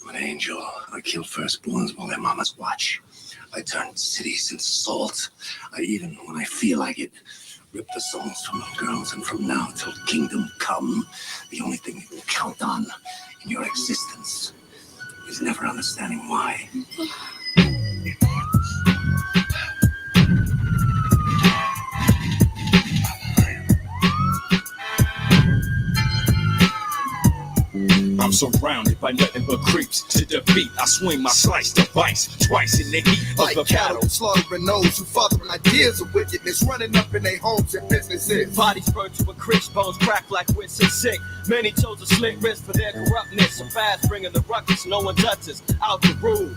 I'm an angel. I kill firstborns while their mamas watch. I turn cities into salt. I even, when I feel like it, rip the souls from the girls, and from now till kingdom come, the only thing you can count on in your existence is never understanding why. I'm surrounded by nothing but creeps to defeat. I swing my slice device twice in the heat like of the cattle, battle. slaughtering those who fathering ideas of wickedness, running up in their homes and businesses. Bodies burned to a crisp, bones crack like wits and sick. Many chose a slick wrist for their corruptness. So fast, bringing the ruckus, no one touches. Out the rule.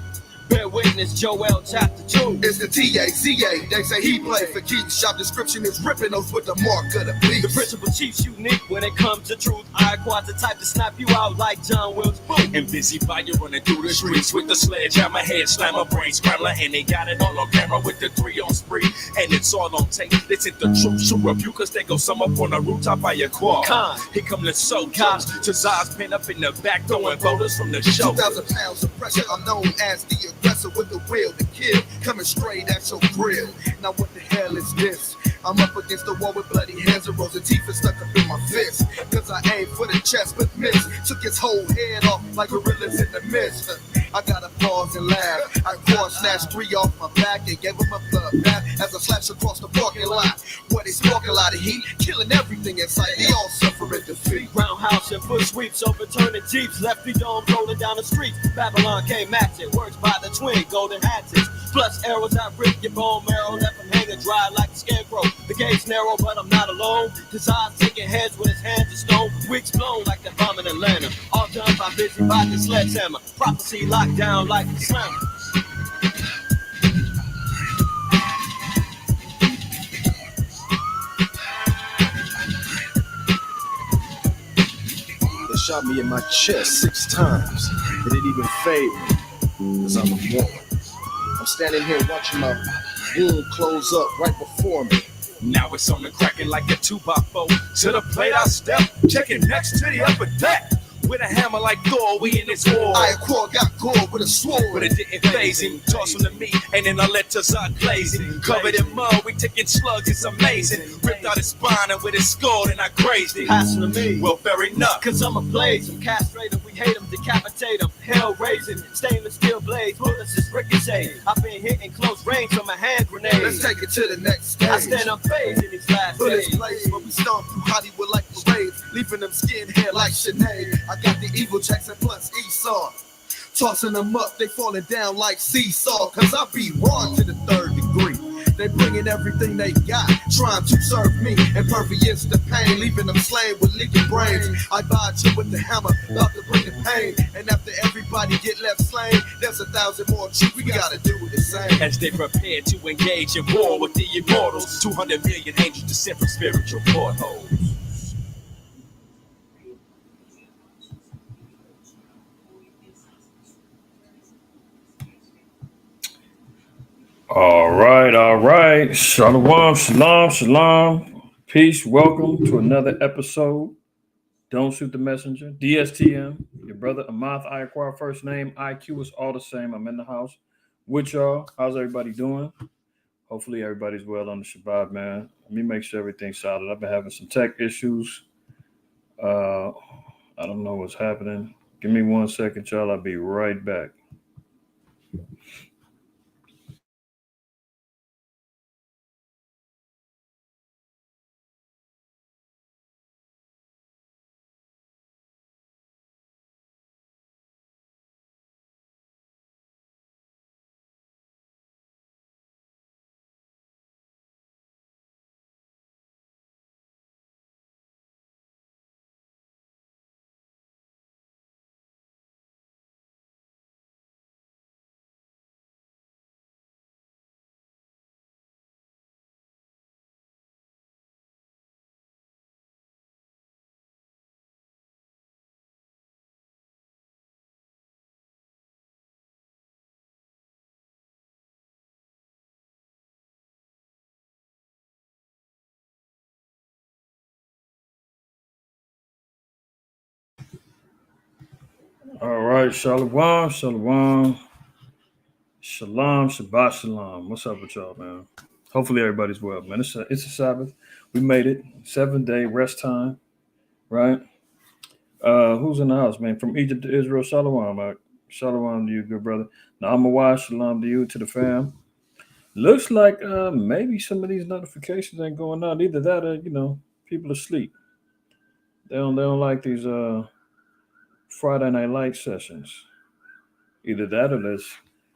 Bear witness, Joel chapter 2. It's the TACA, they say he played for keeps. Shop description is ripping those with the mark of the beast. The principal chief's unique when it comes to truth. IQAhmath the type to snap you out like John Wilkes Booth. And busy fire running through the streets with the sledgehammer head, slammer, brain scrambler, and they got it all on camera with the 3 on spree. And it's all on tape. They sent the troops to review cause they go sum up on the rooftop by your car. Con. Here come the soldiers. Tazar's pinned up in the back throwing voters from the show. 2,000 pounds of pressure, I'm known as the aggressor with the will to kill, coming straight at your grill. Now what the hell is this? I'm up against the wall with bloody hands and rows of teeth stuck up in my fist. Cause I aimed for the chest but missed. Took his whole head off like gorillas in the mist. I gotta pause and laugh. I snatched 3 off my back and gave him a blood bath as I slashed across the parking lot. What they spark a lot of heat, killing everything in sight. They all suffering defeat. Roundhouse and foot sweeps, overturning jeeps. Lefty dome rolling down the street. Babylon can't match it. Works by the twin, golden hatchets. Plus arrows that rip your bone marrow, left him hanging dry like a scarecrow. The gate's narrow, but I'm not alone. His eyes taking heads with his hands of stone. Wigs blown like the bomb in Atlanta. All done by busy by the sledgehammer. Prophecy locked down like a slammer. They shot me in my chest 6 times. It didn't even fade me, cause I'm a woman. I'm standing here watching my wound close up right before me. Now it's on the cracking like a 2x4. To the plate I step, checking next to the upper deck. With a hammer like Thor, we in this war. IQAhmath got gored with a sword, But it didn't phase him. Toss him to me, and then I let Tazar glaze him. Covered in mud, we taking slugs, it's amazing. Ripped out his spine and with his skull, and I grazed it. Passing to me. Well, fair enough. Cause I'm a blaze, I'm castrated, we hate them, decapitate them, hell raising, stainless steel blades, bullets is ricochet. I've been hitting close range from a hand grenade. let's take it to the next stage. I stand unfazed in these last Bullets days. place where we stomp through Hollywood like parades, leaving them skin hair like Sinead. I got the evil Jackson plus Esau, tossing them up, they falling down like seesaw. Cause I be wrong to the 3rd degree. They bringing everything they got, trying to serve me, impervious to pain, leaving them slain with leaking brains. I bite you with the hammer, about to bring the pain. And after everybody get left slain, there's 1,000 more troops, we gotta do the same. As they prepare to engage in war with the immortals, 200 million angels descend from spiritual portholes. All right. Shalom, shalom. Peace. Welcome to another episode. Don't Shoot the Messenger. DSTM. Your brother Ahmath IQAhmath. First name IQ is all the same. I'm in the house with y'all. How's everybody doing? Hopefully everybody's well on the Shabbat, man. Let me make sure everything's solid. I've been having some tech issues. I don't know what's happening. Give me 1 second, y'all. I'll be right back. All right, Shalom, Shalom, Shalom, Shabbat Shalom. What's up with y'all, man? Hopefully everybody's well, man. It's a Sabbath. We made it. 7-day rest time, right? Who's in the house, man? From Egypt to Israel, Shalom, Mike. Shalom to you, good brother. Now I'm a Shalom to you, to the fam. Looks like maybe some of these notifications ain't going out. Either that or people asleep. They don't like these Friday Night Light sessions. Either that or there's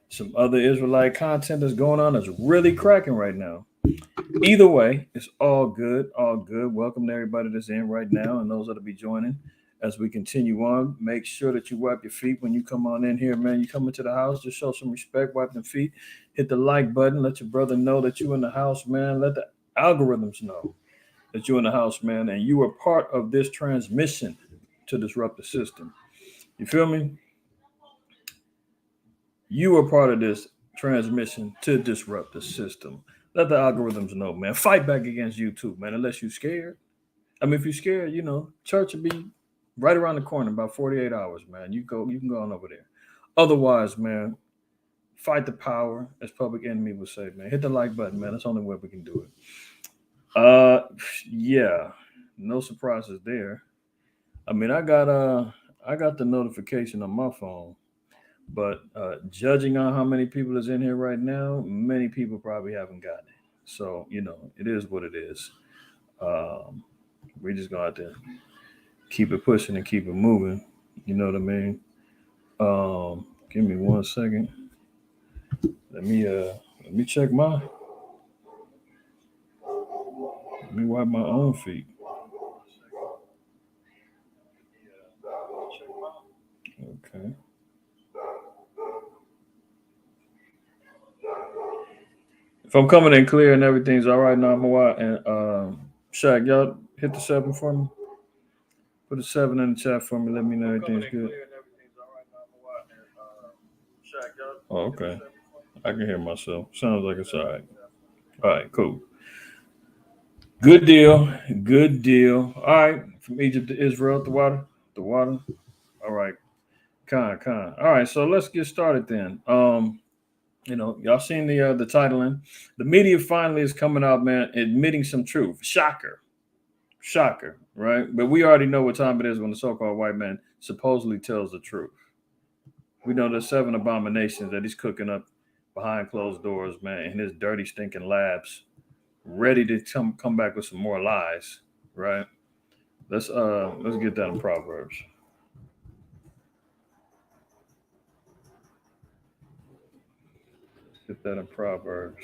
some other Israelite content that's going on that's really cracking right now. Either way, it's all good, all good. Welcome to everybody that's in right now and those that'll be joining as we continue on. Make sure that you wipe your feet when you come on in here, man. You come into the house, just show some respect, wipe them feet, hit the like button, let your brother know that you in the house, man. Let the algorithms know that you're in the house, man, and you are part of this transmission to disrupt the system. You feel me? You are part of this transmission to disrupt the system. Let the algorithms know, man. Fight back against YouTube, man, unless you're scared. I mean, if you're scared, church will be right around the corner in about 48 hours, man. You can go on over there. Otherwise, man, fight the power, as Public Enemy would say, man. Hit the like button, man. That's the only way we can do it. Yeah. No surprises there. I mean, I got the notification on my phone. But judging on how many people is in here right now, many people probably haven't gotten it. So, it is what it is. We just going to have to keep it pushing and keep it moving. You know what I mean? Give me 1 second. Let me check let me wipe my own feet. Okay. If I'm coming in clear and everything's all right now, I'm and Shaq, y'all hit the 7 for me. Put a 7 in the chat for me. Let me know everything's good. Oh, okay. I can hear myself. Sounds like it's all right. All right, cool. Good deal. Good deal. All right. From Egypt to Israel, the water. All right. Con. All right. So let's get started then. Y'all seen the titling. The media finally is coming out, man, admitting some truth. Shocker, right? But we already know what time it is when the so-called white man supposedly tells the truth. We know there's 7 abominations that he's cooking up behind closed doors, man, in his dirty, stinking labs, ready to come back with some more lies, right? Let's get that in Proverbs. Get that in Proverbs.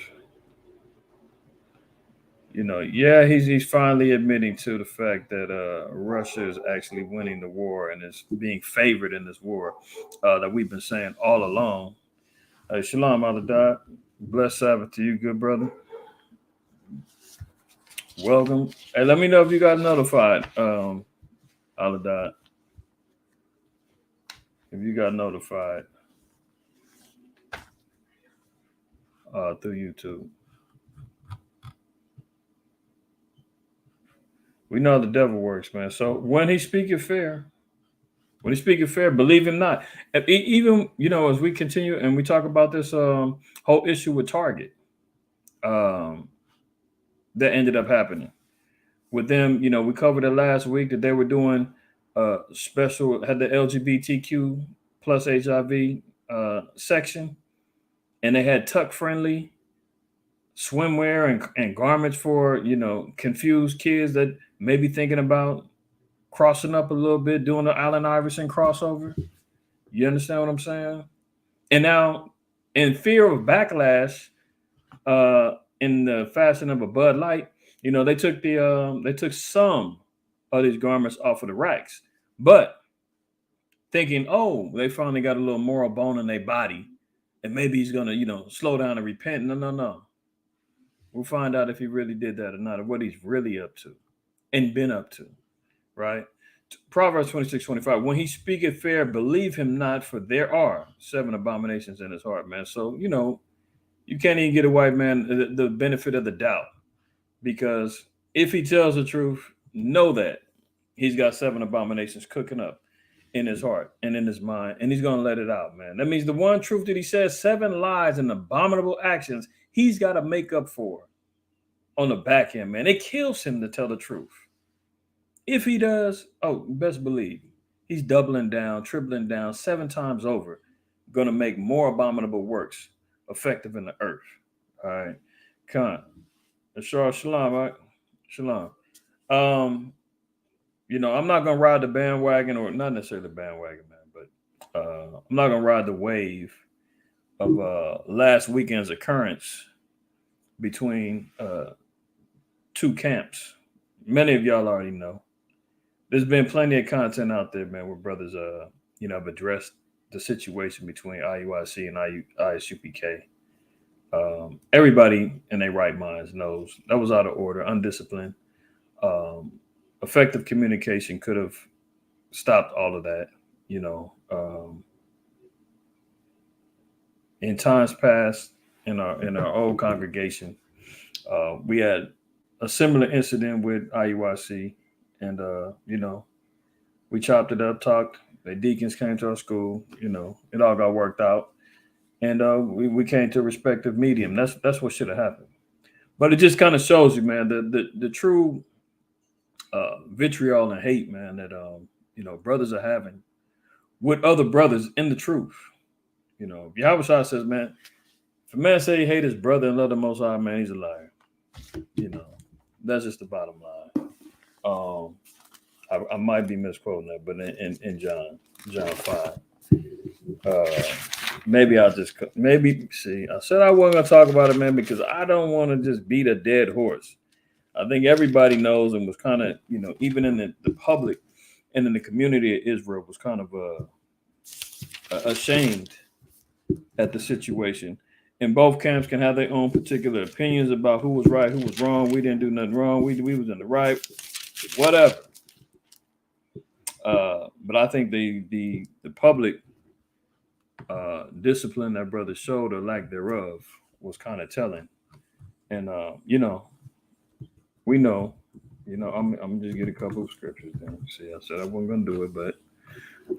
He's finally admitting to the fact that Russia is actually winning the war and is being favored in this war that we've been saying all along. Shalom, Aladad. Blessed Sabbath to you, good brother. Welcome. Hey, let me know if you got notified, Aladad. If you got notified through YouTube. We know the devil works, man. So when he speaketh fair, believe him not. Even, as we continue and we talk about this whole issue with Target, that ended up happening with them. We covered it last week that they were doing special, had the LGBTQ plus HIV section, and they had tuck-friendly swimwear and garments for, confused kids that may be thinking about crossing up a little bit, doing the Allen Iverson crossover. You understand what I'm saying? And now, in fear of backlash, in the fashion of a Bud Light, they took some of these garments off of the racks, but thinking, oh, they finally got a little moral bone in their body, and maybe he's gonna, slow down and repent. No. We'll find out if he really did that or not, or what he's really up to and been up to, right? Proverbs 26:25. When he speaketh fair, believe him not, for there are 7 abominations in his heart, man. So, you can't even get a white man the benefit of the doubt, because if he tells the truth, know that he's got 7 abominations cooking up in his heart and in his mind, and he's going to let it out, man. That means the one truth that he says, 7 lies and abominable actions, he's got to make up for on the back end, man. It kills him to tell the truth. If he does, oh, best believe he's doubling down, tripling down 7 times over, going to make more abominable works effective in the earth. All right. Khan. Shalom, right? Shalom. You know, I'm not gonna ride the bandwagon, or not necessarily the bandwagon, man, but I'm not gonna ride the wave of last weekend's occurrence between 2 camps. Many of y'all already know. There's been plenty of content out there, man, where brothers have addressed the situation between IUIC and ISUPK. Everybody in their right minds knows that was out of order, undisciplined. Effective communication could have stopped all of that, you know. In times past, in our old congregation, we had a similar incident with IUIC, and we chopped it up, talked. The deacons came to our school, it all got worked out, and we came to a respective medium. That's what should have happened. But it just kind of shows you, man, the true vitriol and hate, man, that brothers are having with other brothers in the truth. Yahweh Shai says, man, if a man say he hate his brother and love the Most High, man, he's a liar. That's just the bottom line. I might be misquoting that, but in John 5, I said I wasn't gonna talk about it, man, because I don't want to just beat a dead horse. I think everybody knows and was kind of, even in the public and in the community of Israel was kind of ashamed at the situation. And both camps can have their own particular opinions about who was right, who was wrong. We didn't do nothing wrong. We was in the right, whatever. But I think the public discipline that brothers showed, or lack thereof, was kind of telling. And we know, I'm just get a couple of scriptures then. See, I said I wasn't gonna do it, but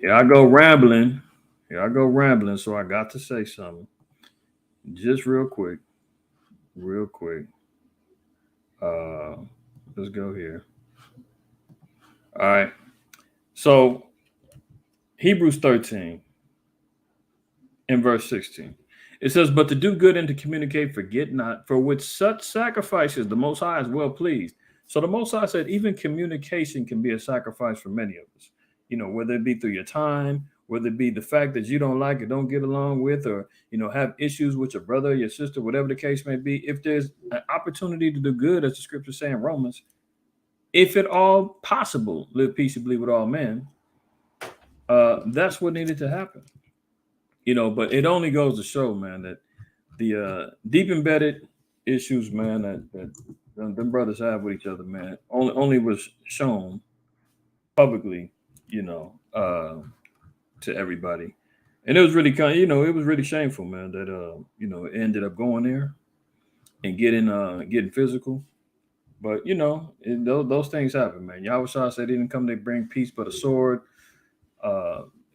here I go rambling. So I got to say something. Just real quick. Let's go here. All right. So Hebrews 13 in verse 16. It says, but to do good and to communicate, forget not, for with such sacrifices the Most High is well pleased. So the Most High said even communication can be a sacrifice for many of us. Whether it be through your time, whether it be the fact that you don't like or don't get along with, or, have issues with your brother or your sister, whatever the case may be. If there's an opportunity to do good, as the scriptures say in Romans, if at all possible, live peaceably with all men, that's what needed to happen. But it only goes to show, man, that the deep embedded issues, man, that them brothers have with each other, man, only was shown publicly, to everybody. And it was really it was really shameful, man, that it ended up going there and getting physical. But those things happen, man. Yahweh Shai said he didn't come to bring peace but a sword.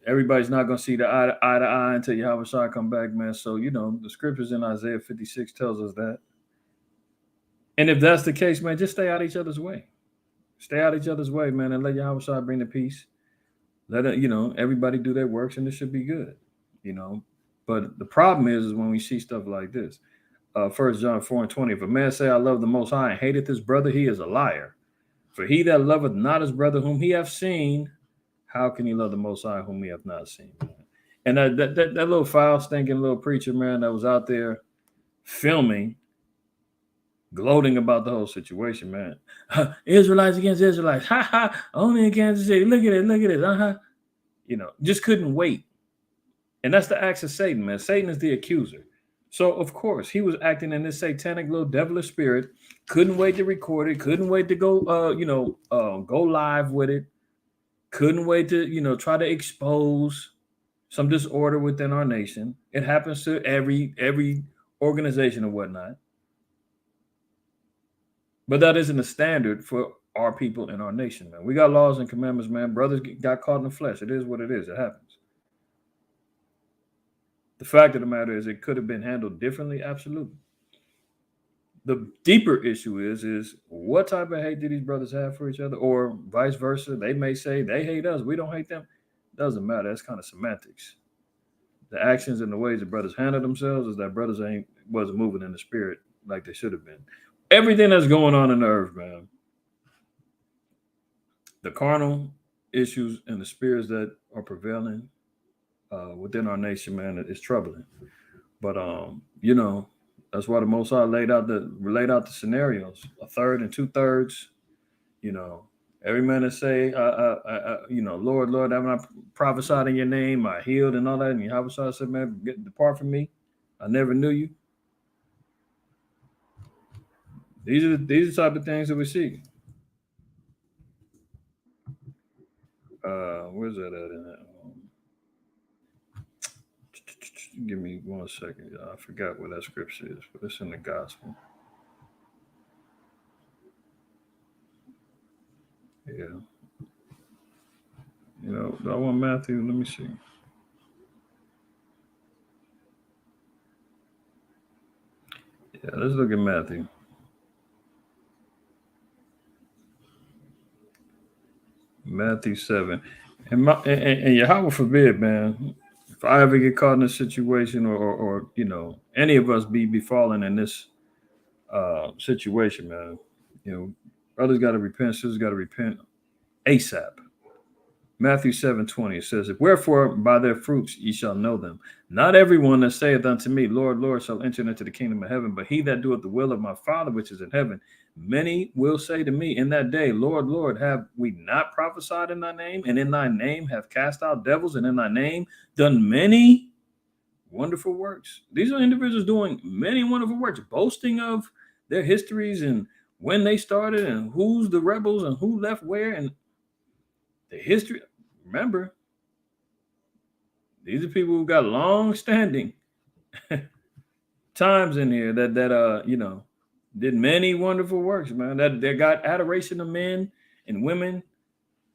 Everybody's not going to see the eye to eye until Yahweh Shai come back, man. So, the scriptures in Isaiah 56 tells us that. And if that's the case, man, just stay out of each other's way. Stay out of each other's way, man, and let Yahweh Shai bring the peace. Let it, everybody do their works, and it should be good, But the problem is when we see stuff like this. 1 John 4:20, if a man say, I love the Most High and hateth his brother, he is a liar. For he that loveth not his brother whom he hath seen, how can he love the Most High whom he hath not seen? Man? And that little foul stinking little preacher, man, that was out there filming, gloating about the whole situation, man. Israelites against Israelites. Ha ha. Only in Kansas City. Look at it. Just couldn't wait. And that's the acts of Satan, man. Satan is the accuser. So, of course, he was acting in this satanic little devilish spirit. Couldn't wait to record it. Couldn't wait to go, go live with it. Couldn't wait to, try to expose some disorder within our nation. It happens to every organization and whatnot. But that isn't a standard for our people in our nation, man. We got laws and commandments, man. Brothers got caught in the flesh. It is what it is. It happens. The fact of the matter is it could have been handled differently, absolutely. The deeper issue is what type of hate do these brothers have for each other, or vice versa? They may say they hate us, we don't hate them. Doesn't matter. That's kind of semantics. The actions and the ways that brothers handle themselves is that brothers wasn't moving in the spirit like they should have been. Everything that's going on in the earth, man, the carnal issues and the spirits that are prevailing within our nation, man, is troubling. But you know, that's why the Most High laid out the scenarios: a third and 2/3. You know, every man that say, you know, Lord, Lord, have I prophesied in your name? I healed and all that. And Yahweh said, man, depart from me. I never knew you. These are the type of things that we see. Where's that at in that? Give me 1 second. I forgot what that scripture is, but it's in the gospel. Yeah. You know, do I want Matthew? Let me see. Yeah, let's look at Matthew. Matthew 7. And Yahweh forbid, man, if I ever get caught in a situation or you know, any of us be falling in this situation, man, you know, brothers got to repent, sisters got to repent ASAP. Matthew 7:20, it says, wherefore by their fruits ye shall know them. Not everyone that saith unto me, Lord, Lord, shall enter into the kingdom of heaven, but he that doeth the will of my Father which is in heaven. Many will say to me in that day, Lord, Lord, have we not prophesied in thy name, and in thy name have cast out devils, and in thy name done many wonderful works? These are individuals doing many wonderful works, boasting of their histories and when they started and who's the rebels and who left where and the history. Remember, these are people who got long-standing times in here that you know, did many wonderful works, man. That they got adoration of men and women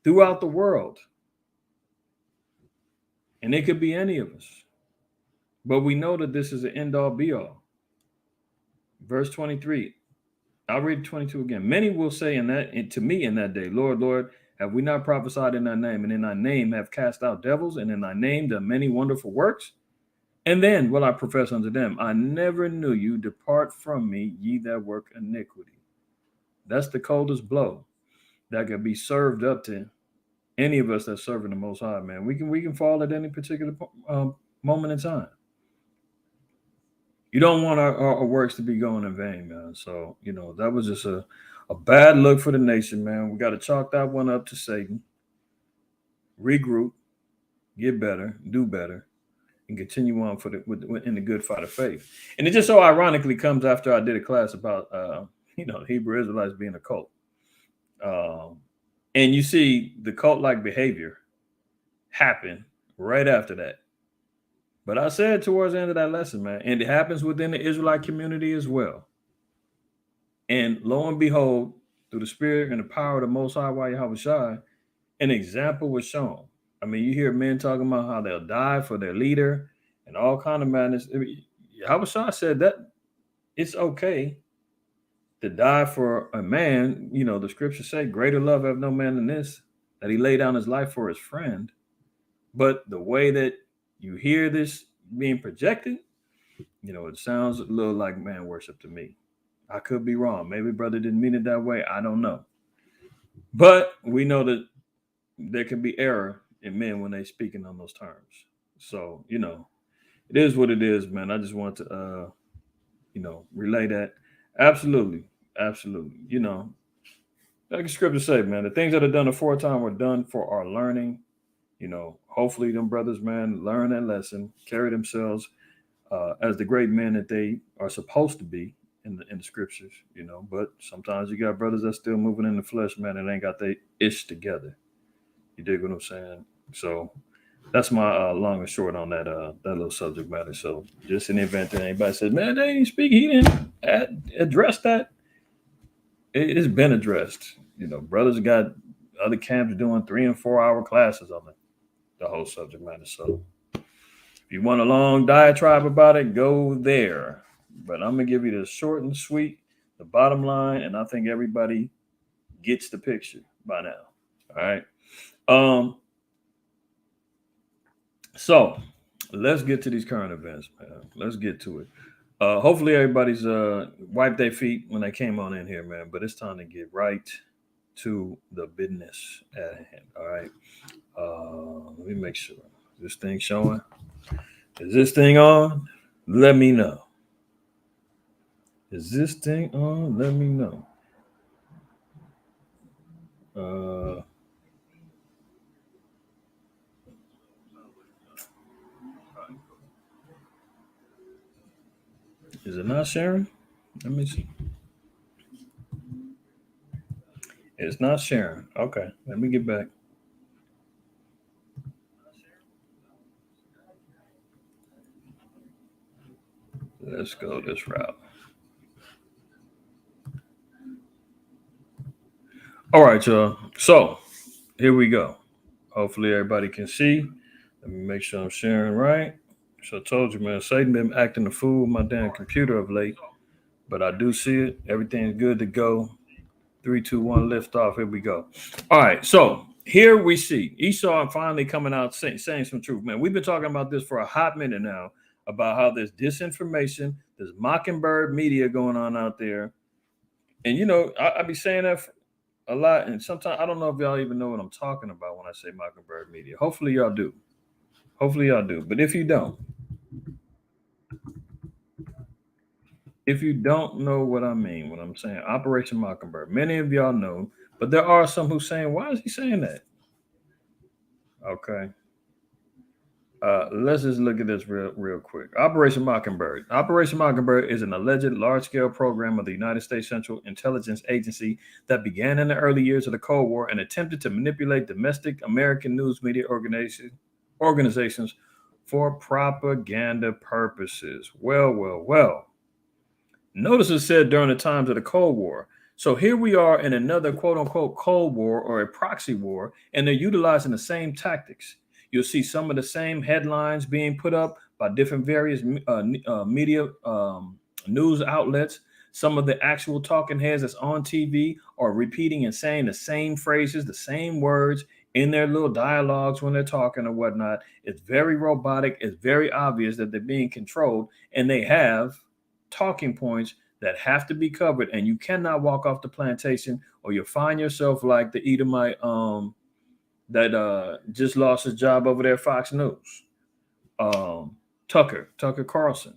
throughout the world, and it could be any of us. But we know that this is an end-all, be-all. Verse 23. I'll read 22 again. Many will say to me in that day, Lord, Lord, have we not prophesied in thy name, and in thy name have cast out devils, and in thy name done many wonderful works? And then will I profess unto them, I never knew you. Depart from me, ye that work iniquity. That's the coldest blow that could be served up to any of us that's serving the Most High, man. We can fall at any particular moment in time. You don't want our works to be going in vain, man. So, you know, that was just a bad look for the nation, man. We got to chalk that one up to Satan, regroup, get better, do better, and continue on in the good fight of faith. And it just so ironically comes after I did a class about, you know, Hebrew Israelites being a cult. And you see the cult-like behavior happen right after that. But I said towards the end of that lesson, man, and it happens within the Israelite community as well. And lo and behold, through the spirit and the power of the Most High Yahweh Shai, an example was shown. I mean, you hear men talking about how they'll die for their leader and all kind of madness. Yahweh Shai said that it's okay to die for a man. You know, the scriptures say, greater love have no man than this, that he laid down his life for his friend. But the way that you hear this being projected, you know, it sounds a little like man worship to me. I could be wrong. Maybe brother didn't mean it that way. I don't know. But we know that there can be error in men when they speaking on those terms. So, you know, it is what it is, man. I just want to, you know, relay that. Absolutely. Absolutely. You know, like the scripture say, man, the things that are done aforetime were done for our learning. You know, hopefully them brothers, man, learn that lesson, carry themselves as the great men that they are supposed to be in the scriptures, you know. But sometimes you got brothers that's still moving in the flesh, man, and ain't got their ish together. You dig what I'm saying? So that's my long and short on that little subject matter. So just in the event that anybody says, man, they didn't speak, he didn't address that. It's been addressed. Brothers got other camps doing 3 and 4 hour classes on the whole subject matter. So if you want a long diatribe about it, go there. But I'm gonna give you the short and sweet, the bottom line, and I think everybody gets the picture by now. All right. So let's get to these current events, man. Let's get to it. Hopefully everybody's wiped their feet when they came on in here, man. But it's time to get right to the business at hand. All right. Let me make sure. Is this thing showing? Is this thing on? Let me know. Is this thing on? Let me know. Is it not sharing? Let me see. It's not sharing. Okay, let me get back. Let's go this route. All right, y'all. So here we go. Hopefully everybody can see. Let me make sure I'm sharing right. So I told you, man, Satan been acting a fool with my damn computer of late, but I do see it. Everything's good to go. 3, 2, 1, lift off. Here we go. All right, so here we see Esau finally coming out saying some truth, man. We've been talking about this for a hot minute now, about how there's disinformation, there's mockingbird media going on out there. And, I be saying that a lot, and sometimes I don't know if y'all even know what I'm talking about when I say mockingbird media. Hopefully y'all do. But if you don't know what I mean when I'm saying Operation Mockingbird, many of y'all know, but there are some who saying, why is he saying that? Okay. Let's just look at this real quick. Operation Mockingbird. Operation Mockingbird is an alleged large-scale program of the United States Central Intelligence Agency that began in the early years of the Cold War and attempted to manipulate domestic American news media organizations for propaganda purposes. Well. Notice it said during the times of the Cold War. So here we are in another quote-unquote Cold War or a proxy war, and they're utilizing the same tactics. You'll see some of the same headlines being put up by different various media news outlets. Some of the actual talking heads that's on TV are repeating and saying the same phrases, the same words in their little dialogues when they're talking or whatnot. It's very robotic. It's very obvious that they're being controlled, and they have talking points that have to be covered, and you cannot walk off the plantation or you'll find yourself like the Edomite that just lost his job over there at Fox News, Tucker Carlson.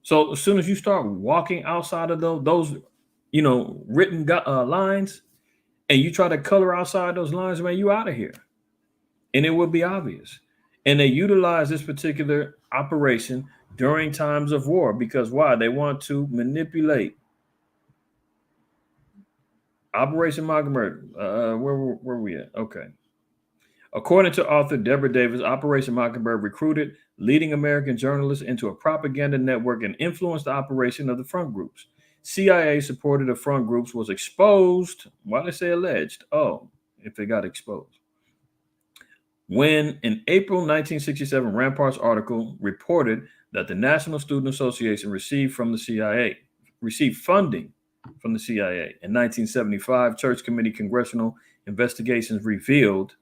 So as soon as you start walking outside of those written lines, and you try to color outside those lines, man, you out of here, and it will be obvious. And they utilize this particular operation during times of war because why? They want to manipulate. Operation Mockingbird. Where we at? Okay. According to author Deborah Davis, Operation Mockingbird recruited leading American journalists into a propaganda network and influenced the operation of the front groups. CIA supported the front groups was exposed. Why did they say alleged? Oh, if they got exposed. When in April 1967, Rampart's article reported that the National Student Association received funding from the CIA. In 1975, Church Committee congressional investigations revealed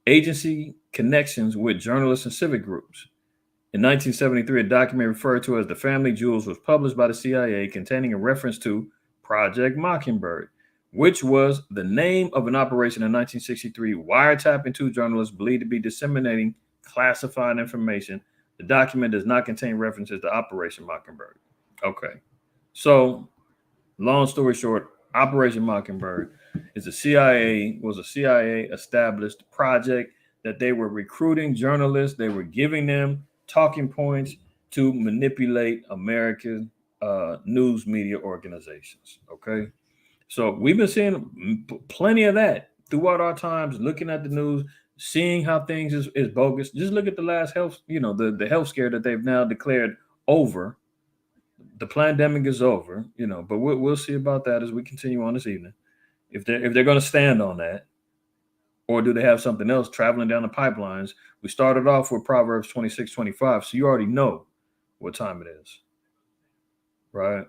agency connections with journalists and civic groups. In 1973, a document referred to as The Family Jewels was published by the CIA containing a reference to Project Mockingbird, which was the name of an operation in 1963 wiretapping 2 journalists believed to be disseminating classified information. The document does not contain references to Operation Mockingbird. Okay. So, long story short, Operation Mockingbird was a CIA established project that they were recruiting journalists. They were giving them talking points to manipulate American news media organizations. Okay. So we've been seeing plenty of that throughout our times, looking at the news, seeing how things is bogus. Just look at the last health, the health scare that they've now declared over. The pandemic is over, but we'll see about that as we continue on this evening. if they're going to stand on that, or do they have something else traveling down the pipelines? We started off with Proverbs 26:25, so you already know what time it is, right?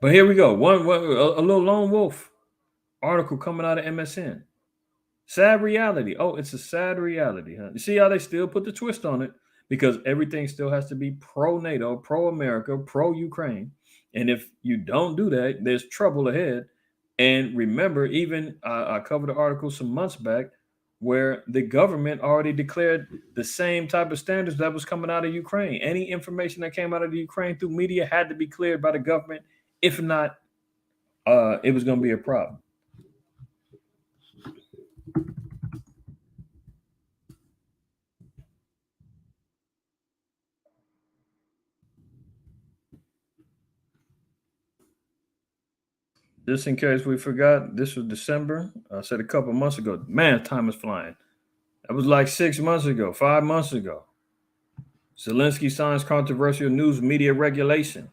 But here we go. A little lone wolf article coming out of MSN. Sad reality. Oh, it's a sad reality, huh? You see how they still put the twist on it? Because everything still has to be pro-NATO, pro-America, pro-Ukraine. And if you don't do that, there's trouble ahead. And remember, even I covered an article some months back where the government already declared the same type of standards that was coming out of Ukraine. Any information that came out of the Ukraine through media had to be cleared by the government. If not, it was going to be a problem. Just in case we forgot, this was December. I said a couple months ago. Man, time is flying. That was like 6 months ago, 5 months ago. Zelensky signs controversial news media regulation.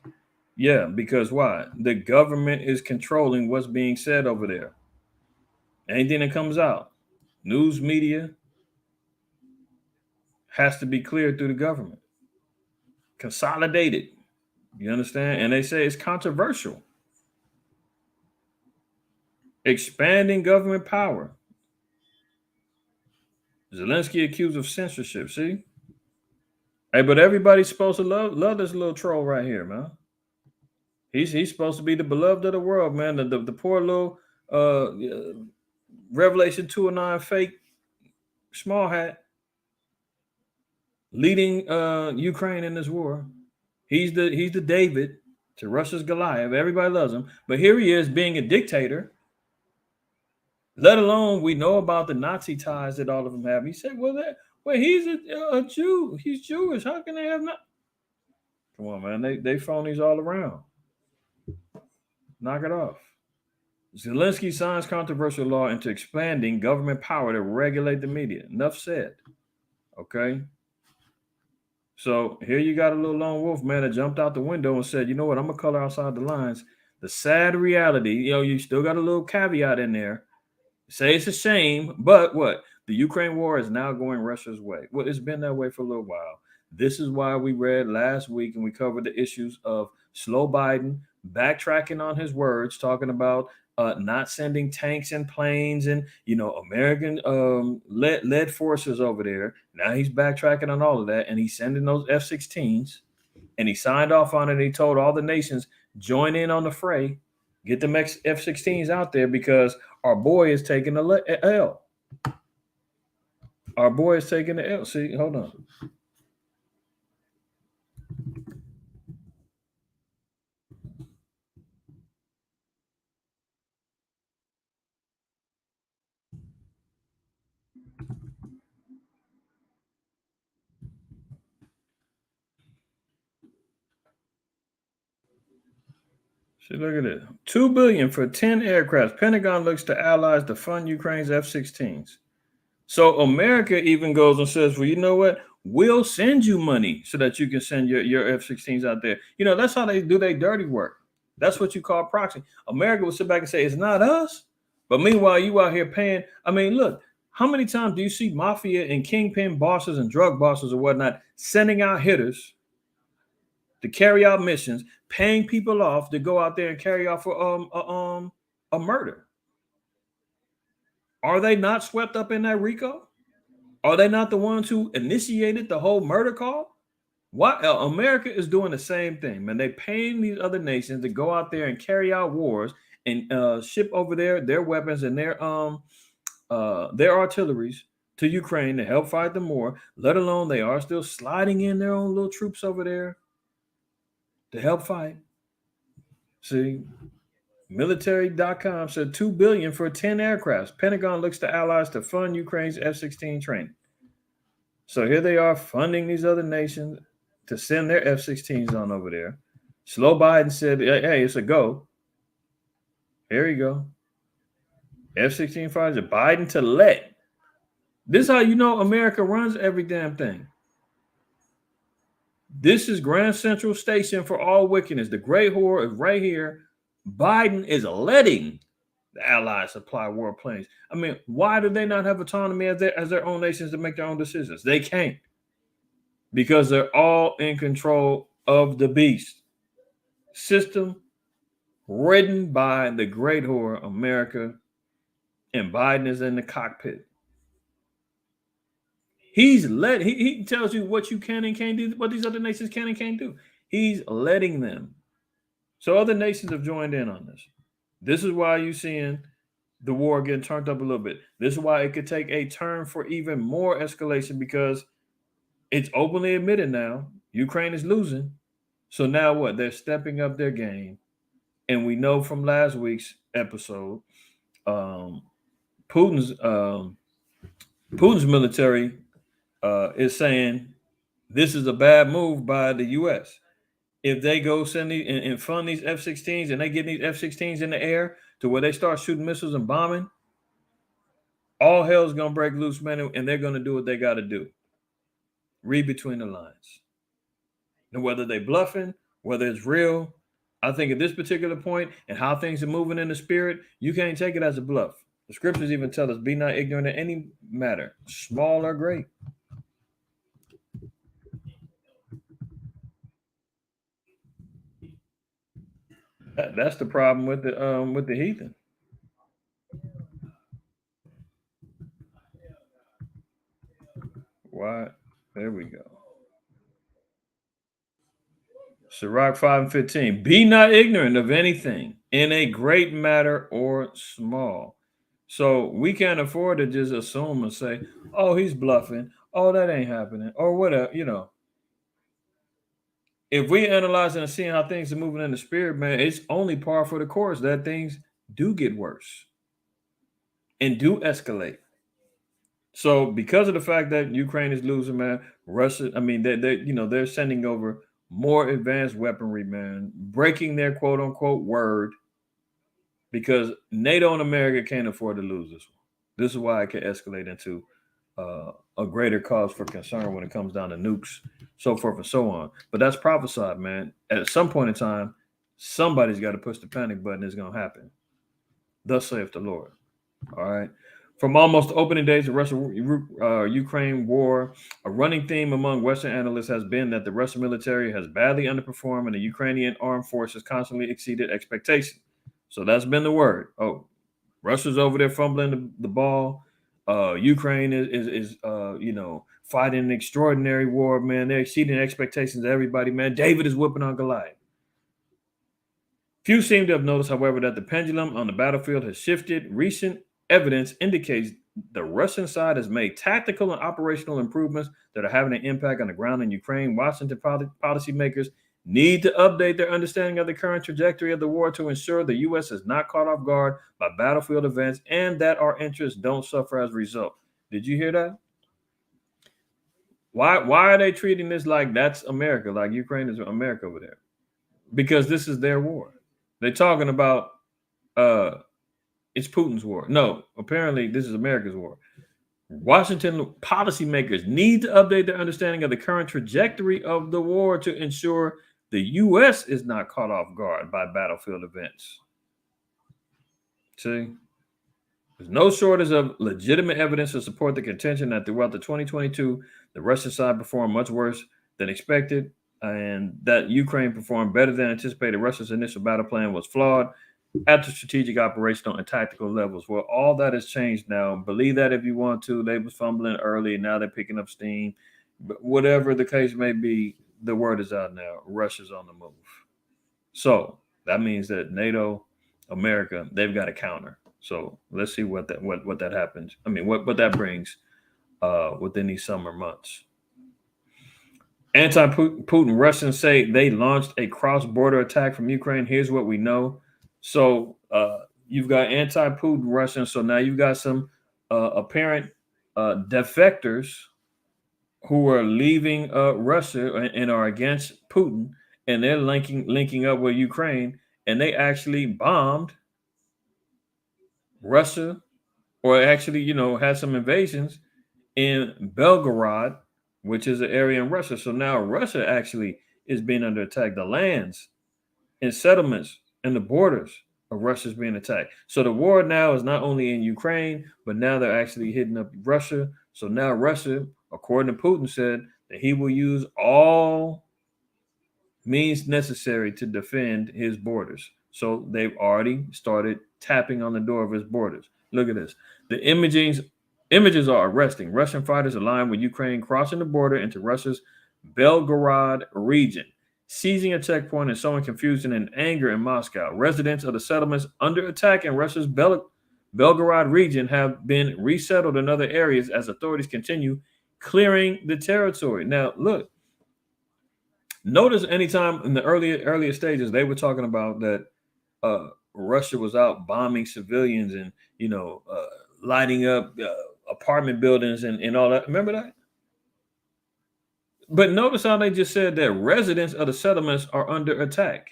Yeah, because why? The government is controlling what's being said over there. Anything that comes out, news media has to be cleared through the government. Consolidated. You understand? And they say it's controversial. Expanding government power. Zelensky accused of censorship. See? Hey, but everybody's supposed to love this little troll right here, man. He's supposed to be the beloved of the world, man. The poor little Revelation 2:9 fake small hat leading Ukraine in this war. He's the David to Russia's Goliath. Everybody loves him, but here he is being a dictator. Let alone we know about the Nazi ties that all of them have. He said, "Well, he's a Jew. He's Jewish. How can they have not?" Come on, man. They phonies all around. Knock it off. Zelensky signs controversial law into expanding government power to regulate the media. Enough said. Okay. So here you got a little lone wolf man that jumped out the window and said, you know what, I'm going to color outside the lines. The sad reality, you still got a little caveat in there. Say it's a shame, but what? The Ukraine war is now going Russia's way. Well, it's been that way for a little while. This is why we read last week and we covered the issues of slow Biden backtracking on his words, talking about not sending tanks and planes and, American led forces over there. Now he's backtracking on all of that, and he's sending those F-16s, and he signed off on it. And he told all the nations, join in on the fray, get them F-16s out there because our boy is taking the L. Our boy is taking the L. See, hold on. See, look at it. $2 billion for 10 aircraft. Pentagon looks to allies to fund Ukraine's F-16s. So America even goes and says, well, you know what? We'll send you money so that you can send your F-16s out there. That's how they do their dirty work. That's what you call proxy. America will sit back and say, it's not us. But meanwhile, you out here paying. I mean, look, how many times do you see mafia and kingpin bosses and drug bosses or whatnot sending out hitters to carry out missions, paying people off to go out there and carry out for a murder? Are they not swept up in that RICO? Are they not the ones who initiated the whole murder call? What America is doing the same thing, man. They paying these other nations to go out there and carry out wars and ship over their weapons and their artilleries to Ukraine to help fight the war. Let alone they are still sliding in their own little troops over there to help fight. See, military.com said $2 billion for 10 aircrafts. Pentagon looks to allies to fund Ukraine's F-16 training. So here they are funding these other nations to send their F-16s on over there. Slow Biden said, hey, it's a go. Here you go. F-16 fighters, Biden to let. This is how you know America runs every damn thing. This is Grand Central Station for all wickedness. The great whore is right here. Biden is letting The Allies supply warplanes. I mean, why do they not have autonomy as their own nations to make their own decisions? They can't, because they're all in control of the beast system written by the great whore America, and Biden is in the cockpit. He tells you what you can and can't do, what these other nations can and can't do. He's letting them. So other nations have joined in on this. This is why you're seeing the war getting turned up a little bit. This is why it could take a turn for even more escalation, because it's openly admitted now Ukraine is losing. So now what? They're stepping up their game. And we know from last week's episode, Putin's military is saying this is a bad move by the U.S. If they go send these and fund these F-16s, and they get these F-16s in the air to where they start shooting missiles and bombing, all hell's gonna break loose, man, and they're gonna do what they got to do. Read between the lines. And whether they bluffing, whether it's real, I think at this particular point and how things are moving in the spirit, you can't take it as a bluff. The scriptures even tell us, be not ignorant of any matter, small or great. That's the problem with the heathen. Why? There we go. Sirach 5:15. Be not ignorant of anything in a great matter or small. So we can't afford to just assume and say, oh, he's bluffing. Oh, that ain't happening. Or whatever, If we analyze and seeing how things are moving in the spirit, man, it's only par for the course that things do get worse and do escalate. So because of the fact that Ukraine is losing, man, Russia, I mean, they're sending over more advanced weaponry, man, breaking their quote unquote word, because NATO and America can't afford to lose this one. This is why it can escalate into a greater cause for concern when it comes down to nukes, so forth and so on. But that's prophesied, man. At some point in time, somebody's got to push the panic button. It's going to happen. Thus saith the Lord. All right. From almost the opening days of Russia-Ukraine war, a running theme among Western analysts has been that the Russian military has badly underperformed and the Ukrainian armed forces constantly exceeded expectations. So that's been the word. Oh, Russia's over there fumbling the ball. Ukraine is fighting an extraordinary war, man. They're exceeding expectations of everybody, man. David is whipping on Goliath. Few seem to have noticed, however, that the pendulum on the battlefield has shifted. Recent evidence indicates the Russian side has made tactical and operational improvements that are having an impact on the ground in Ukraine. Washington policymakers need to update their understanding of the current trajectory of the war to ensure the U.S. is not caught off guard by battlefield events and that our interests don't suffer as a result. Did you hear that? Why are they treating this like that's America, like Ukraine is America over there? Because this is their war. They're talking about it's Putin's war. No, apparently this is America's war. Washington policymakers need to update their understanding of the current trajectory of the war to ensure the U.S. is not caught off guard by battlefield events. See, there's no shortage of legitimate evidence to support the contention that throughout the 2022, the Russian side performed much worse than expected, and that Ukraine performed better than anticipated. Russia's initial battle plan was flawed at the strategic, operational, and tactical levels. Well, all that has changed now. Believe that if you want to. They were fumbling early, and now they're picking up steam. But whatever the case may be, the word is out now. Russia's on the move. So that means that NATO, America, they've got a counter. So let's see what that happens. I mean, what that brings within these summer months. Anti-Putin Russians say they launched a cross-border attack from Ukraine. Here's what we know. So you've got anti-Putin Russians. So now you've got some apparent defectors who are leaving Russia and are against Putin, and they're linking up with Ukraine, and they actually bombed Russia, or actually, had some invasions in Belgorod, which is an area in Russia. So now Russia actually is being under attack. The lands and settlements and the borders of Russia's being attacked. So the war now is not only in Ukraine, but now they're actually hitting up Russia. So now Russia, according to Putin, said that he will use all means necessary to defend his borders. So they've already started tapping on the door of his borders. Look at this. The images are arresting. Russian fighters aligned with Ukraine crossing the border into Russia's Belgorod region, seizing a checkpoint and sowing confusion and anger in Moscow. Residents of the settlements under attack in Russia's Belgorod region have been resettled in other areas as authorities continue clearing the territory. Now, look, notice anytime in the earlier stages, they were talking about that Russia was out bombing civilians and, lighting up apartment buildings and all that. Remember that? But notice how they just said that residents of the settlements are under attack.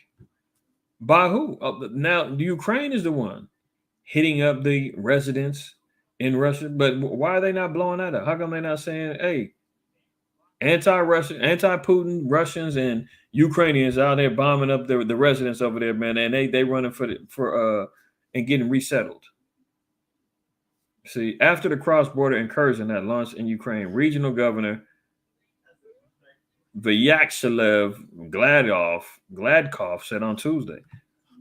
By who? Now, Ukraine is the one hitting up the residents in Russia. But why are they not blowing that up? How come they're not saying, hey, anti-Russian, anti-Putin Russians and Ukrainians out there bombing up the residents over there, man, and they running for and getting resettled. See, after the cross-border incursion that launched in Ukraine, regional governor Vyacheslav Gladkov said on Tuesday,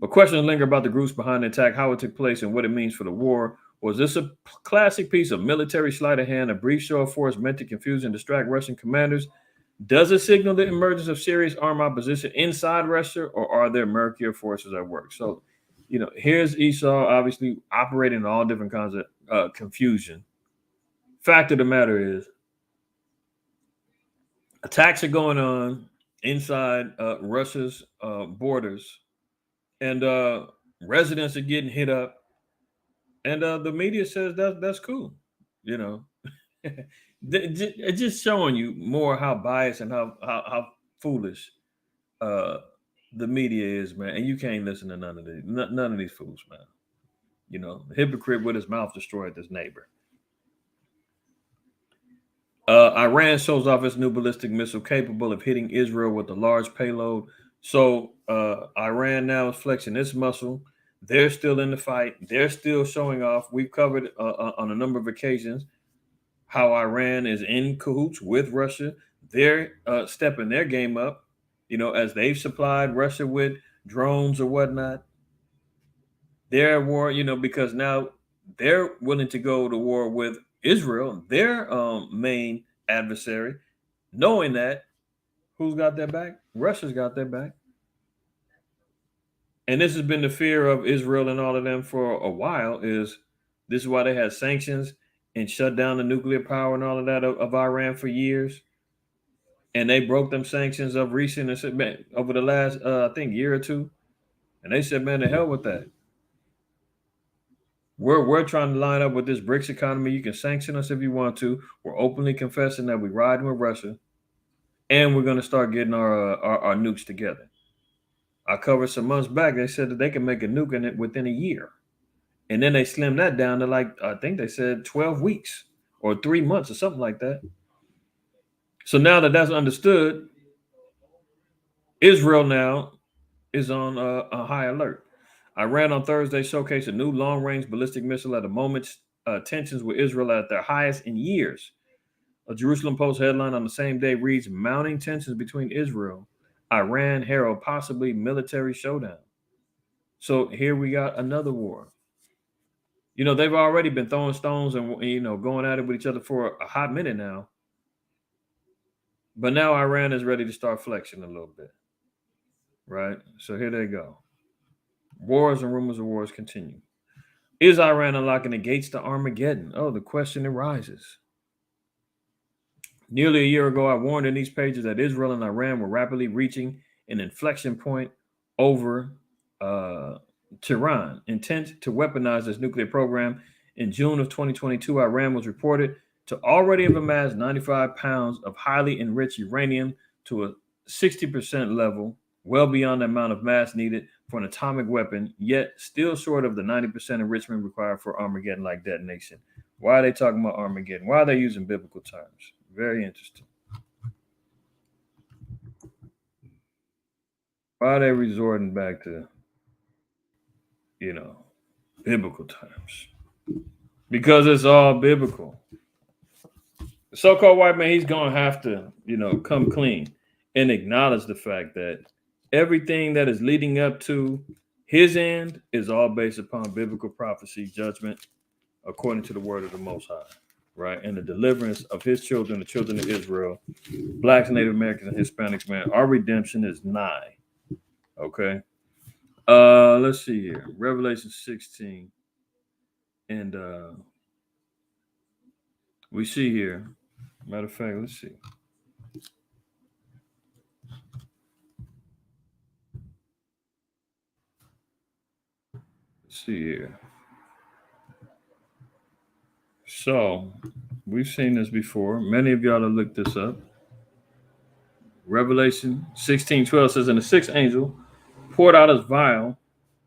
but questions linger about the groups behind the attack, how it took place, and what it means for the war. Was this a classic piece of military sleight of hand, a brief show of force meant to confuse and distract Russian commanders? Does it signal the emergence of serious armed opposition inside Russia, or are there murkier forces at work? So, here's Esau obviously operating in all different kinds of confusion. Fact of the matter is, attacks are going on inside Russia's borders, and residents are getting hit up. And the media says that's cool, It's just showing you more how biased and how foolish the media is, man. And you can't listen to none of these fools, man. The hypocrite with his mouth destroyed his neighbor. Iran shows off its new ballistic missile capable of hitting Israel with a large payload. So Iran now is flexing its muscle. They're still in the fight. They're still showing off. We've covered on a number of occasions how Iran is in cahoots with Russia. They're stepping their game up, as they've supplied Russia with drones or whatnot. They're at war, because now they're willing to go to war with Israel, their main adversary, knowing that who's got their back? Russia's got their back. And this has been the fear of Israel and all of them for a while. This is why they had sanctions and shut down the nuclear power and all of that of Iran for years. And they broke them sanctions of recent and said, man, over the last, I think, year or two. And they said, man, the hell with that. We're trying to line up with this BRICS economy. You can sanction us if you want to. We're openly confessing that we're riding with Russia. And we're going to start getting our nukes together. I covered some months back. They said that they can make a nuke in it within a year. And then they slimmed that down to I think they said 12 weeks or 3 months or something like that. So now that that's understood, Israel now is on a high alert. Iran on Thursday showcased a new long-range ballistic missile at the moment. Tensions with Israel at their highest in years. A Jerusalem Post headline on the same day reads, mounting tensions between Israel, Iran herald possibly military showdown. So here we got another war. They've already been throwing stones and, going at it with each other for a hot minute now. But now Iran is ready to start flexing a little bit. Right? So here they go. Wars and rumors of wars continue. Is Iran unlocking the gates to Armageddon? Oh, the question arises. Nearly a year ago, I warned in these pages that Israel and Iran were rapidly reaching an inflection point over Tehran, intent to weaponize its nuclear program. In June of 2022, Iran was reported to already have amassed 95 pounds of highly enriched uranium to a 60% level, well beyond the amount of mass needed for an atomic weapon, yet still short of the 90% enrichment required for Armageddon-like detonation. Why are they talking about Armageddon? Why are they using biblical terms? Very interesting. Why are they resorting back to biblical terms, because it's all biblical. The so-called white man, he's going to have to, come clean and acknowledge the fact that everything that is leading up to his end is all based upon biblical prophecy, judgment, according to the word of the Most High, right? And the deliverance of his children, the children of Israel, blacks, Native Americans, and Hispanics, man. Our redemption is nigh, okay? Let's see here. Revelation 16. And we see here, matter of fact, let's see. Let's see here. So, we've seen this before. Many of y'all have looked this up. Revelation 16:12 says, and the sixth angel poured out his vial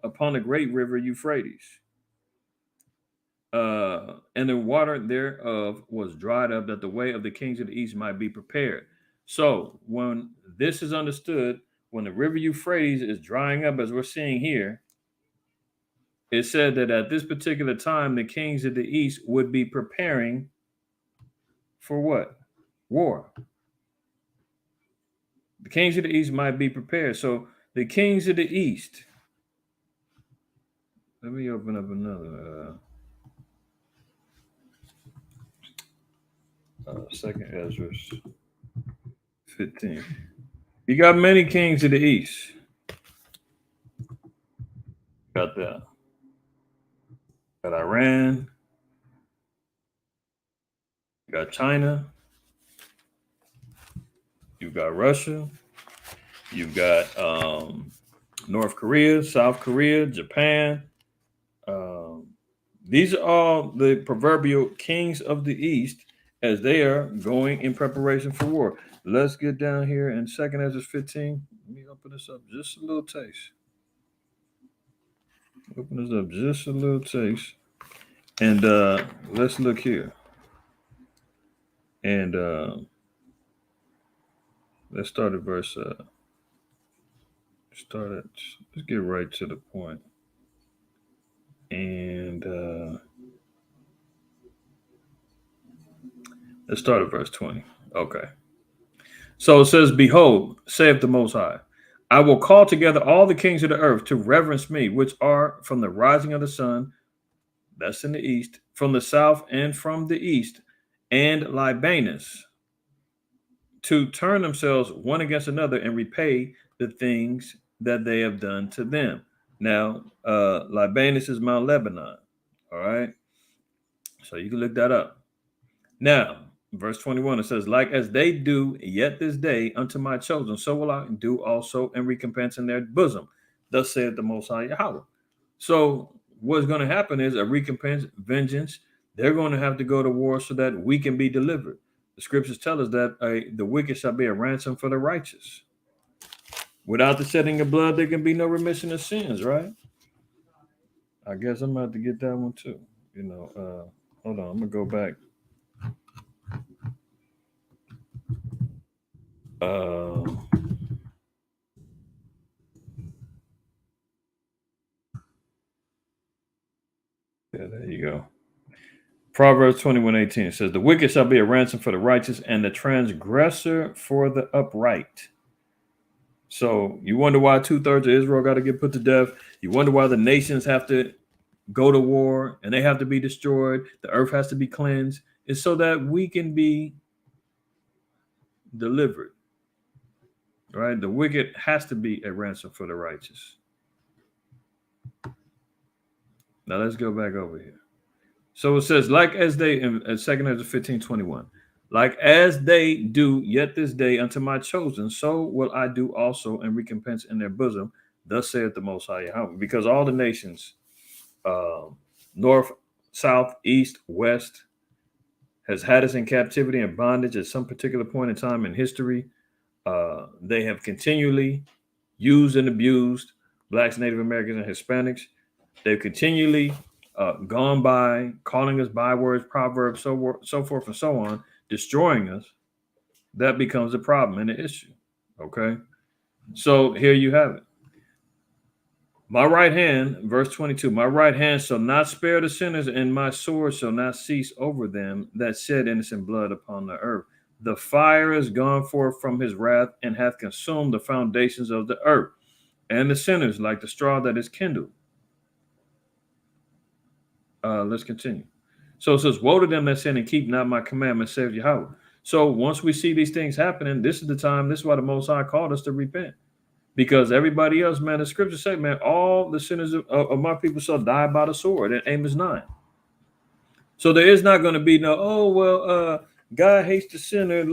upon the great river Euphrates. And the water thereof was dried up, that the way of the kings of the east might be prepared. So when this is understood, when the river Euphrates is drying up, as we're seeing here, it said that at this particular time, the kings of the east would be preparing for what? War. The kings of the east might be prepared. So the kings of the east. Let me open up another. Second Ezra 15. You got many kings of the east. Got that. Got Iran. You got China. You've got Russia. You've got North Korea, South Korea, Japan. These are all the proverbial kings of the east as they are going in preparation for war. Let's get down here in 2nd Ezra 15. Let me open this up just a little taste. Open this up just a little taste. And let's look here. And let's start at verse. Let's get right to the point. And let's start at verse 20. Okay. So it says, behold, saith the Most High, I will call together all the kings of the earth to reverence me, which are from the rising of the sun, that's in the east, from the south and from the east, and Libanus, to turn themselves one against another and repay the things that they have done to them. Now, Libanus is Mount Lebanon. All right. So you can look that up. Now, verse 21, it says, like as they do yet this day unto my chosen, so will I do also in recompense in their bosom. Thus saith the Most High Yahweh. So what's going to happen is a recompense, vengeance. They're going to have to go to war so that we can be delivered. The scriptures tell us that the wicked shall be a ransom for the righteous. Without the shedding of blood, there can be no remission of sins, right? I guess I'm about to get that one too. Hold on, I'm gonna go back. Yeah, there you go. Proverbs 21:18 says, the wicked shall be a ransom for the righteous, and the transgressor for the upright. So you wonder why 2/3 of Israel got to get put to death. You wonder why the nations have to go to war and they have to be destroyed. The earth has to be cleansed. It's so that we can be delivered. Right? The wicked has to be a ransom for the righteous. Now let's go back over here. So it says, like as they, in 2nd Ezra 15:21, like as they do yet this day unto my chosen, so will I do also in recompense in their bosom. Thus saith the Most High Yahweh. Because all the nations, north, south, east, west, has had us in captivity and bondage at some particular point in time in history. They have continually used and abused blacks, Native Americans, and Hispanics. They've continually gone by, calling us bywords, proverbs, so forth and so on, destroying us. That becomes a problem and an issue. Okay. So here you have it. My right hand, verse 22, my right hand shall not spare the sinners, and my sword shall not cease over them that shed innocent blood upon the earth. The fire is gone forth from his wrath, and hath consumed the foundations of the earth, and the sinners like the straw that is kindled. Let's continue. So it says, woe to them that sin and keep not my commandments, saith Yahweh. So once we see these things happening, this is the time, this is why the Most High called us to repent. Because everybody else, man, the scriptures say, man, all the sinners of my people shall die by the sword in Amos 9. So there is not going to be no, God hates the sinner,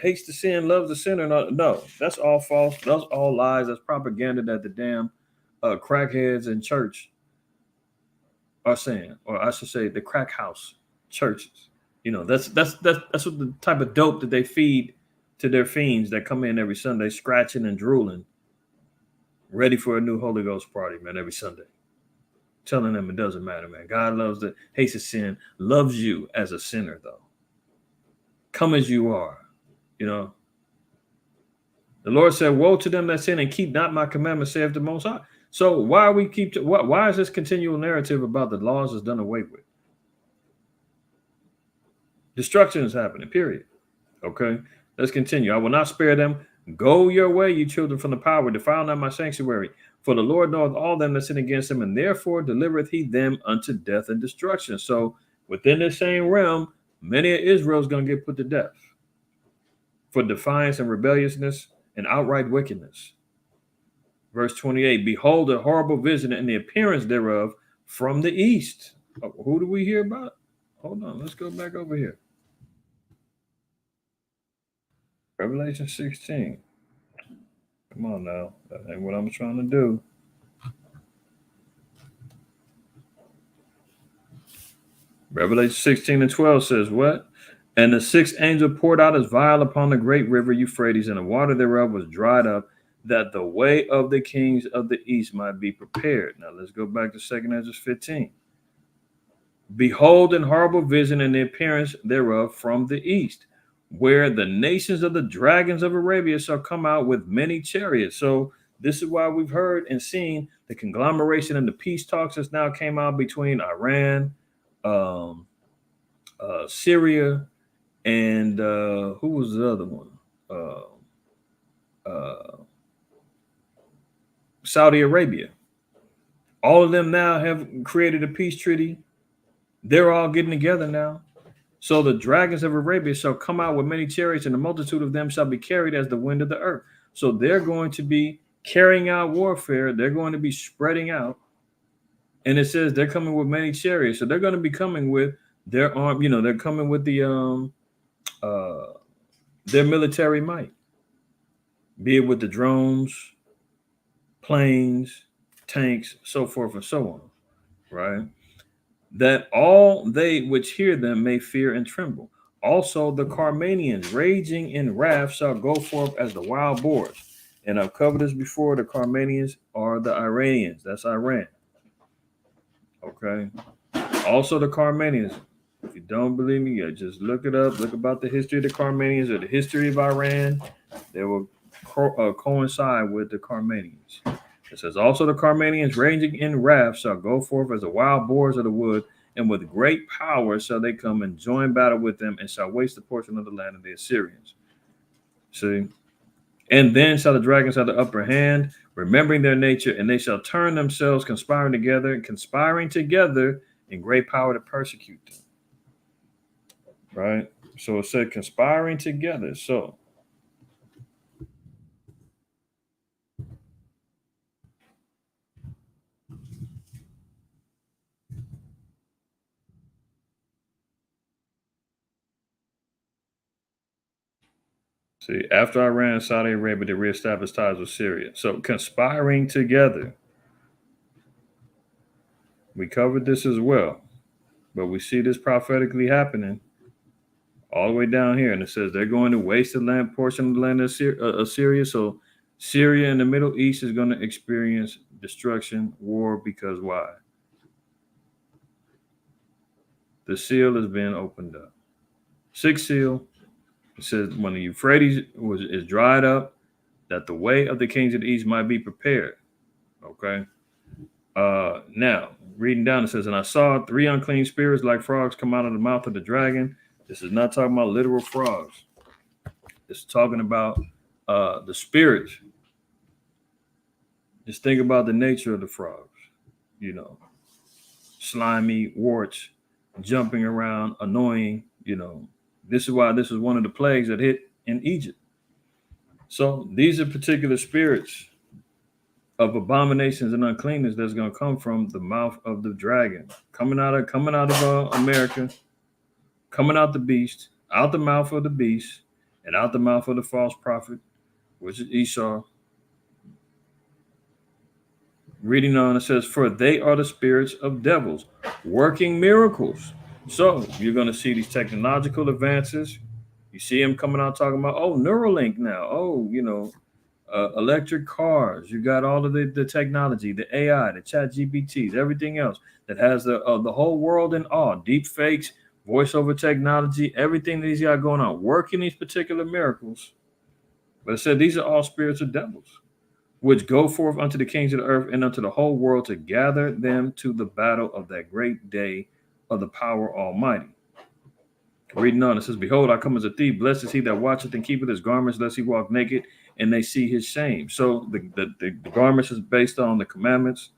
hates the sin, loves the sinner. No, that's all false. That's all lies. That's propaganda that the damn crackheads in church are saying, or I should say, the crack house churches. That's what the type of dope that they feed to their fiends that come in every Sunday, scratching and drooling, ready for a new Holy Ghost party, man, every Sunday. Telling them it doesn't matter, man. God hates the sin, loves you as a sinner, though. Come as you are, The Lord said, woe to them that sin and keep not my commandments, saith the Most High. So why are we why is this continual narrative about the laws is done away with? Destruction is happening, period. Okay, let's continue. I will not spare them. Go your way, you children from the power. Defile not my sanctuary. For the Lord knoweth all them that sin against him, and therefore delivereth he them unto death and destruction. So within the same realm, many of Israel is going to get put to death for defiance and rebelliousness and outright wickedness. Verse 28, behold a horrible vision and the appearance thereof from the east. Who do we hear about? Hold on, let's go back over here. Revelation 16. Come on now. That ain't what I'm trying to do. Revelation 16 and 12 says what? And the sixth angel poured out his vial upon the great river Euphrates, and the water thereof was dried up, that the way of the kings of the east might be prepared. Now let's go back to 2 Ezra 15. Behold an horrible vision and the appearance thereof from the east, where the nations of the dragons of Arabia shall come out with many chariots. So this is why we've heard and seen the conglomeration and the peace talks that's now came out between Iran, Syria, and who was the other one? Saudi Arabia. All of them now have created a peace treaty. They're all getting together now. So the dragons of Arabia shall come out with many chariots, and the multitude of them shall be carried as the wind of the earth. So they're going to be carrying out warfare. They're going to be spreading out. And it says they're coming with many chariots. So they're going to be coming with their arm, they're coming with the their military might. Be it with the drones, planes, tanks, so forth and so on. Right? That all they which hear them may fear and tremble. Also the Carmanians, raging in wrath, shall go forth as the wild boars. And I've covered this before. The Carmanians are the Iranians. That's Iran. Okay. Also the Carmanians. If you don't believe me, just look it up. Look about the history of the Carmanians or the history of Iran. They will coincide with the Carmanians. It says, also the Carmanians raging in wrath shall go forth as the wild boars of the wood, and with great power shall they come and join battle with them, and shall waste the portion of the land of the Assyrians. See? And then shall the dragons have the upper hand, remembering their nature, and they shall turn themselves, conspiring together in great power to persecute them. Right? So it said conspiring together. So see, after Iran and Saudi Arabia, they reestablished ties with Syria. So conspiring together. We covered this as well, but we see this prophetically happening all the way down here. And it says they're going to waste the land, portion of the land of Syria. So Syria in the Middle East is going to experience destruction, war, because why? The seal has been opened up. Sixth seal. It says when the Euphrates is dried up, that the way of the kings of the east might be prepared. Okay. Now, reading down, it says, and I saw 3 unclean spirits like frogs come out of the mouth of the dragon. This is not talking about literal frogs. It's talking about the spirits. Just think about the nature of the frogs. You know, slimy, warts, jumping around, annoying. You know, this is why this is one of the plagues that hit in Egypt. So these are particular spirits of abominations and uncleanness that's going to come from the mouth of the dragon, coming out of America, coming out the beast, out the mouth of the beast, and out the mouth of the false prophet, which is Esau. Reading on, it says, for they are the spirits of devils working miracles. So you're going to see these technological advances. You see them coming out talking about, oh, Neuralink now. Oh, you know, electric cars. You got all of the technology, the AI, the chat GPTs, everything else that has the whole world in awe. Deep fakes, voice over technology, everything that he's got going on, working these particular miracles. But it said these are all spirits of devils, which go forth unto the kings of the earth and unto the whole world to gather them to the battle of that great day of the power almighty. Reading on, it says, behold, I come as a thief. Blessed is he that watcheth and keepeth his garments, lest he walk naked, and they see his shame. So the garments is based on the commandments.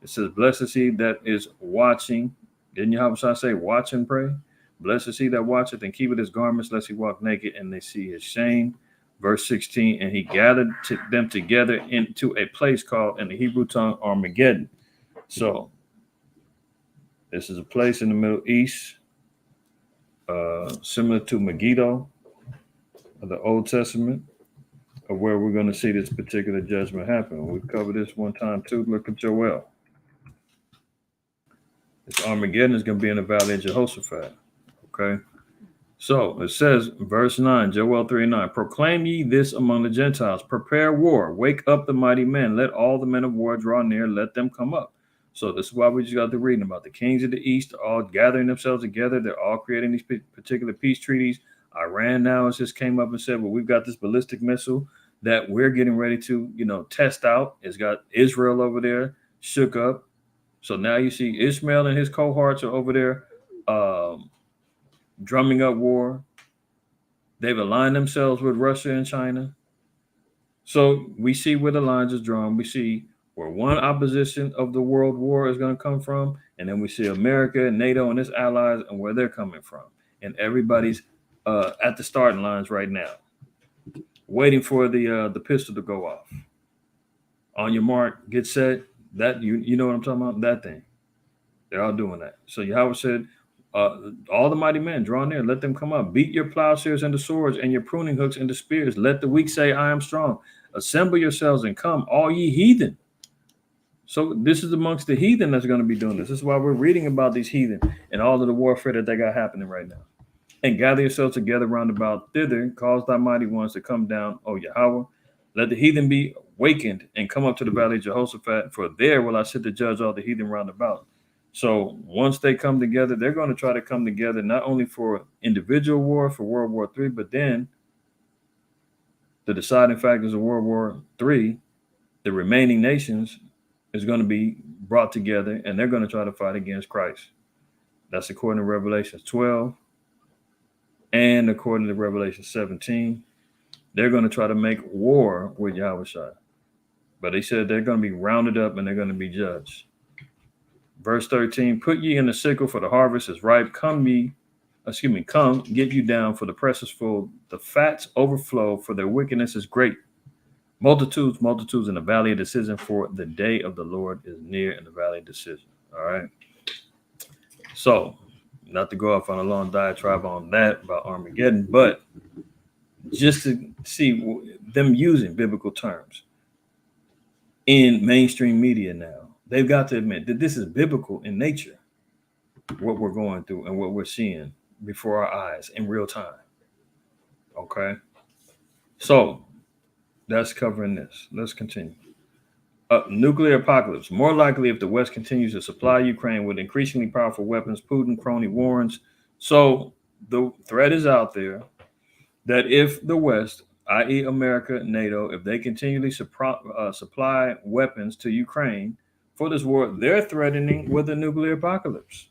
It says, blessed is he that is watching. Didn't Yahweh say, watch and pray? Blessed is he that watcheth and keepeth his garments, lest he walk naked, and they see his shame. Verse 16, and he gathered them together into a place called in the Hebrew tongue Armageddon. So this is a place in the Middle East, similar to Megiddo of the Old Testament, of where we're going to see this particular judgment happen. We covered this one time too. Look at Joel. This Armageddon is going to be in the Valley of Jehoshaphat. Okay. So it says, verse 9, Joel 3:9, proclaim ye this among the Gentiles, prepare war, wake up the mighty men, let all the men of war draw near, let them come up. So this is why we just got to reading about the kings of the East all gathering themselves together. They're all creating these particular peace treaties. Iran now has just came up and said, well, we've got this ballistic missile that we're getting ready to, test out. It's got Israel over there shook up. So now you see Ishmael and his cohorts are over there drumming up war. They've aligned themselves with Russia and China. So we see where the lines is drawn. We see where one opposition of the world war is going to come from. And then we see America, NATO, and its allies and where they're coming from. And everybody's at the starting lines right now, waiting for the pistol to go off. On your mark, get set. That you know what I'm talking about? That thing. They're all doing that. So Yahweh said, all the mighty men draw near, let them come up. Beat your plowshares into swords and your pruning hooks into spears. Let the weak say, I am strong. Assemble yourselves and come, all ye heathen. So this is amongst the heathen that's going to be doing this. This is why we're reading about these heathen and all of the warfare that they got happening right now. And gather yourselves together round about thither, cause thy mighty ones to come down, O Yahweh. Let the heathen be awakened and come up to the valley of Jehoshaphat, for there will I sit to judge all the heathen round about. So once they come together, they're going to try to come together not only for individual war, for World War III, but then the deciding factors of World War III, the remaining nations is going to be brought together, and they're going to try to fight against Christ. That's according to Revelation 12 and according to Revelation 17. They're going to try to make war with Yahushua. But they said they're going to be rounded up and they're going to be judged. Verse 13, put ye in the sickle, for the harvest is ripe. Come, get you down, for the press is full. The fats overflow, for their wickedness is great. Multitudes in the valley of decision, for the day of the Lord is near in the valley of decision. All right. So, not to go off on a long diatribe on that about Armageddon, but just to see them using biblical terms in mainstream media now. They've got to admit that this is biblical in nature, what we're going through and what we're seeing before our eyes in real time. Okay. So that's covering this. Let's continue. Nuclear apocalypse. More likely if the West continues to supply Ukraine with increasingly powerful weapons, Putin crony warns. So the threat is out there that if the West i.e., America, NATO, if they continually supply weapons to Ukraine for this war, they're threatening with a nuclear apocalypse.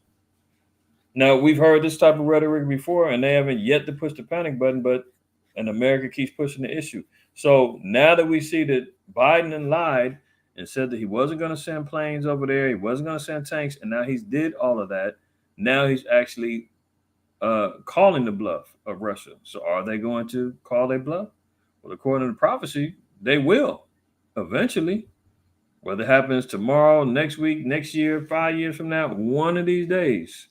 Now, we've heard this type of rhetoric before, and they haven't yet to push the panic button, and America keeps pushing the issue. So now that we see that Biden lied and said that he wasn't going to send planes over there, he wasn't going to send tanks, and now he's did all of that. Now he's actually calling the bluff of Russia. So are they going to call their bluff? Well, according to prophecy, they will eventually. Whether it happens tomorrow, next week, next year, 5 years from now, one of these days,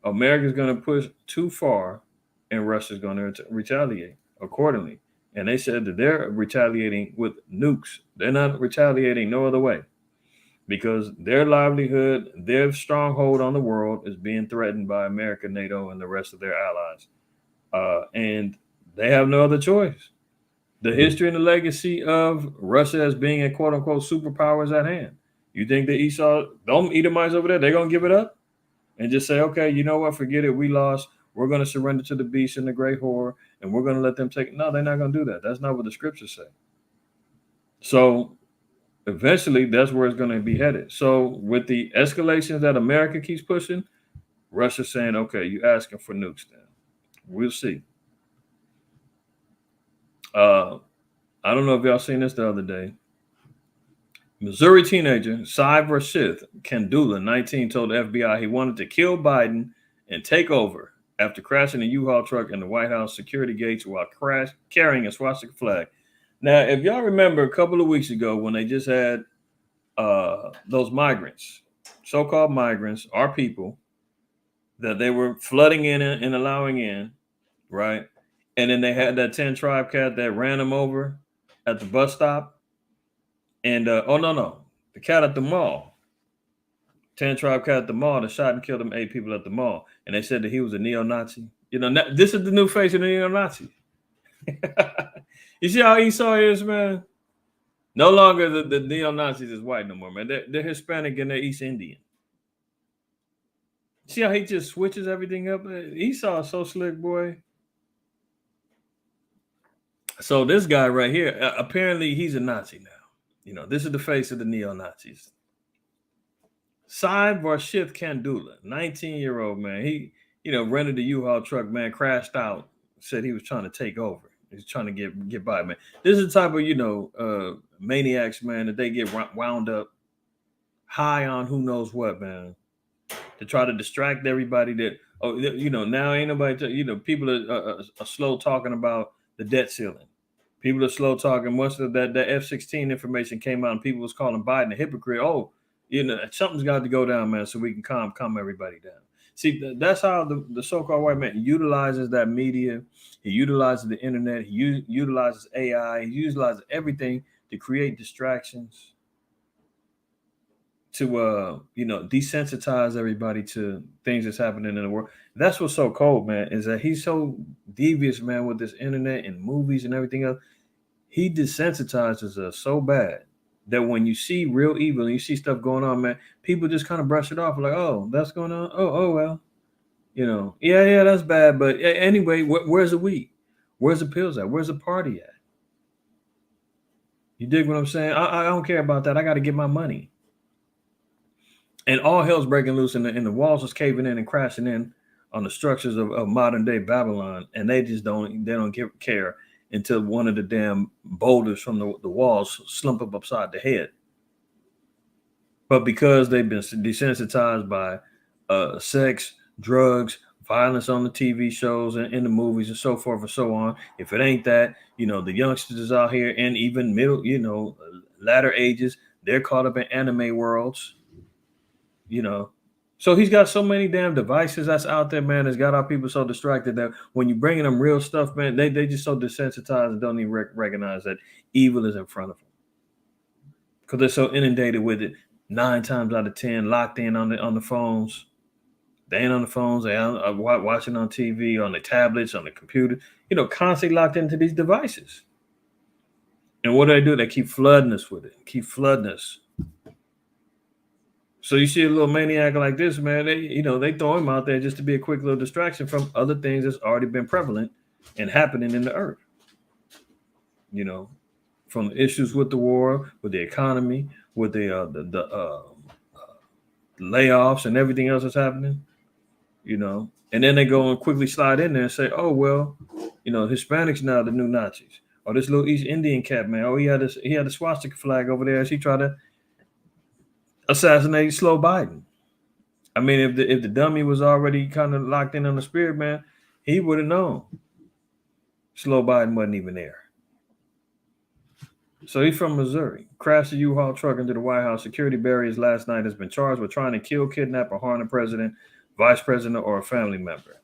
America's going to push too far and Russia's going to retaliate accordingly. And they said that they're retaliating with nukes. They're not retaliating no other way because their livelihood, their stronghold on the world is being threatened by America, NATO, and the rest of their allies. And they have no other choice. The history and the legacy of Russia as being a quote-unquote superpower is at hand. You think that Esau, them Edomites over there, they're going to give it up? And just say, okay, you know what? Forget it. We lost. We're going to surrender to the beast and the great whore, and we're going to let them take it. No, they're not going to do that. That's not what the scriptures say. So eventually, that's where it's going to be headed. So with the escalations that America keeps pushing, Russia's saying, okay, you asking for nukes then. We'll see. I don't know if y'all seen this the other day. Missouri teenager Cy Rashith Kandula, 19, told the FBI he wanted to kill Biden and take over after crashing a U-Haul truck in the White House security gates while carrying a swastika flag. Now, if y'all remember a couple of weeks ago when they just had those migrants, so-called migrants, our people, that they were flooding in and allowing in, right? And then they had that 10 tribe cat that ran them over at the bus stop. And, the cat at the mall, 10 tribe cat at the mall that shot and killed them 8 people at the mall. And they said that he was a neo-Nazi. You know, this is the new face of the neo-Nazi. You see how Esau is, man? No longer the neo-Nazis is white no more, man. They're Hispanic and they're East Indian. See how he just switches everything up? Esau is so slick, boy. So this guy right here, apparently he's a Nazi now. You know, this is the face of the neo-Nazis. Cy Rashith Kandula, 19-year-old man. He, rented a U-Haul truck, man, crashed out, said he was trying to take over. He's trying to get by, man. This is the type of, maniacs, man, that they get wound up high on who knows what, man, to try to distract everybody that, now ain't nobody, people are slow talking about the debt ceiling. People are slow talking. Once that F-16 information came out and people was calling Biden a hypocrite, something's got to go down, man, so we can calm everybody down. See, that's how the so-called white man utilizes that media. He utilizes the internet. He utilizes AI. He utilizes everything to create distractions, to desensitize everybody to things that's happening in the world. That's what's so cold, man, is that he's so devious, man, with this internet and movies and everything else. He desensitizes us so bad that when you see real evil and you see stuff going on, man, people just kind of brush it off like, oh, that's going on. Oh, well, yeah, that's bad. But anyway, where's the weed? Where's the pills at? Where's the party at? You dig what I'm saying? I don't care about that. I got to get my money. And all hell's breaking loose and the walls is caving in and crashing in on the structures of modern day Babylon. And they just don't care until one of the damn boulders from the walls slump up upside the head. But because they've been desensitized by sex, drugs, violence on the TV shows and in the movies and so forth and so on, if it ain't that, the youngsters out here and even middle, latter ages, they're caught up in anime worlds, So he's got so many damn devices that's out there, man. It's got our people so distracted that when you bringing them real stuff, man, they just so desensitized and don't even recognize that evil is in front of them. Because they're so inundated with it, 9 times out of 10, locked in on the phones. They ain't on the phones. They are watching on TV, on the tablets, on the computer, constantly locked into these devices. And what do? They keep flooding us with it, keep flooding us. So you see a little maniac like this, man, they throw him out there just to be a quick little distraction from other things that's already been prevalent and happening in the earth. you know, from the issues with the war, with the economy, with the layoffs and everything else that's happening, you know, and then they go and quickly slide in there and say, oh, well, you know, Hispanics now the new Nazis. Or this little East Indian cat, man. Oh, he had a swastika flag over there as he tried to assassinate Slow Biden. I mean, if the dummy was already kind of locked in on the spirit, man, he would have known Slow Biden wasn't even there. So he's from Missouri. Crashed a U-Haul truck into the White House security barriers last night. Has been charged with trying to kill, kidnap, or harm the president, vice president, or a family member.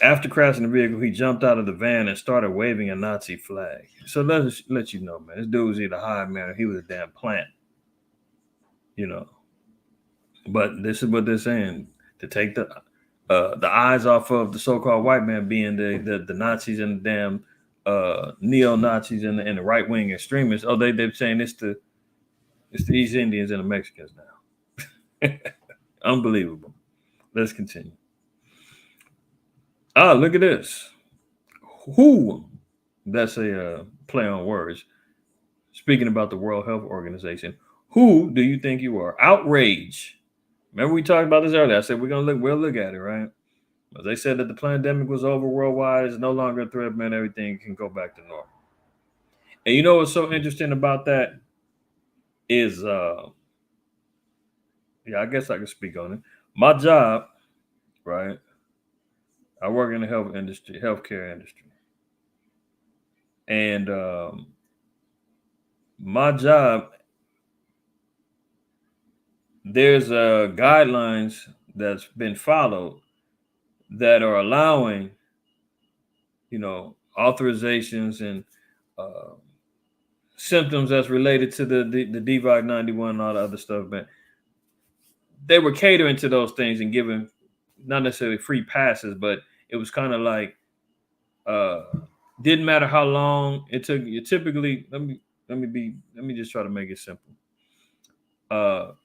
After crashing the vehicle, he jumped out of the van and started waving a Nazi flag. So let's let you know, man, this dude was either hired man or he was a damn plant. You know. But this is what they're saying, to take the eyes off of the so-called white man being the Nazis and the damn neo-Nazis and the right-wing extremists. Oh, they're saying it's the East Indians and the Mexicans now. Unbelievable. Let's continue. Look at this. Who? That's a play on words. Speaking about the World Health Organization, who do you think you are? Outrage. Remember we talked about this earlier. I said we'll look at it, right? But they said that the pandemic was over worldwide. It's no longer a threat, man. Everything can go back to normal. And you know what's so interesting about that is, I guess I can speak on it. My job, right? I work in the healthcare industry. And my job, there's guidelines that's been followed that are allowing, you know, authorizations and symptoms that's related to the DVOC 91 and all the other stuff, but they were catering to those things and giving not necessarily free passes, but it was kind of like didn't matter how long it took. You typically let me just try to make it simple.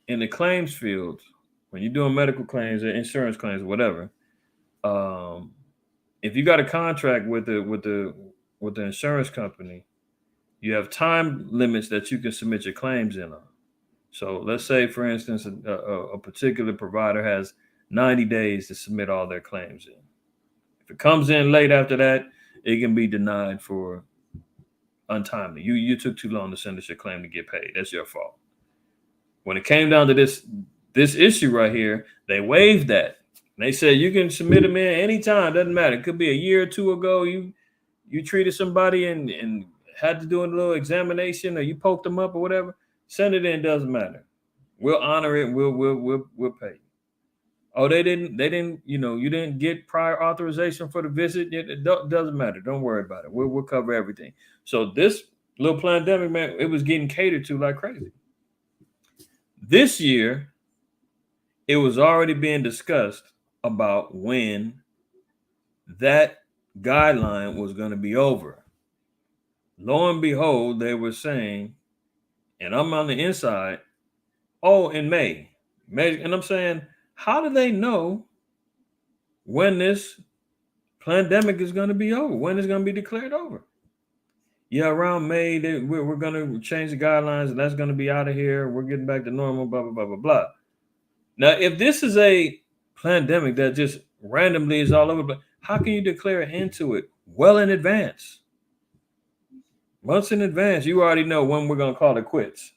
In the claims field, when you're doing medical claims or insurance claims or whatever, if you got a contract with the insurance company, you have time limits that you can submit your claims in on. So let's say, for instance, a particular provider has 90 days to submit all their claims in. If it comes in late after that, it can be denied for untimely. You took too long to send us your claim to get paid. That's your fault. When it came down to this issue right here, they waived that. They said you can submit them in anytime. Doesn't matter. It could be a year or two ago. You treated somebody and had to do a little examination, or you poked them up or whatever. Send it in. Doesn't matter. We'll honor it. We'll pay you. Oh, they didn't. You know, you didn't get prior authorization for the visit. It doesn't matter. Don't worry about it. We'll cover everything. So this little pandemic, man, it was getting catered to like crazy. This year, it was already being discussed about when that guideline was going to be over. Lo and behold, they were saying, and I'm on the inside, oh, in May. And I'm saying, how do they know when this pandemic is going to be over? When it's going to be declared over? Yeah, around May, we're going to change the guidelines, and that's going to be out of here. We're getting back to normal, blah, blah, blah, blah, blah. Now, if this is a pandemic that just randomly is all over, but how can you declare an end to it well in advance? Months in advance, you already know when we're going to call it quits,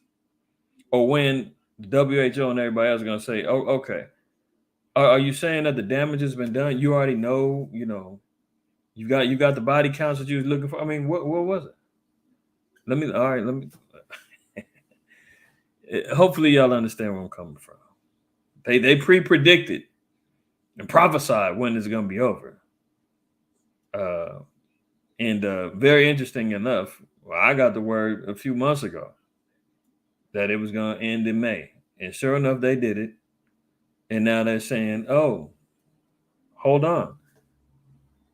or when the WHO and everybody else are going to say, oh, okay. Are you saying that the damage has been done? You already know, you know, you got the body counts that you was looking for. I mean, what was it? Let me. Hopefully y'all understand where I'm coming from. They pre-predicted and prophesied when it's going to be over. And very interesting enough, I got the word a few months ago that it was going to end in May. And sure enough, they did it. And now they're saying, oh, hold on.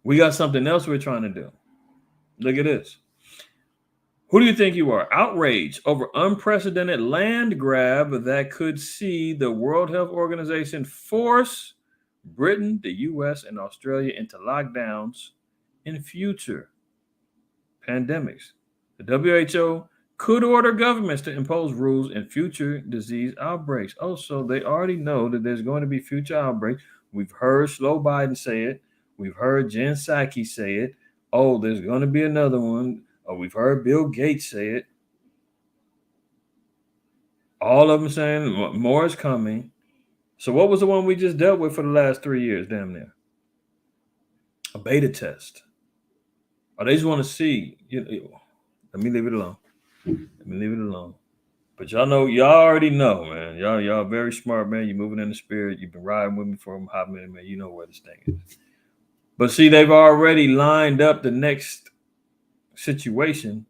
We got something else we're trying to do. Look at this. Who do you think you are? Outrage over unprecedented land grab that could see the World Health Organization force Britain, the US, and Australia into lockdowns in future pandemics. The WHO could order governments to impose rules in future disease outbreaks. Oh, so they already know that there's going to be future outbreaks. We've heard Slow Biden say it. We've heard Jen Psaki say it. Oh, there's going to be another one. Oh, we've heard Bill Gates say it. All of them saying more is coming. So what was the one we just dealt with for the last 3 years, damn near? A beta test. Or they just want to see, let me leave it alone. Let me leave it alone. But y'all already know, man. Y'all very smart, man. You're moving in the spirit. You've been riding with me for a hot minute, man. You know where this thing is. But see, they've already lined up the next situation,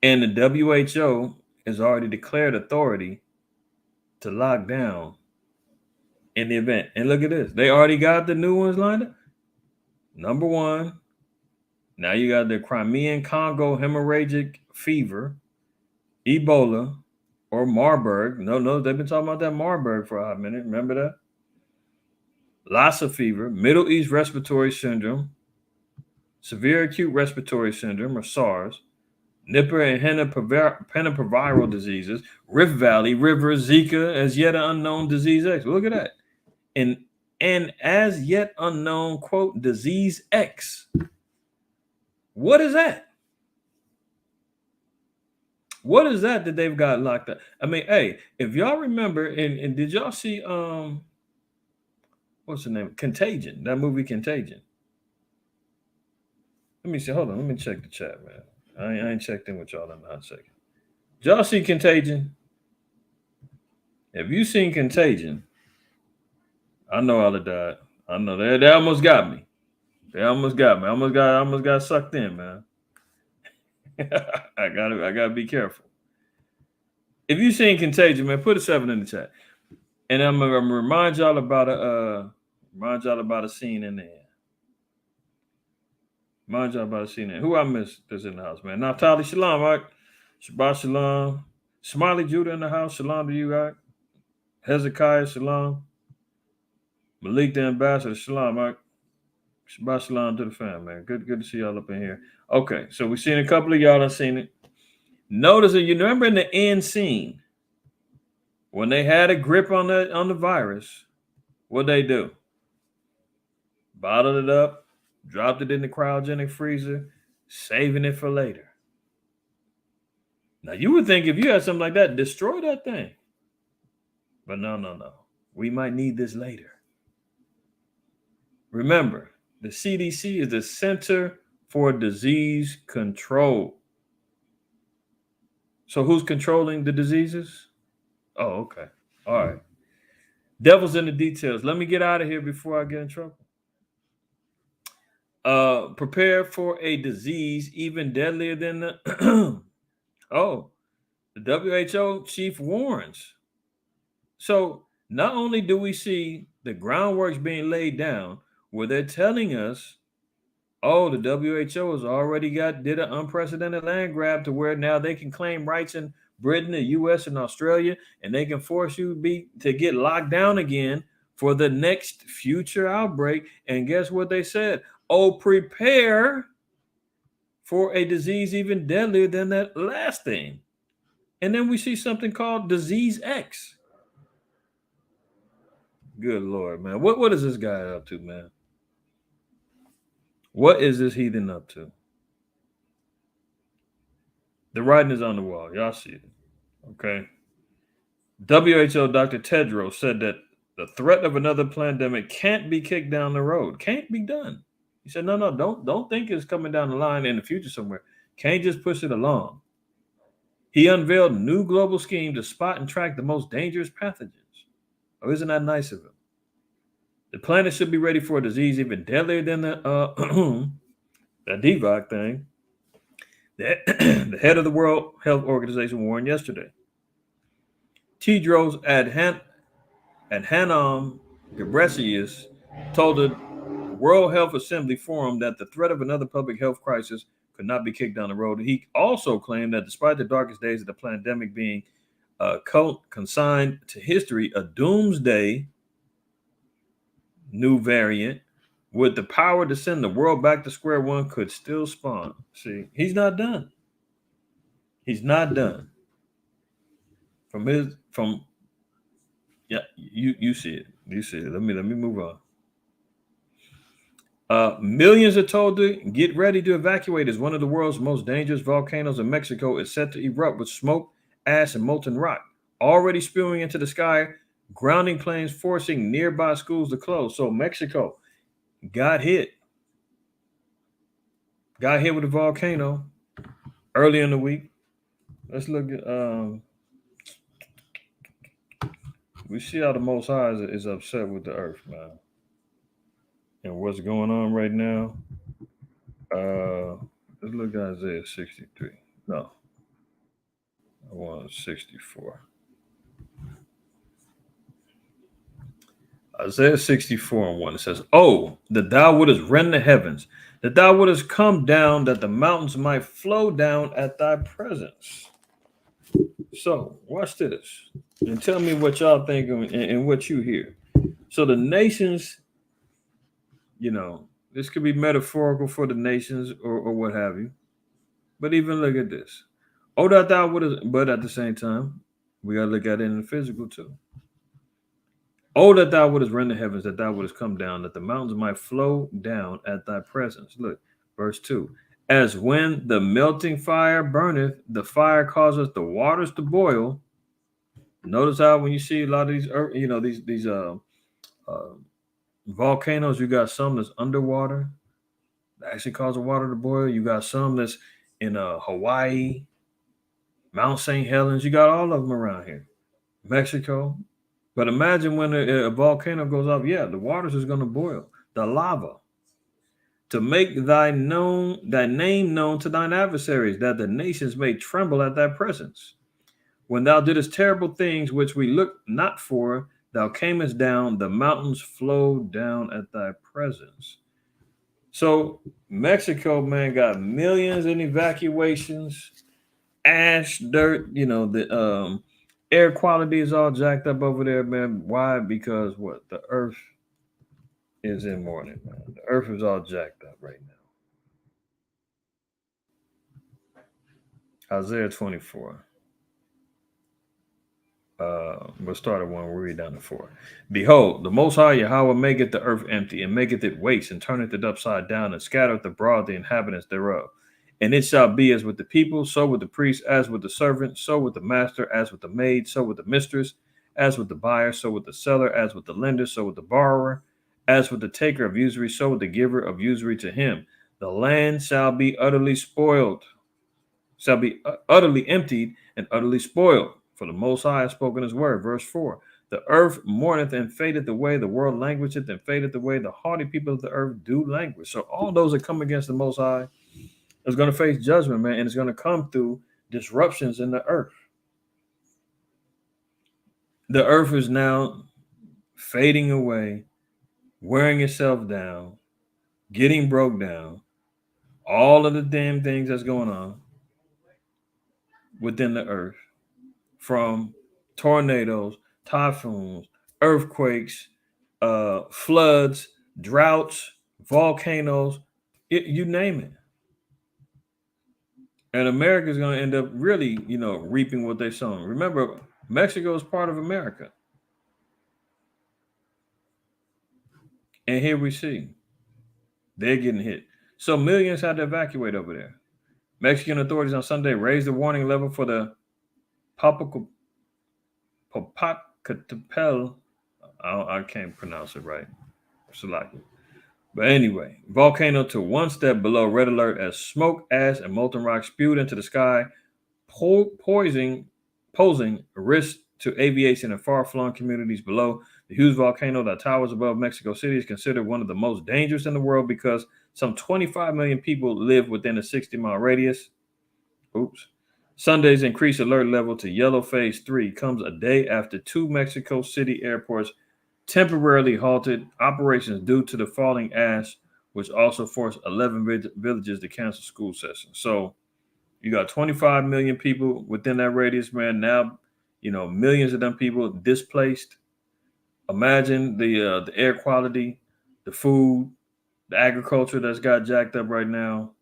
and the WHO has already declared authority to lock down in the event. And look at this. They already got the new ones lined up. Number one, now you got the Crimean Congo hemorrhagic fever, Ebola, or Marburg. No, they've been talking about that Marburg for a hot minute. Remember that? Lassa fever, Middle East respiratory syndrome, severe acute respiratory syndrome, or SARS, Nipah and pentaviral diseases, Rift Valley, River, Zika, as yet unknown disease X. Look at that. And as yet unknown, quote, disease X. What is that? What is that they've got locked up? I mean, hey, if y'all remember, and did y'all see what's the name? Contagion, that movie Contagion. Let me see. Hold on. Let me check the chat, man. I ain't checked in with y'all in a hot second. Did y'all see Contagion? Have you seen Contagion? I know all of that. I know they almost got me. They almost got me. I almost got sucked in, man. I gotta be careful. If you seen Contagion, man, put a 7 in the chat. And I'm gonna remind y'all about a scene in there. Remind y'all about a scene in there. Who I missed that's in the house, man? Naftali, shalom, right? Shabbat shalom. Smiley Judah in the house. Shalom to you, right? Hezekiah, shalom. Malik the ambassador, shalom, right? Shabbat shalom to the fam, man. Good to see y'all up in here. Okay, so we've seen a couple of y'all have seen it. Notice that you remember in the end scene when they had a grip on the virus, what they do? Bottled it up, dropped it in the cryogenic freezer, saving it for later. Now you would think if you had something like that, destroy that thing. But no. We might need this later. Remember, the CDC is the Center for Disease Control. So who's controlling the diseases? Oh, okay. All right. Devil's in the details. Let me get out of here before I get in trouble. Prepare for a disease even deadlier than the the WHO chief warns. So not only do we see the groundwork's being laid down where they're telling us, the WHO has already did an unprecedented land grab to where now they can claim rights in Britain, the US, and Australia, and they can force you to get locked down again for the next future outbreak. And guess what they said? Prepare for a disease even deadlier than that last thing. And then we see something called disease X. Good Lord, man. What is this guy up to, man? What is this heathen up to? The writing is on the wall. Y'all see it. Okay. WHO Dr. Tedros said that the threat of another pandemic can't be kicked down the road. Can't be done. He said, no, don't think it's coming down the line in the future somewhere. Can't just push it along. He unveiled a new global scheme to spot and track the most dangerous pathogens. Oh, isn't that nice of him? The planet should be ready for a disease even deadlier than the DVOC thing. The head of the World Health Organization warned yesterday. Tedros Adhanom Ghebreyesus told the World Health Assembly Forum that the threat of another public health crisis could not be kicked down the road. He also claimed that despite the darkest days of the pandemic being consigned to history, a doomsday new variant with the power to send the world back to square one could still spawn. See, he's not done. He's not done. From yeah, you see it. You see it. Let me move on. Millions are told to get ready to evacuate as one of the world's most dangerous volcanoes in Mexico is set to erupt with smoke, ash, and molten rock, already spewing into the sky, grounding planes, forcing nearby schools to close. So Mexico got hit with a volcano early in the week. Let's look at we see how the Most High is upset with the earth, man, and what's going on right now. Let's look at Isaiah 63. No, I want 64. Isaiah 64 and 1. It says, "Oh, that thou wouldest rend the heavens, that thou wouldest come down, that the mountains might flow down at thy presence." So, watch this and tell me what y'all think and what you hear. So, the nations, this could be metaphorical for the nations or what have you. But even look at this. Oh, that thou wouldest, but at the same time, we got to look at it in the physical too. Oh, that thou wouldest rend the heavens, that thou wouldest come down, that the mountains might flow down at thy presence. Look, verse 2. As when the melting fire burneth, the fire causeth the waters to boil. Notice how when you see a lot of these volcanoes, you got some that's underwater that actually cause the water to boil. You got some that's in Hawaii, Mount St. Helens. You got all of them around here, Mexico. But imagine when a volcano goes off, the waters is going to boil, the lava. To make thy name known to thine adversaries, that the nations may tremble at thy presence. When thou didst terrible things which we looked not for, thou camest down, the mountains flowed down at thy presence. So Mexico, man, got millions in evacuations, ash, dirt, the air quality is all jacked up over there, man. Why? Because what? The earth is in mourning, man. The earth is all jacked up right now. Isaiah 24. We'll start at 1, we'll read down to 4. Behold, the Most High Yahweh maketh the earth empty, and maketh it waste, and turneth it upside down, and scattereth abroad the inhabitants thereof. And it shall be as with the people, so with the priest, as with the servant, so with the master, as with the maid, so with the mistress, as with the buyer, so with the seller, as with the lender, so with the borrower, as with the taker of usury, so with the giver of usury to him. The land shall be utterly spoiled, shall be utterly emptied and utterly spoiled. For the Most High has spoken his word. Verse 4. The earth mourneth and fadeth away, the world languisheth and fadeth away, the haughty people of the earth do languish. So all those that come against the Most High is going to face judgment, man, and it's going to come through disruptions in the earth. The earth is now fading away, wearing itself down, getting broke down. All of the damn things that's going on within the earth, from tornadoes, typhoons, earthquakes, floods, droughts, volcanoes, you name it. And America is going to end up really, reaping what they sown. Remember, Mexico is part of America. And here we see they're getting hit. So millions had to evacuate over there. Mexican authorities on Sunday raised the warning level for the Popocatépetl. I can't pronounce it right. Select. But anyway, volcano to one step below red alert as smoke, ash, and molten rock spewed into the sky, posing a risk to aviation in far-flung communities below. The huge volcano that towers above Mexico City is considered one of the most dangerous in the world because some 25 million people live within a 60-mile radius. Sunday's increased alert level to yellow phase 3 comes a day after 2 Mexico City airports temporarily halted operations due to the falling ash, which also forced 11 villages to cancel school sessions. So you got 25 million people within that radius, man. Now, millions of them people displaced. Imagine the air quality, the food, the agriculture that's got jacked up right now.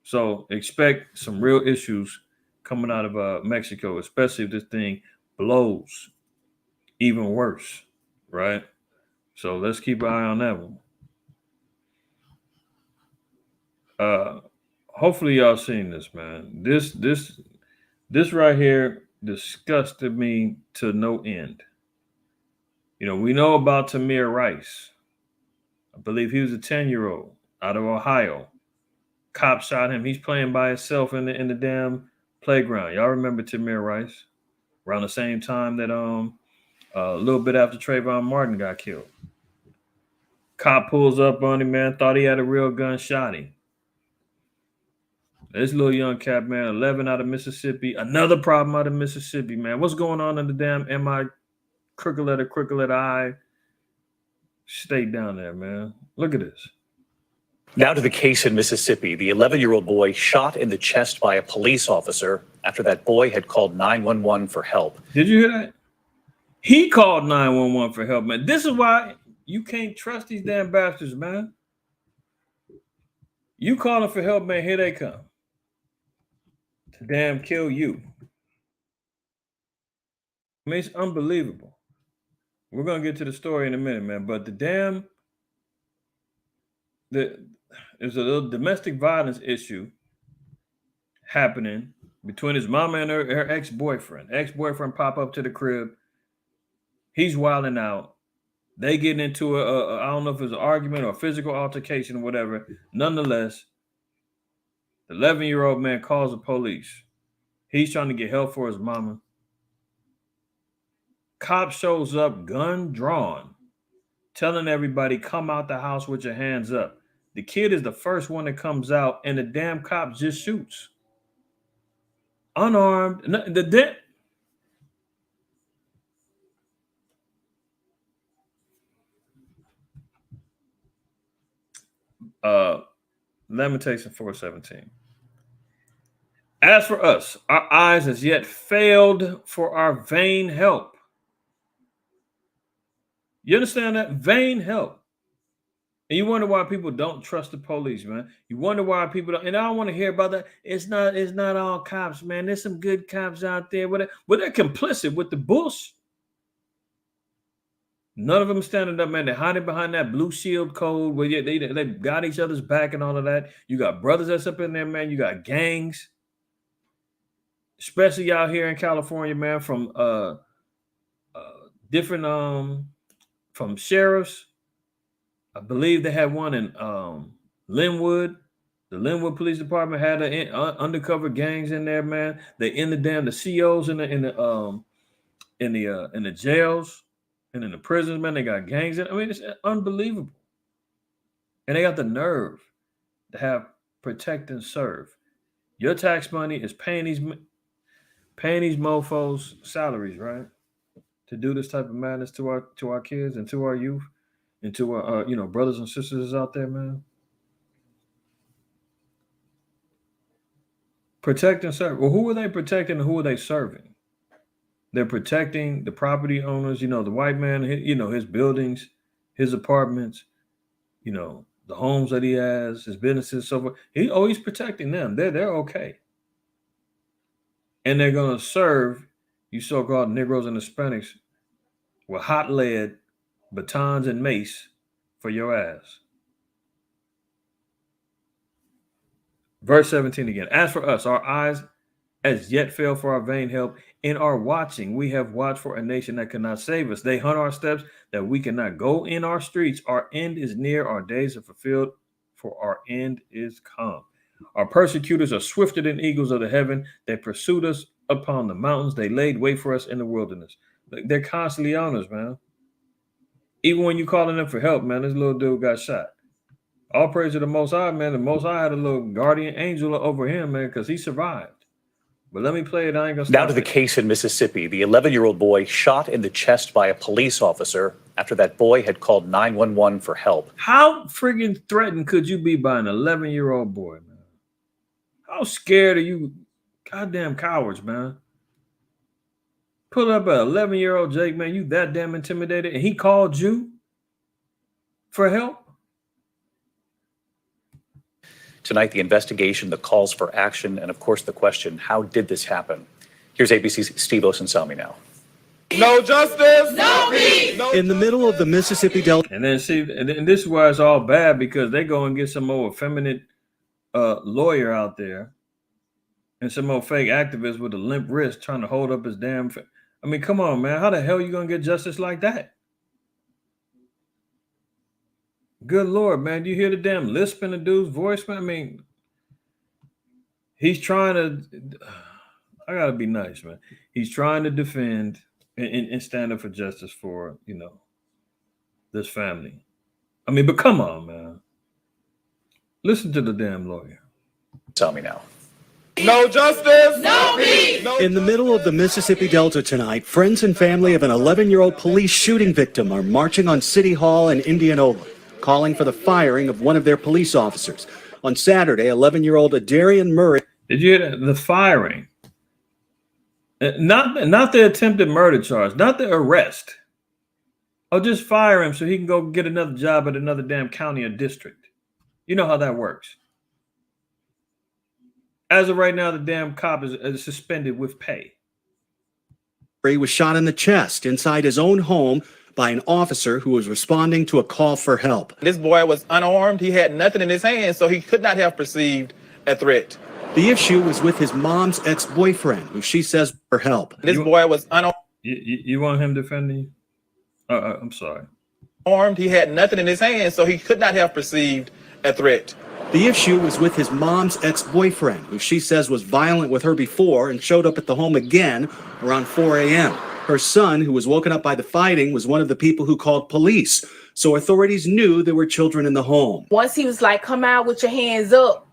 So expect some real issues coming out of Mexico, especially if this thing blows even worse, right? So let's keep an eye on that one. Hopefully y'all seen this, man. This right here disgusted me to no end. You know, we know about Tamir Rice. I believe he was a 10-year-old out of Ohio. Cop shot him. He's playing by himself in the damn playground. Y'all remember Tamir Rice? Around the same time that a little bit after Trayvon Martin got killed. Cop pulls up on him, man. Thought he had a real gun, shot him. This little young cat, man, 11 out of Mississippi. Another problem out of Mississippi, man. What's going on in the damn MI crooked letter I state down there, man? Look at this. Now to the case in Mississippi. The 11-year-old boy shot in the chest by a police officer after that boy had called 911 for help. Did you hear that? He called 911 for help, man. This is why you can't trust these damn bastards, man. You calling for help, man, here they come. To damn kill you. I mean, it's unbelievable. We're going to get to the story in a minute, man. But there's a little domestic violence issue happening between his mama and her ex-boyfriend. Ex-boyfriend pop up to the crib. He's wilding out. They getting into I don't know if it's an argument or a physical altercation or whatever. Nonetheless, the 11-year-old man calls the police. He's trying to get help for his mama. Cop shows up, gun drawn, telling everybody, come out the house with your hands up. The kid is the first one that comes out, and the damn cop just shoots. Unarmed. Lamentation 4:17. As for us, our eyes as yet failed for our vain help. You understand that? Vain help. And you wonder why people don't trust the police, man. You wonder why people don't, and I don't want to hear about that. It's not all cops, man. There's some good cops out there, but they're complicit with the bullshit. None of them standing up, man. They're hiding behind that blue shield code where they got each other's back and all of that. You got brothers that's up in there, man. You got gangs, especially out here in California, man, from different from sheriffs. I believe they had one in Linwood. The Linwood Police Department had undercover gangs in there, man. They in the COs in the jails. And in the prisons, man, they got gangs in. I mean, it's unbelievable. And they got the nerve to have protect and serve. Your tax money is paying these mofos salaries, right? To do this type of madness to our kids and to our youth and to our brothers and sisters out there, man. Protect and serve. Well, who are they protecting and who are they serving? They're protecting the property owners, the white man, his buildings, his apartments, the homes that he has, his businesses, so forth. He's protecting them. They're okay. And they're going to serve you so-called Negroes and Hispanics with hot lead, batons, and mace for your ass. Verse 17 again. As for us, our eyes as yet fail for our vain help. In our watching, we have watched for a nation that cannot save us. They hunt our steps that we cannot go in our streets. Our end is near. Our days are fulfilled, for our end is come. Our persecutors are swifter than eagles of the heaven. They pursued us upon the mountains. They laid wait for us in the wilderness. They're constantly on us, man. Even when you calling them for help, man, this little dude got shot. All praise to the Most High, man. The Most High had a little guardian angel over him, man, because he survived. But let me play it. I ain't gonna stop. Now to the case in Mississippi. The 11-year-old boy shot in the chest by a police officer after that boy had called 911 for help. How friggin' threatened could you be by an 11-year-old boy, man? How scared are you? Goddamn cowards, man. Pull up an 11-year-old Jake, man. You that damn intimidated, and he called you for help? Tonight, the investigation, the calls for action, and of course, the question, how did this happen? Here's ABC's Steve Osunsami now. No justice, no peace. In the middle of the Mississippi Delta. And then see, and this is why it's all bad, because they go and get some more effeminate lawyer out there and some more fake activist with a limp wrist trying to hold up his damn. I mean, come on, man. How the hell are you going to get justice like that? Good Lord, man. Do you hear the damn lisp in the dude's voice, man? I mean, he's trying to, I got to be nice, man. He's trying to defend and stand up for justice for, you know, this family. I mean, but come on, man. Listen to the damn lawyer. Tell me now. No justice, no peace. In the middle of the Mississippi Delta tonight, friends and family of an 11-year-old police shooting victim are marching on City Hall in Indianola, calling for the firing of one of their police officers. On Saturday, 11-year-old Adarian Murray. Did you hear that? The firing? Not the attempted murder charge, not the arrest. Oh, just fire him so he can go get another job at another damn county or district. You know how that works. As of right now, the damn cop is suspended with pay. He was shot in the chest inside his own home by an officer who was responding to a call for help. This boy was unarmed. He had nothing in his hand, so he could not have perceived a threat. The issue was with his mom's ex-boyfriend, who she says for help. This boy was unarmed. You want him defending you? I'm sorry. He had nothing in his hand, so he could not have perceived a threat. The issue was with his mom's ex-boyfriend, who she says was violent with her before and showed up at the home again around 4 a.m. Her son, who was woken up by the fighting, was one of the people who called police. So authorities knew there were children in the home. Once he was like, come out with your hands up,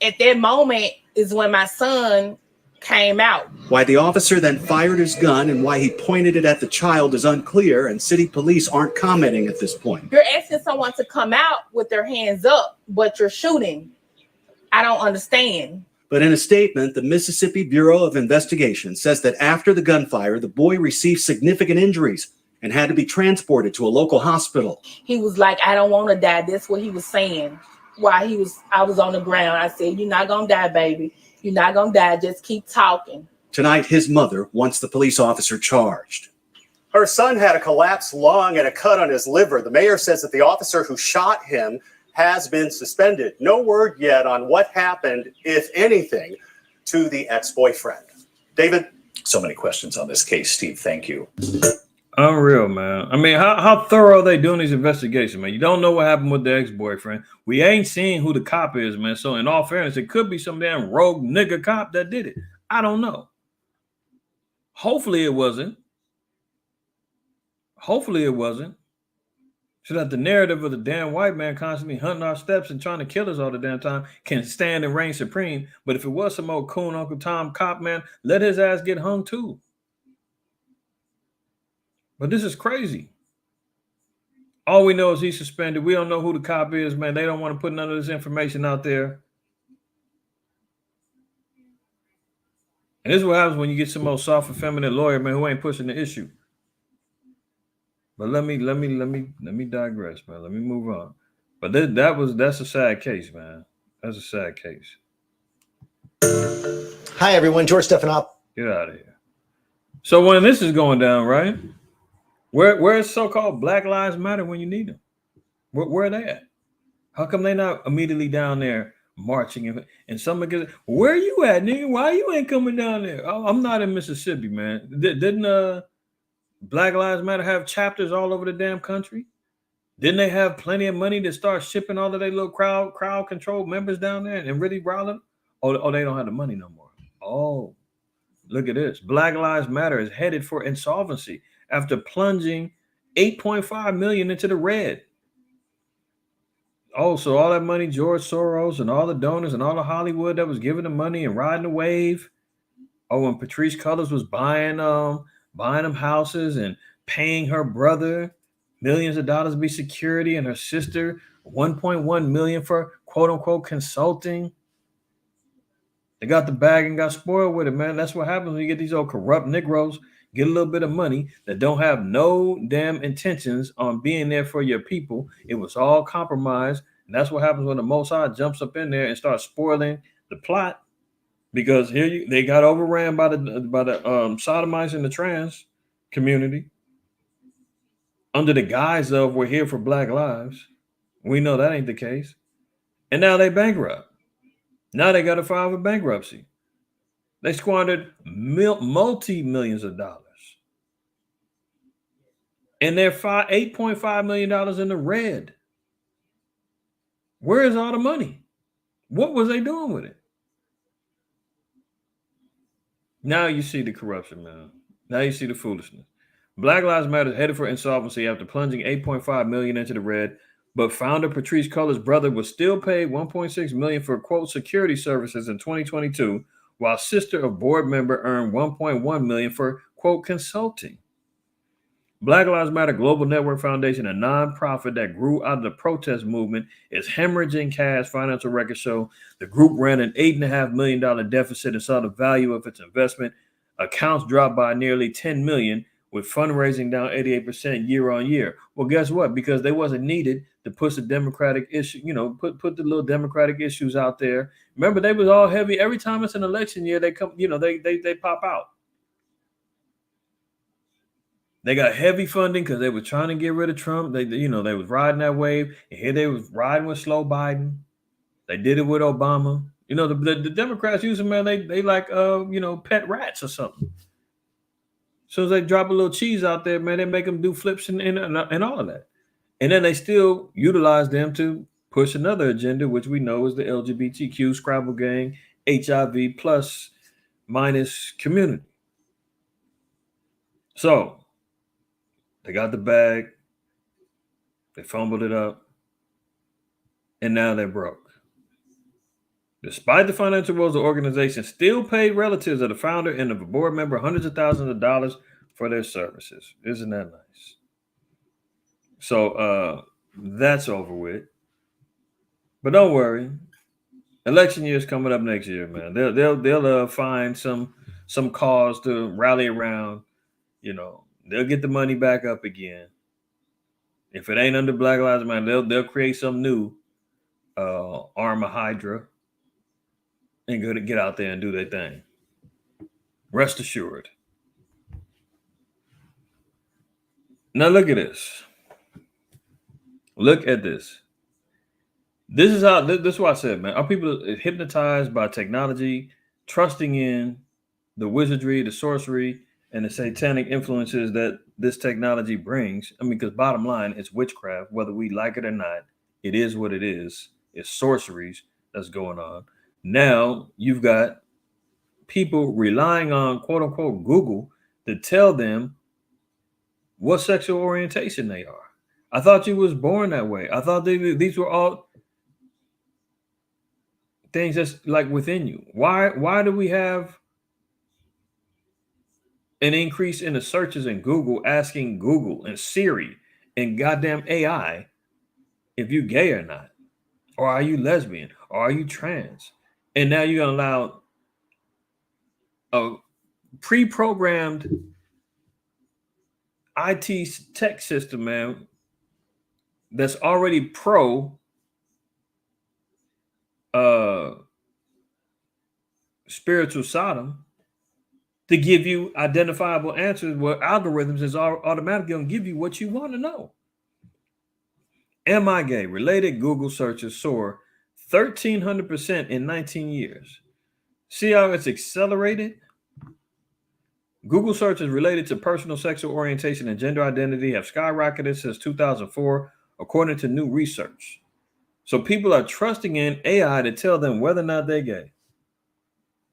at that moment is when my son came out. Why the officer then fired his gun and why he pointed it at the child is unclear, and city police aren't commenting at this point. You're asking someone to come out with their hands up, but you're shooting. I don't understand. But in a statement, the Mississippi Bureau of Investigation says that after the gunfire, the boy received significant injuries and had to be transported to a local hospital. He was like, I don't want to die. That's what he was saying. While I was on the ground, I said, you're not going to die, baby. You're not going to die. Just keep talking. Tonight, his mother wants the police officer charged. Her son had a collapsed lung and a cut on his liver. The mayor says that the officer who shot him has been suspended. No word yet on what happened, if anything, to the ex-boyfriend. David? So many questions on this case, Steve. Thank you. Unreal, man. I mean, how thorough are they doing these investigations, man? You don't know what happened with the ex-boyfriend. We ain't seen who the cop is, man. So in all fairness, it could be some damn rogue nigga cop that did it. I don't know. Hopefully it wasn't. So that the narrative of the damn white man constantly hunting our steps and trying to kill us all the damn time can stand and reign supreme. But if it was some old coon Uncle Tom cop, man, let his ass get hung too. But this is crazy. All we know is he's suspended. We don't know who the cop is, man. They don't want to put none of this information out there. And this is what happens when you get some old soft, effeminate lawyer, man, who ain't pushing the issue. But let me digress, man. Let me move on. But that's a sad case, man. That's a sad case. Hi, everyone. George Stephanop. Get out of here. So when this is going down, right? Where's so-called Black Lives Matter when you need them? Where are they at? How come they not immediately down there marching? And someone gets, where are you at, nigga? Why you ain't coming down there? Oh, I'm not in Mississippi, man. Didn't Black Lives Matter have chapters all over the damn country? Didn't they have plenty of money to start shipping all of their little crowd control members down there and really rile them? Oh, they don't have the money no more. Oh, look at this. Black Lives Matter is headed for insolvency after plunging $8.5 million into the red. Oh, so all that money, George Soros and all the donors and all the Hollywood that was giving the money and riding the wave. Oh, when Patrice Cullors was buying them houses and paying her brother millions of dollars to be security and her sister $1.1 million for quote unquote consulting. They got the bag and got spoiled with it, man. That's what happens when you get these old corrupt Negroes, get a little bit of money that don't have no damn intentions on being there for your people. It was all compromised And that's what happens when the Mossad jumps up in there and starts spoiling the plot, because they got overran by the sodomites and the trans community under the guise of we're here for Black lives. We know that ain't the case. And now they bankrupt. Now they got to file for bankruptcy. They squandered multi-millions of dollars. And they're $8.5 million in the red. Where is all the money? What was they doing with it? Now you see the corruption, man. Now you see the foolishness. Black Lives Matter is headed for insolvency after plunging $8.5 million into the red, but founder Patrisse Cullors' brother was still paid $1.6 million for, quote, security services in 2022, while sister of board member earned $1.1 million for, quote, consulting. Black Lives Matter Global Network Foundation, a nonprofit that grew out of the protest movement, is hemorrhaging cash. Financial records show the group ran an $8.5 million deficit and saw the value of its investment. Accounts dropped by nearly $10 million, with fundraising down 88% year on year. Well, guess what? Because they wasn't needed to push the democratic issue, put the little democratic issues out there. Remember, they was all heavy. Every time it's an election year, they come, they pop out. They got heavy funding because they were trying to get rid of Trump. They was riding that wave, and here they was riding with slow Biden. They did it with Obama. The Democrats use them, man. They like pet rats or something. So as they drop a little cheese out there, man, they make them do flips and all of that. And then they still utilize them to push another agenda, which we know is the LGBTQ, Scrabble gang, HIV plus minus community. So they got the bag, they fumbled it up, and now they're broke. Despite the financial woes, the organization still paid relatives of the founder and of a board member hundreds of thousands of dollars for their services. Isn't that nice? So that's over with. But don't worry, election year is coming up next year, man. They'll find some cause to rally around. They'll get the money back up again. If it ain't under Black Lives Matter, they'll create some new arm of Hydra and go to get out there and do their thing. Rest assured. Now look at this. Look at this. This is what I said, man. Are people hypnotized by technology, trusting in the wizardry, the sorcery, and the satanic influences that this technology brings? I mean, because bottom line, it's witchcraft, whether we like it or not. It is what it is. It's sorceries that's going on. Now you've got people relying on, quote unquote, Google to tell them what sexual orientation they are. I thought you was born that way. I thought these were all things that's like within you. Why do we have an increase in the searches in Google, asking Google and Siri and goddamn AI if you gay or not? Or are you lesbian? Or are you trans? And now you're going to allow a pre-programmed IT tech system, man, that's already pro spiritual Sodom to give you identifiable answers where algorithms is automatically going to give you what you want to know. Am I gay? Related Google searches soar 1,300% in 19 years. See how it's accelerated? Google searches related to personal sexual orientation and gender identity have skyrocketed since 2004, according to new research. So people are trusting in AI to tell them whether or not they're gay.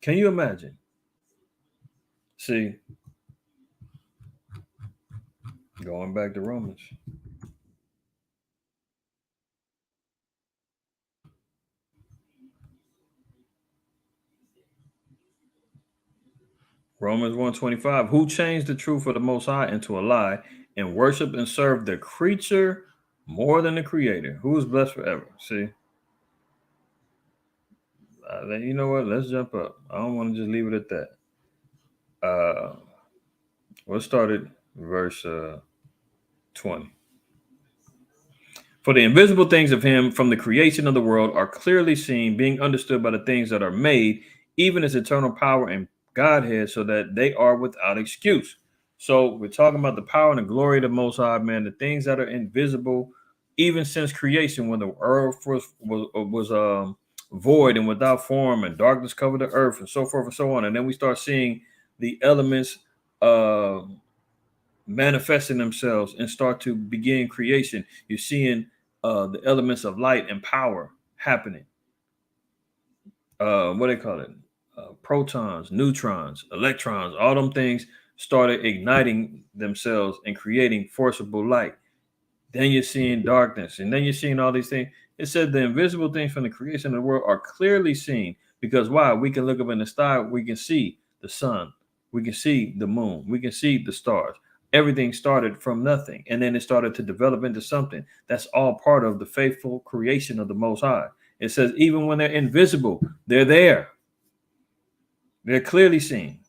Can you imagine? See, going back to Romans. Romans 1:25, who changed the truth of the Most High into a lie and worship and serve the creature more than the creator, who is blessed forever. See, you know what? Let's jump up. I don't want to just leave it at that. Let's start at verse 20. For the invisible things of him from the creation of the world are clearly seen, being understood by the things that are made, even his eternal power and Godhead, so that they are without excuse. So we're talking about the power and the glory of the Most High, man, the things that are invisible, even since creation, when the earth was void and without form, and darkness covered the earth, and so forth and so on. And then we start seeing the elements manifesting themselves and start to begin creation. You're seeing the elements of light and power happening. What do they call it? Protons, neutrons, electrons, all them things started igniting themselves and creating forcible light. Then you're seeing darkness, and then you're seeing all these things. It said the invisible things from the creation of the world are clearly seen, because why? We can look up in the sky, we can see the sun, we can see the moon, we can see the stars. Everything started from nothing, and then it started to develop into something. That's all part of the faithful creation of the Most High. It says even when they're invisible, they're there. They're clearly seen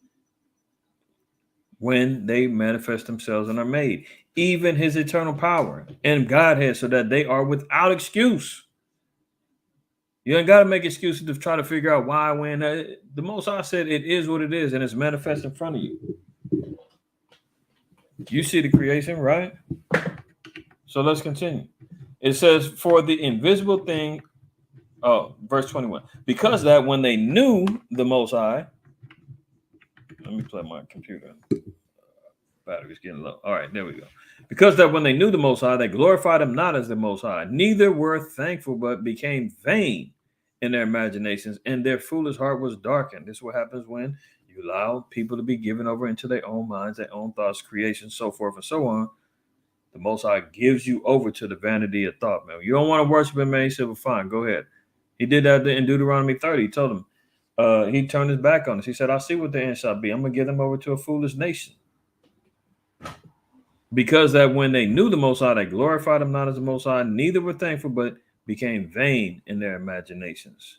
when they manifest themselves and are made. Even his eternal power and Godhead, so that they are without excuse. You ain't got to make excuses to try to figure out why, when. The Most High said it is what it is, and it's manifest in front of you. You see the creation, right? So let's continue. It says, for the invisible thing, verse 21, because that when they knew the Most High, let me play my computer. Battery's getting low. All right, there we go. Because that when they knew the Most High, they glorified him not as the Most High, neither were thankful, but became vain in their imaginations, and their foolish heart was darkened. This is what happens when you allow people to be given over into their own minds, their own thoughts, creation, so forth and so on. The Most High gives you over to the vanity of thought, man. You don't want to worship him, man. He said, well, fine, go ahead. He did that in Deuteronomy 30. He told him, he turned his back on us. He said, I see what the end shall be. I'm going to give them over to a foolish nation. Because that when they knew the Most High, they glorified him not as the Most High, neither were thankful, but became vain in their imaginations.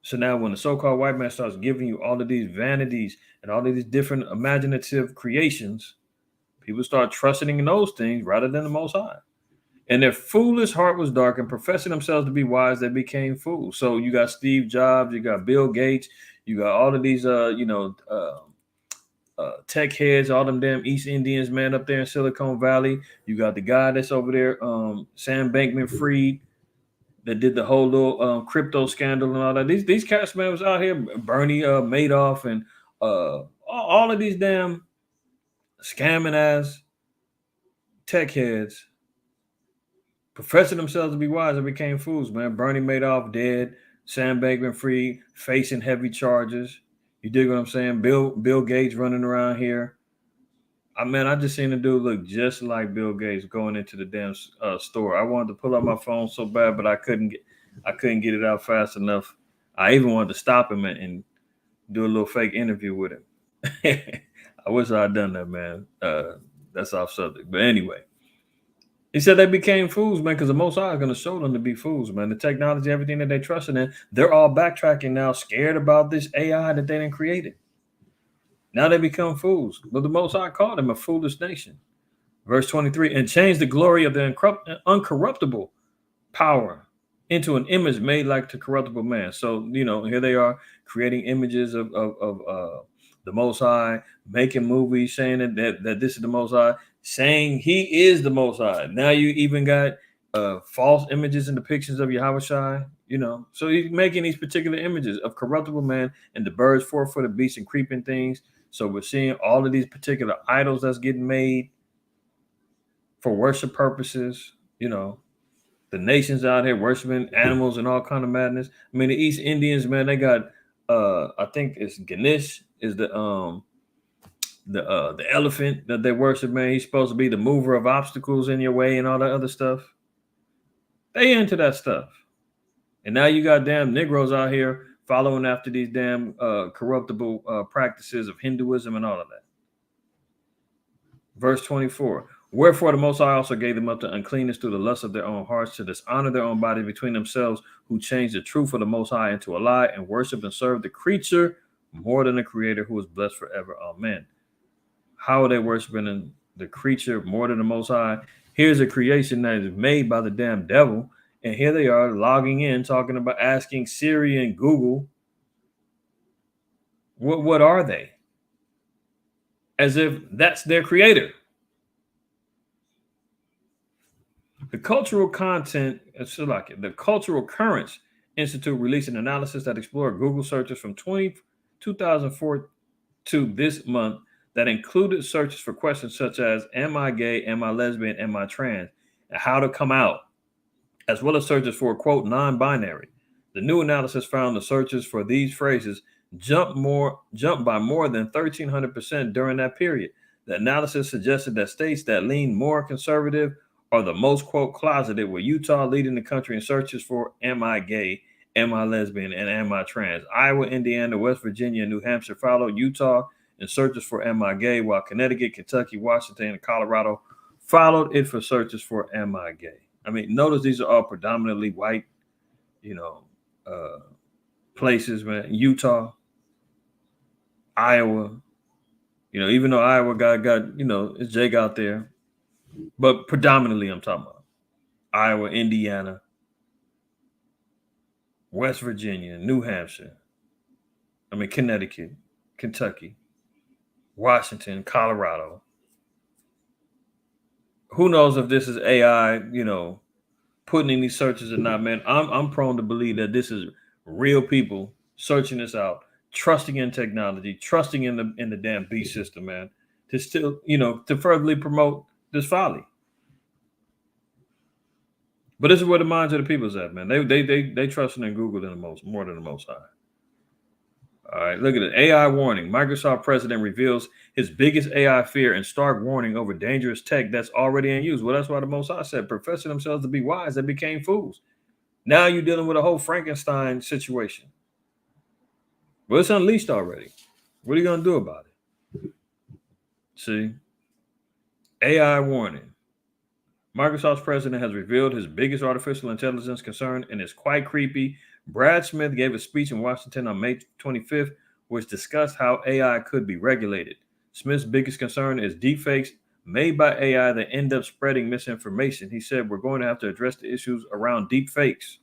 So now when the so-called white man starts giving you all of these vanities and all of these different imaginative creations, people start trusting in those things rather than the Most High. And their foolish heart was darkened, professing themselves to be wise, they became fools. So you got Steve Jobs, you got Bill Gates, you got all of these, tech heads, all them damn East Indians, man, up there in Silicon Valley. You got the guy that's over there, Sam Bankman-Fried, that did the whole little crypto scandal and all that. These cats, man, was out here, Bernie Madoff, and all of these damn scamming ass tech heads professing themselves to be wise and became fools, man. Bernie Madoff dead, Sam Bankman-Fried facing heavy charges. You dig what I'm saying? Bill Gates running around here. I just seen the dude look just like Bill Gates going into the damn store. I wanted to pull out my phone so bad, but I couldn't get it out fast enough. I even wanted to stop him and do a little fake interview with him. I wish I'd done that, man. That's off subject. But anyway, he said they became fools, man, because the Most High is going to show them to be fools, man. The technology, everything that they trusted in, they're all backtracking now, scared about this AI that they didn't create it. Now they become fools. But the Most High called them a foolish nation. Verse 23, and changed the glory of the uncorruptible power into an image made like the corruptible man. So, here they are creating images of the Most High, making movies, saying that this is the Most High, saying he is the Most High. Now you even got false images and depictions of Yahushua, So he's making these particular images of corruptible man and the birds, 4-footed beasts and creeping things. So we're seeing all of these particular idols that's getting made for worship purposes, the nations out here worshiping animals and all kind of madness. I mean, the East Indians, man, they got I think it's Ganesh is the elephant that they worship, man. He's supposed to be the mover of obstacles in your way and all that other stuff. They into that stuff. And now you got damn Negroes out here following after these damn corruptible practices of Hinduism and all of that. Verse 24. Wherefore the Most High also gave them up to uncleanness through the lust of their own hearts, to dishonor their own body between themselves, who changed the truth of the Most High into a lie, and worship and serve the creature more than the Creator, who is blessed forever. Amen. How are they worshiping the creature more than the Most High? Here's a creation that is made by the damn devil. And here they are logging in, talking about asking Siri and Google, what are they? As if that's their creator. The Cultural Content, the Cultural Currents Institute released an analysis that explored Google searches from 2004 to this month that included searches for questions such as, am I gay, am I lesbian, am I trans, and how to come out, as well as searches for, quote, non-binary. The new analysis found the searches for these phrases jumped by more than 1,300% during that period. The analysis suggested that states that lean more conservative are the most, quote, closeted, with Utah leading the country in searches for am I gay, am I lesbian, and am I trans. Iowa, Indiana, West Virginia, and New Hampshire followed Utah in searches for am I gay, while Connecticut, Kentucky, Washington, and Colorado followed it for searches for am I gay. I mean, notice these are all predominantly white, places, man. Utah, Iowa, even though Iowa got it's Jake out there, but predominantly I'm talking about Iowa, Indiana, West Virginia, New Hampshire, Connecticut, Kentucky, Washington, Colorado. Who knows if this is AI, putting in these searches or not, man. I'm prone to believe that this is real people searching this out, trusting in technology, trusting in the damn beast system, man, to still, to furtherly promote this folly. But this is where the minds of the people's at, man. They trusting in Google more than the Most High. All right, look at it. AI warning. Microsoft president reveals his biggest AI fear and stark warning over dangerous tech that's already in use. Well, that's why the Most High said, professing themselves to be wise, they became fools. Now you're dealing with a whole Frankenstein situation. Well, it's unleashed already. What are you going to do about it? See? AI warning. Microsoft's president has revealed his biggest artificial intelligence concern, and it's quite creepy. Brad Smith gave a speech in Washington on May 25th, which discussed how AI could be regulated. Smith's biggest concern is deepfakes made by AI that end up spreading misinformation. He said, we're going to have to address the issues around deepfakes.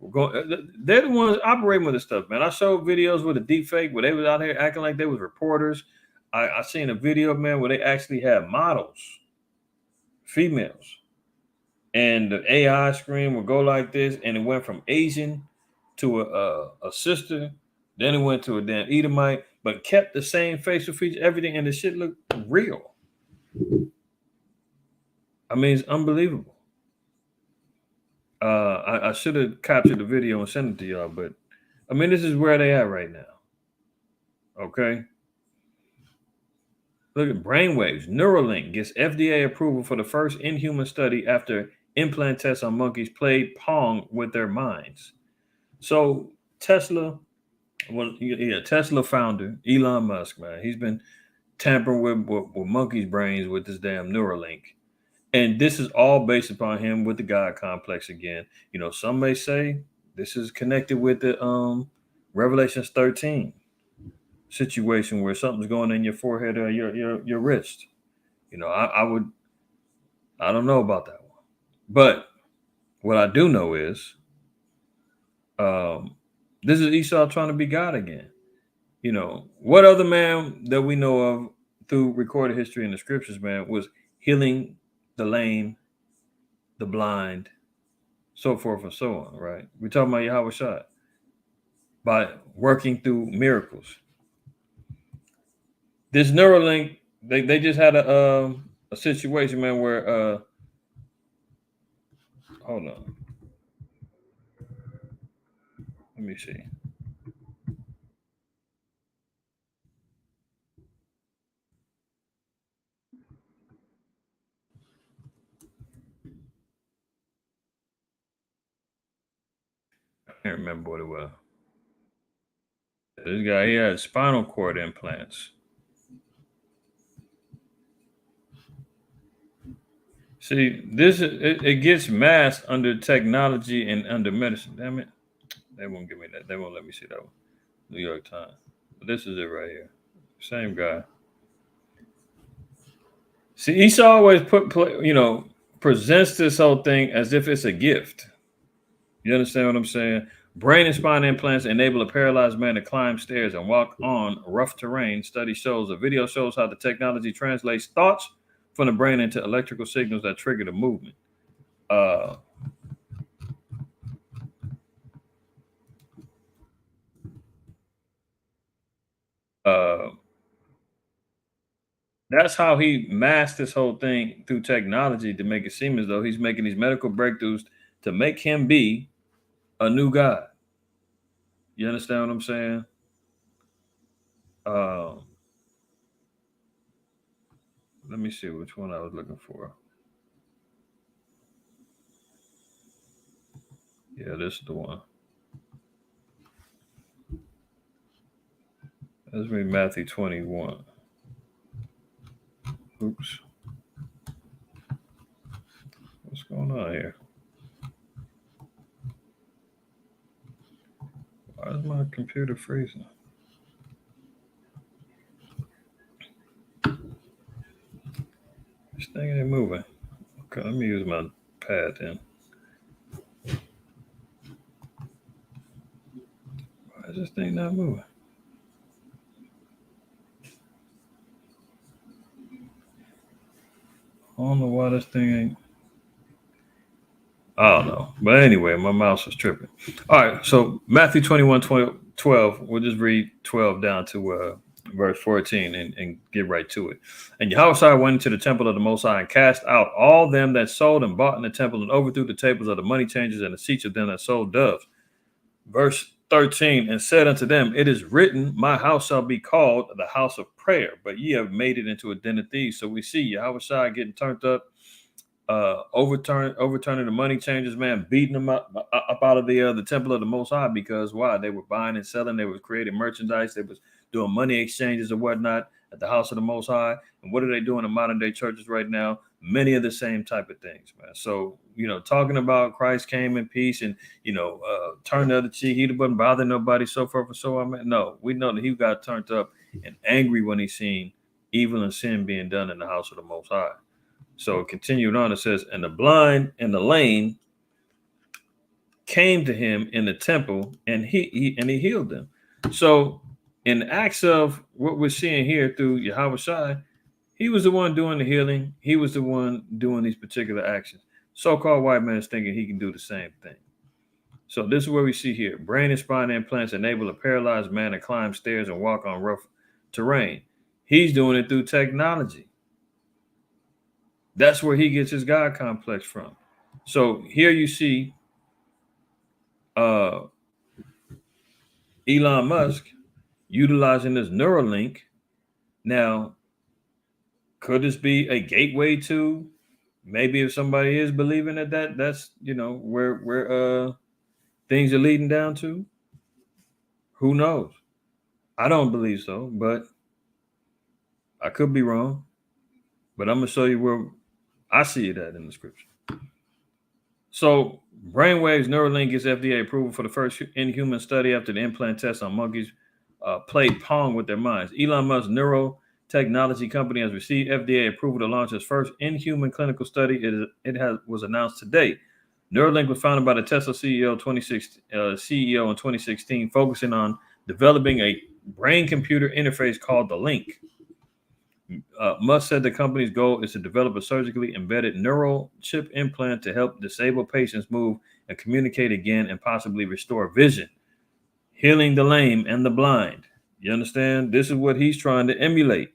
They're the ones operating with this stuff, man. I showed videos with a deepfake where they was out here acting like they was reporters. I seen a video, man, where they actually had models, females, and the AI screen would go like this, and it went from Asian to a sister, then it went to a damn Edomite, but kept the same facial feature, everything, and the shit looked real. It's unbelievable. I should have captured the video and sent it to y'all, but this is where they at right now. Okay. Look at brainwaves. Neuralink gets FDA approval for the first inhuman study after implant tests on monkeys played Pong with their minds. So Tesla founder Elon Musk, man, he's been tampering with monkeys' brains with this damn Neuralink. And this is all based upon him with the God complex again. Some may say this is connected with the Revelations 13 situation where something's going in your forehead or your wrist. I don't know about that one. But what I do know is this is Esau trying to be God again. What other man that we know of through recorded history in the scriptures, man, was healing the lame, the blind, so forth and so on, right? We're talking about Yahweh Shai by working through miracles. This Neuralink, they just had a situation, man, where hold on. Let me see. I can't remember what it was. This guy, he had spinal cord implants. See, it gets masked under technology and under medicine. Damn it. They won't give me that. They won't let me see that one. New York Times. But this is it right here. Same guy. See, Esau always presents this whole thing as if it's a gift. You understand what I'm saying? Brain and spine implants enable a paralyzed man to climb stairs and walk on rough terrain. A video shows how the technology translates thoughts from the brain into electrical signals that trigger the movement. That's how he masked this whole thing through technology to make it seem as though he's making these medical breakthroughs to make him be a new God. You understand what I'm saying? Let me see which one I was looking for. Yeah, this is the one. Let's read Matthew 21. Oops. What's going on here? Why is my computer freezing? This thing ain't moving. Okay, let me use my pad then. Why is this thing not moving? I don't know why this thing ain't. I don't know. But anyway, my mouse was tripping. All right, so Matthew 21, 12. We'll just read 12 down to verse 14 and get right to it. And Yahushua went into the temple of the Most High and cast out all them that sold and bought in the temple and overthrew the tables of the money changers and the seats of them that sold doves. Verse 13, and said unto them, it is written, my house shall be called the house of prayer, but ye have made it into a den of thieves. So we see Yahushua getting turned up, overturning the money changers, man, beating them up out of the temple of the Most High, because why? They were buying and selling, they were creating merchandise, they was doing money exchanges or whatnot at the house of the Most High. And what are they doing in modern day churches right now? Many of the same type of things, man. So, talking about Christ came in peace and, turned the other cheek, he wasn't bothering nobody, so forth and so on. No, we know that he got turned up and angry when he seen evil and sin being done in the house of the Most High. So it continued on, it says, and the blind and the lame came to him in the temple, and he healed them. So in the acts of what we're seeing here through Yahushua, he was the one doing the healing. He was the one doing these particular actions. So-called white man is thinking he can do the same thing. So this is what we see here. Brain and spine implants enable a paralyzed man to climb stairs and walk on rough terrain. He's doing it through technology. That's where he gets his God complex from. So here you see Elon Musk utilizing this Neuralink. Now, could this be a gateway to maybe if somebody is believing that's where things are leading down to? Who knows? I don't believe so, but I could be wrong. But I'm gonna show you where I see it at in the scripture. So, Brainwaves Neuralink gets FDA approval for the first in-human study after the implant test on monkeys played Pong with their minds. Elon Musk's neurotechnology company has received FDA approval to launch its first in-human clinical study. It was announced today. Neuralink was founded by the Tesla CEO in 2016, focusing on developing a brain-computer interface called the Link. Musk said the company's goal is to develop a surgically embedded neural chip implant to help disabled patients move and communicate again and possibly restore vision, healing the lame and the blind. You understand? This is what he's trying to emulate.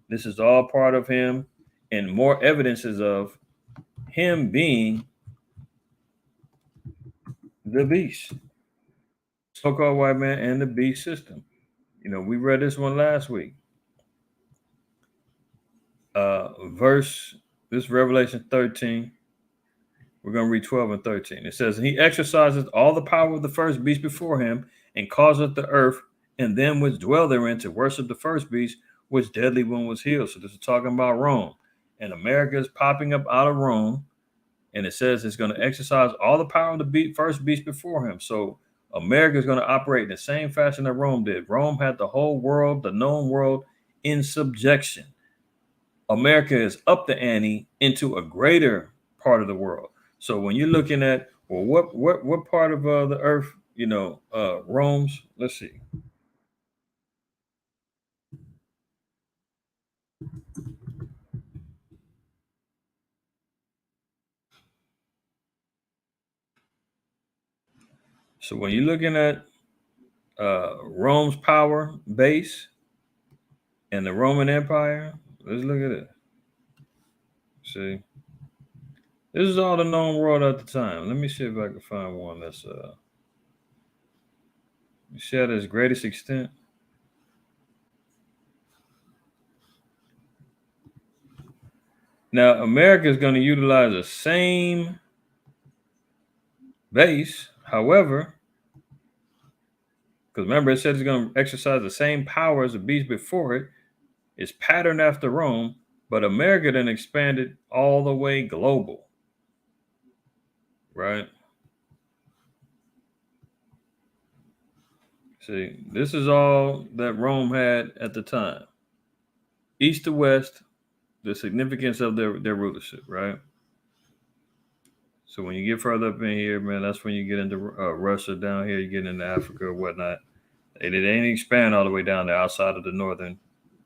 This is all part of him, and more evidences of him being the beast, so-called white man and the beast system. We read this one last week. This Revelation 13. We're going to read 12 and 13. It says, and he exercises all the power of the first beast before him and causeth the earth and them which dwell therein to worship the first beast, which deadly one was healed. So this is talking about Rome. And America is popping up out of Rome. And it says it's going to exercise all the power of the first beast before him. So America is going to operate in the same fashion that Rome did. Rome had the whole world, the known world, in subjection. America is up the ante into a greater part of the world. So when you're looking at, well, what part of the earth, roams? Let's see. So when you're looking at Rome's power base and the Roman Empire, let's look at it. See, this is all the known world at the time. Let me see if I can find one that's you see at its greatest extent. Now, America is going to utilize the same base, however, because remember, it said it's going to exercise the same power as the beast before it. It's patterned after Rome, but America then expanded all the way global. Right? See, this is all that Rome had at the time. East to west, the significance of their rulership, right? So when you get further up in here, man, that's when you get into Russia down here, you get into Africa or whatnot. They didn't expand all the way down there outside of the northern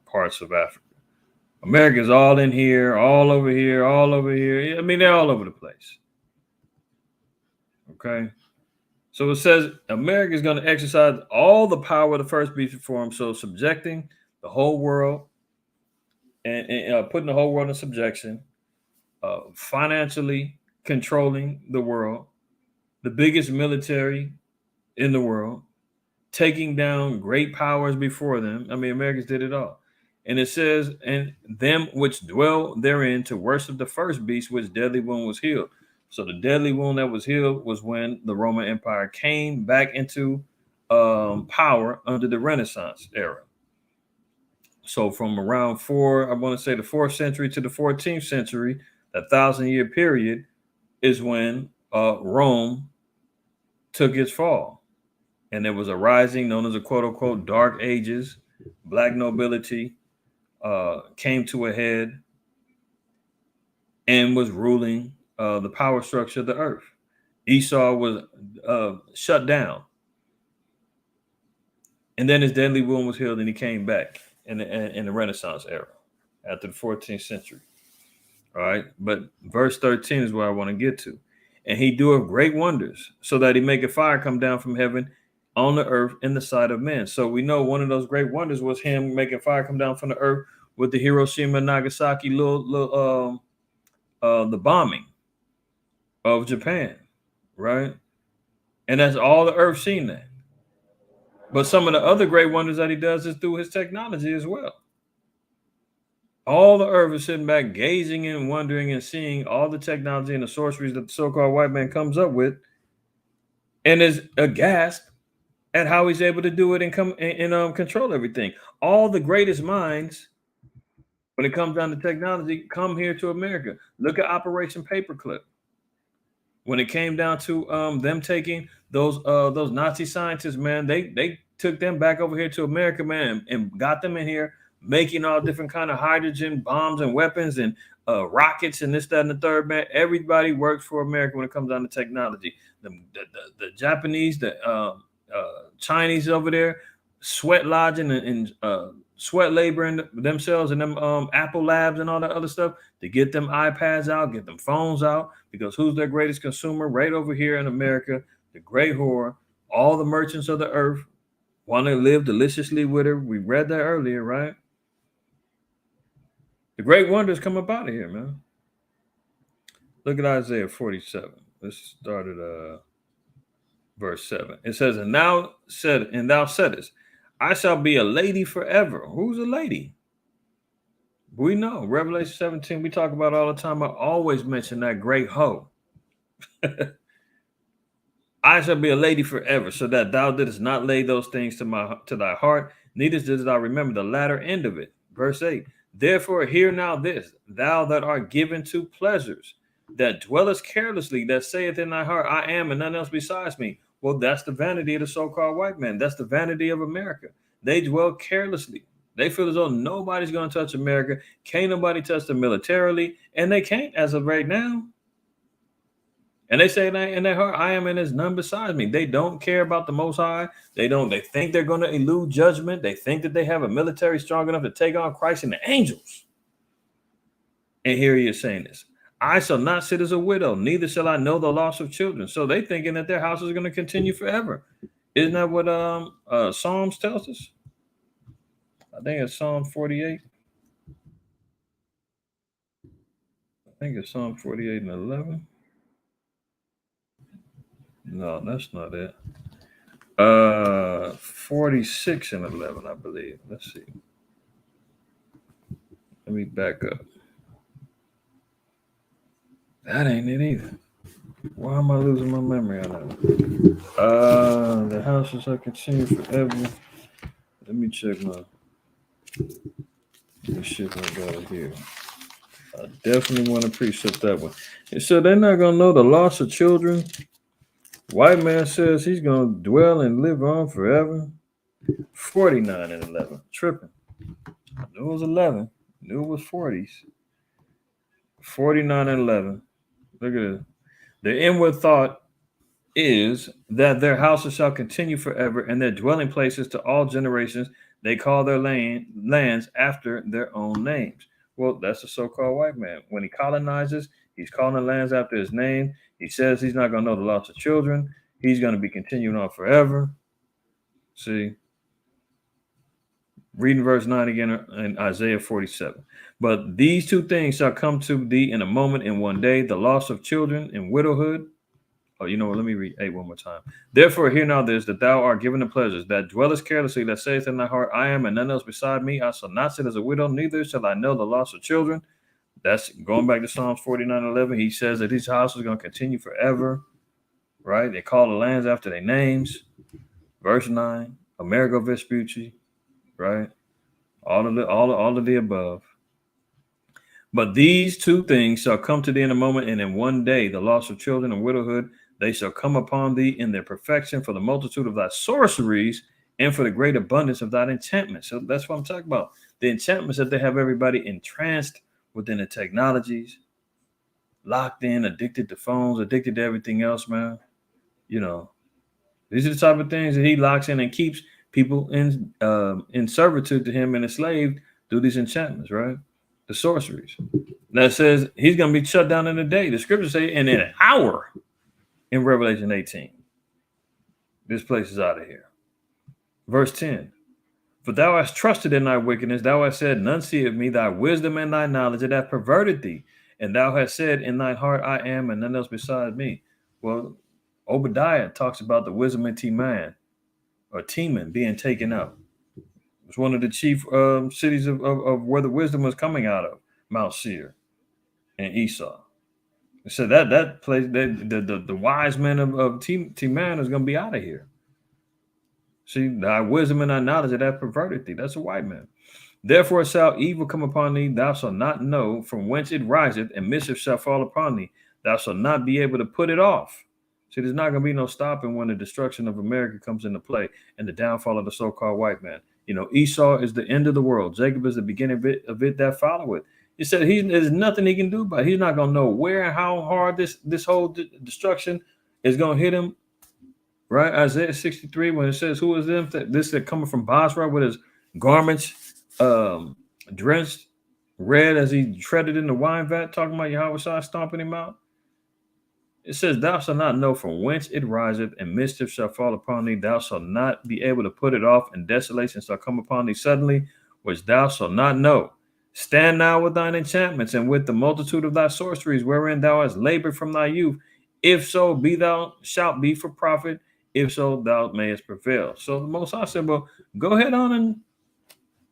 parts of Africa. America's all in here, all over here, all over here. I mean, they're all over the place. Okay? So it says America is going to exercise all the power of the first beast before him, so subjecting the whole world and putting the whole world in subjection, financially controlling the world, the biggest military in the world, taking down great powers before them. I mean, Americans did it all. And it says, and them which dwell therein to worship the first beast, which deadly wound was healed. So the deadly wound that was healed was when the Roman Empire came back into power under the Renaissance era. So from around the 4th century to the 14th century, that 1,000-year period is when Rome took its fall. And there was a rising known as the quote unquote Dark Ages. Black nobility came to a head and was ruling the power structure of the earth. Esau was shut down. And then his deadly wound was healed and he came back in the Renaissance era after the 14th century. All right. But verse 13 is where I want to get to. And he doeth great wonders so that he maketh fire come down from heaven on the earth in the sight of men. So we know one of those great wonders was him making fire come down from the earth with the Hiroshima and Nagasaki the bombing of Japan, right? And that's all the earth seen that. But some of the other great wonders that he does is through his technology as well. All the earth is sitting back gazing and wondering and seeing all the technology and the sorceries that the so-called white man comes up with and is aghast at how he's able to do it and control everything. All the greatest minds, when it comes down to technology, come here to America. Look at Operation Paperclip. When it came down to them taking those Nazi scientists, man, they took them back over here to America, man, and got them in here making all different kind of hydrogen bombs and weapons and rockets and this, that, and the third, man. Everybody works for America when it comes down to technology. The Japanese, the Chinese over there, sweat lodging and sweat laboring themselves and them Apple labs and all that other stuff to get them iPads out, get them phones out, because who's their greatest consumer? Right over here in America, the great whore, all the merchants of the earth want to live deliciously with her. We read that earlier, right? The great wonders come up out of here, man. Look at Isaiah 47. Let's start at verse 7. It says, and thou saidest, I shall be a lady forever. Who's a lady? We know. Revelation 17, we talk about all the time. I always mention that great hoe. I shall be a lady forever, so that thou didst not lay those things to thy heart, neither didst thou remember the latter end of it. Verse 8. Therefore, hear now this, thou that art given to pleasures, that dwellest carelessly, that saith in thy heart, I am, and none else besides me. Well, that's the vanity of the so-called white man. That's the vanity of America. They dwell carelessly. They feel as though nobody's going to touch America. Can't nobody touch them militarily, and they can't as of right now. And they say that in their heart, I am and there's none besides me. They don't care about the Most High. They don't. They think they're going to elude judgment. They think that they have a military strong enough to take on Christ and the angels. And here he is saying this. I shall not sit as a widow, neither shall I know the loss of children. So they thinking that their house is going to continue forever. Isn't that what Psalms tells us? I think it's Psalm 48. I think it's Psalm 48 and 11. No, that's not it. 46 and 11, I believe. Let's see. Let me back up. That ain't it either. Why am I losing my memory on that? The houses shall continue forever. Let me check my. Let me shift my brother here. I definitely want to precept that one. It said they're not gonna know the loss of children. White man says he's gonna dwell and live on forever. 49 and 11. Tripping. I knew it was 11. I knew it was 40s. 49 and 11. Look at it. The inward thought is that their houses shall continue forever, and their dwelling places to all generations. They call their lands after their own names. Well, that's the so-called white man. When he colonizes, he's calling the lands after his name. He says he's not going to know the loss of children. He's going to be continuing on forever. See? Reading verse 9 again in Isaiah 47. But these two things shall come to thee in a moment, in one day, the loss of children and widowhood. Oh, you know what? Let me read 8 one more time. Therefore, hear now this, that thou art given the pleasures, that dwellest carelessly, that saith in thy heart, I am and none else beside me. I shall not sit as a widow, neither shall I know the loss of children. That's going back to Psalms 49:11. He says that his house is going to continue forever, right? They call the lands after their names. Verse 9, Amerigo Vespucci, right? All of the above. But these two things shall come to thee in a moment, and in one day, the loss of children and widowhood, they shall come upon thee in their perfection for the multitude of thy sorceries and for the great abundance of thy enchantments. So that's what I'm talking about. The enchantments that they have everybody entranced within the technologies, locked in, addicted to phones, addicted to everything else, man. You know, these are the type of things that he locks in and keeps people in servitude to him and enslaved through these enchantments, right? The sorceries. That says he's going to be shut down in a day. The scriptures say in an hour in Revelation 18. This place is out of here. Verse 10. For thou hast trusted in thy wickedness. Thou hast said, none seeth me. Thy wisdom and thy knowledge, it hath perverted thee. And thou hast said in thine heart, I am and none else beside me. Well, Obadiah talks about the wisdom of Teman or Teman being taken out. It's one of the chief cities of where the wisdom was coming out of, Mount Seir and Esau. It said that place, the wise men of Teman is going to be out of here. See, thy wisdom and thy knowledge that have perverted thee. That's a white man. Therefore shall evil come upon thee, thou shalt not know from whence it riseth, and mischief shall fall upon thee. Thou shalt not be able to put it off. See, there's not going to be no stopping when the destruction of America comes into play and the downfall of the so-called white man. You know, Esau is the end of the world. Jacob is the beginning of it that followeth. He said there's nothing he can do about it. He's not going to know where and how hard this whole destruction is going to hit him. Right? Isaiah 63, when it says, who is them? This that coming from Basra with his garments drenched red as he treaded in the wine vat, talking about Yahweh stomping him out. It says, thou shalt not know from whence it riseth, and mischief shall fall upon thee. Thou shalt not be able to put it off, and desolation shall come upon thee suddenly, which thou shalt not know. Stand now with thine enchantments, and with the multitude of thy sorceries, wherein thou hast labored from thy youth. If so, be thou shalt be for profit. If so, thou mayest prevail. So the Most High said, well, go ahead on and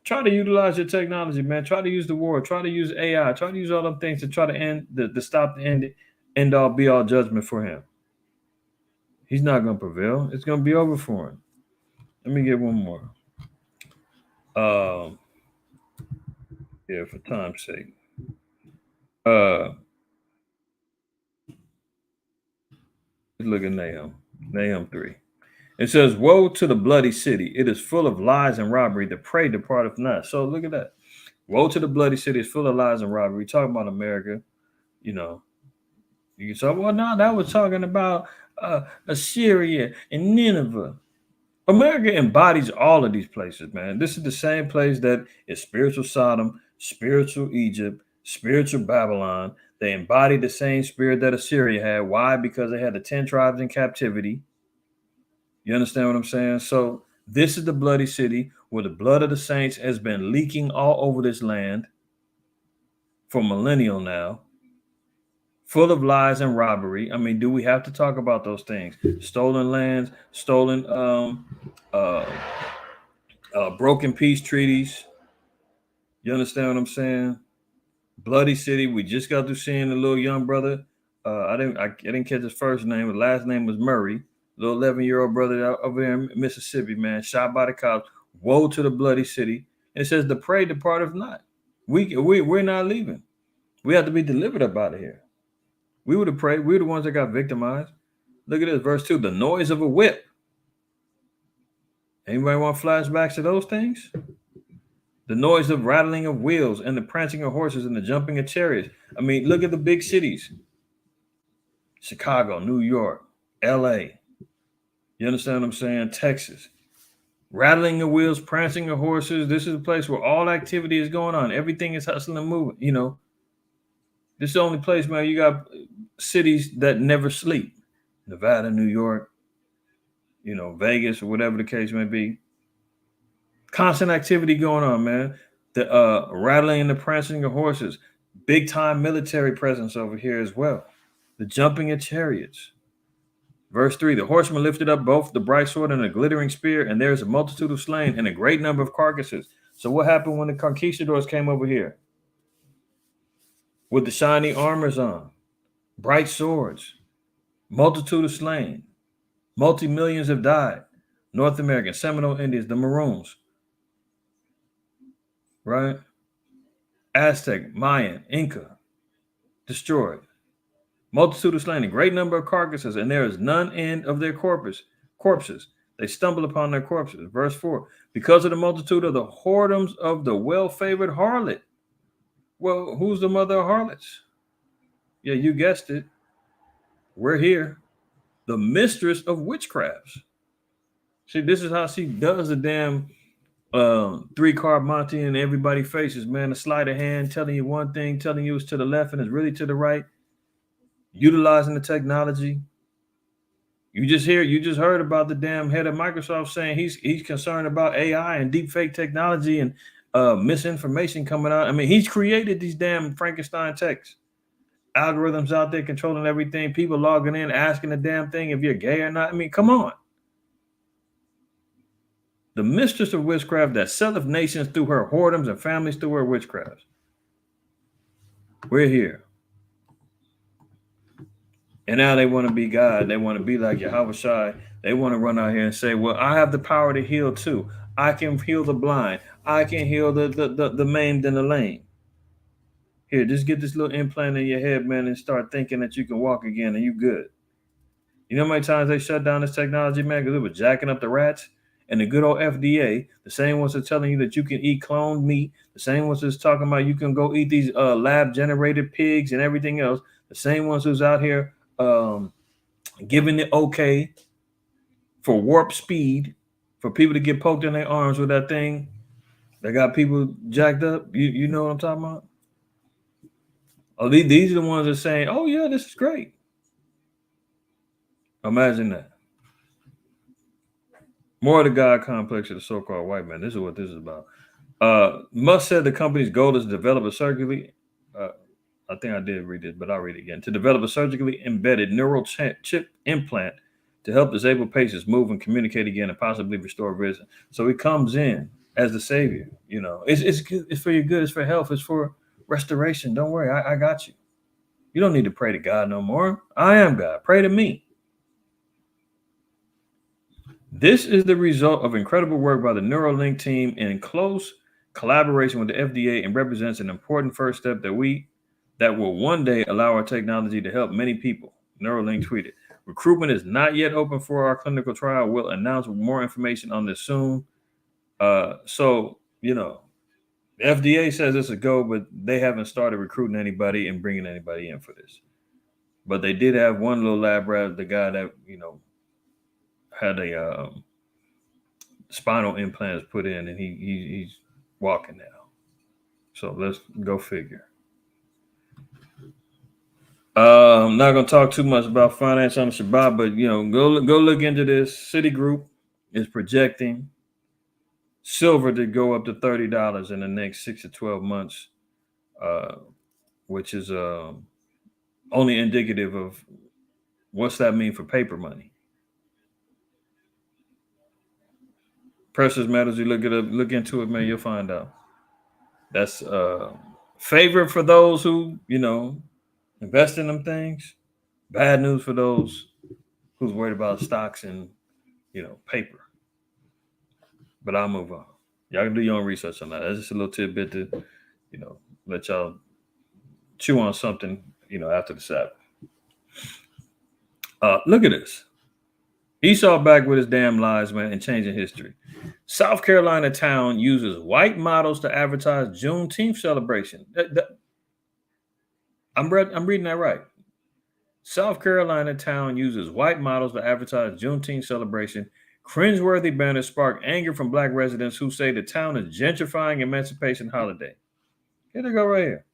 try to utilize your technology, man. Try to use the war. Try to use AI. Try to use all them things to try to end to stop the end all be all judgment for him. He's not going to prevail. It's going to be over for him. Let me get one more. Yeah, for time's sake. Let's look at Nahum 3. It says, woe to the bloody city. It is full of lies and robbery. The prey departeth not. So look at that. Woe to the bloody city. It's full of lies and robbery. Talking about America, you know. You can say, well, no, that was talking about Assyria and Nineveh. America embodies all of these places, man. This is the same place that is spiritual Sodom, spiritual Egypt, spiritual Babylon. They embody the same spirit that Assyria had. Why? Because they had the 10 tribes in captivity. You understand what I'm saying? So this is the bloody city where the blood of the saints has been leaking all over this land for millennial now, full of lies and robbery. I mean, do we have to talk about those things? Stolen lands, stolen broken peace treaties. You understand what I'm saying? Bloody city. We just got through seeing the little young brother. I didn't catch his first name. His last name was Murray. Little 11-year-old brother over there in Mississippi, man, shot by the cops. Woe to the bloody city. And it says the prey departeth not. We're not leaving. We have to be delivered up out of here. We were the prey. We were the ones that got victimized. Look at this, verse 2. The noise of a whip. Anybody want flashbacks to those things? The noise of rattling of wheels and the prancing of horses and the jumping of chariots. I mean, look at the big cities. Chicago, New York, LA. You understand what I'm saying? Texas. Rattling of wheels, prancing of horses. This is a place where all activity is going on. Everything is hustling and moving. You know, this is the only place, man, you got cities that never sleep. Nevada, New York, you know, Vegas, or whatever the case may be. Constant activity going on, man. The rattling and the prancing of horses. Big time military presence over here as well. The jumping of chariots. Verse 3, the horseman lifted up both the bright sword and a glittering spear, and there is a multitude of slain and a great number of carcasses. So what happened when the conquistadors came over here? With the shiny armors on, bright swords, multitude of slain, multi-millions have died. North American, Seminole Indians, the Maroons, right? Aztec, Mayan, Inca, destroyed. Multitude of slain, a great number of carcasses, and there is none end of their corpses. They stumble upon their corpses. Verse 4, because of the multitude of the whoredoms of the well-favored harlot. Well, who's the mother of harlots? Yeah, you guessed it. We're here. The mistress of witchcrafts. See, this is how she does the damn 3-card Monty in everybody's faces, man. A sleight of hand telling you one thing, telling you it's to the left and it's really to the right. Utilizing the technology. You just heard about the damn head of Microsoft saying he's concerned about AI and deep fake technology and misinformation coming out. I mean, he's created these damn Frankenstein techs. Algorithms out there controlling everything. People logging in, asking the damn thing if you're gay or not. I mean, come on. The mistress of witchcraft that selleth nations through her whoredoms and families through her witchcrafts. We're here. And now they want to be God. They want to be like Yahweh Shai. They want to run out here and say, well, I have the power to heal too. I can heal the blind. I can heal the maimed and the lame. Here, just get this little implant in your head, man, and start thinking that you can walk again and you good. You know how many times they shut down this technology, man, because it was jacking up the rats? And the good old FDA, the same ones are telling you that you can eat cloned meat. The same ones that's talking about you can go eat these lab-generated pigs and everything else. The same ones who's out here giving the okay for warp speed for people to get poked in their arms with that thing that got people jacked up. You know what I'm talking about? Oh, these are the ones that are saying, oh, yeah, this is great. Imagine that. More of the God complex of the so-called white man. This is what this is about. Musk said the company's goal is to develop a surgically, I think I did read it, but I'll read it again. To develop a surgically embedded neural chip implant to help disabled patients move and communicate again and possibly restore vision. So he comes in as the savior. You know, it's good. It's for your good. It's for health. It's for restoration. Don't worry. I got you. You don't need to pray to God no more. I am God. Pray to me. This is the result of incredible work by the Neuralink team in close collaboration with the FDA and represents an important first step that will one day allow our technology to help many people. Neuralink tweeted. Recruitment is not yet open for our clinical trial. We'll announce more information on this soon. So, you know, the FDA says it's a go, but they haven't started recruiting anybody and bringing anybody in for this. But they did have one little lab rat, the guy that, you know, had a spinal implants put in, and he's walking now. So let's go figure. I'm not going to talk too much about finance on the Shabbat, but, you know, go look into this. Citigroup is projecting silver to go up to $30 in the next 6 to 12 months, which is only indicative of what's that mean for paper money. Precious metals, you look into it, man, you'll find out. That's favorite for those who, you know, invest in them things. Bad news for those who's worried about stocks and, you know, paper. But I'll move on. Y'all can do your own research on that. That's just a little tidbit to, you know, let y'all chew on something, you know, after the Sabbath. Look at this. Esau back with his damn lies, man, and changing history. South Carolina town uses white models to advertise Juneteenth celebration. I'm reading that right. South Carolina town uses white models to advertise Juneteenth celebration. Cringeworthy banners spark anger from black residents who say the town is gentrifying emancipation holiday. Here they go right here.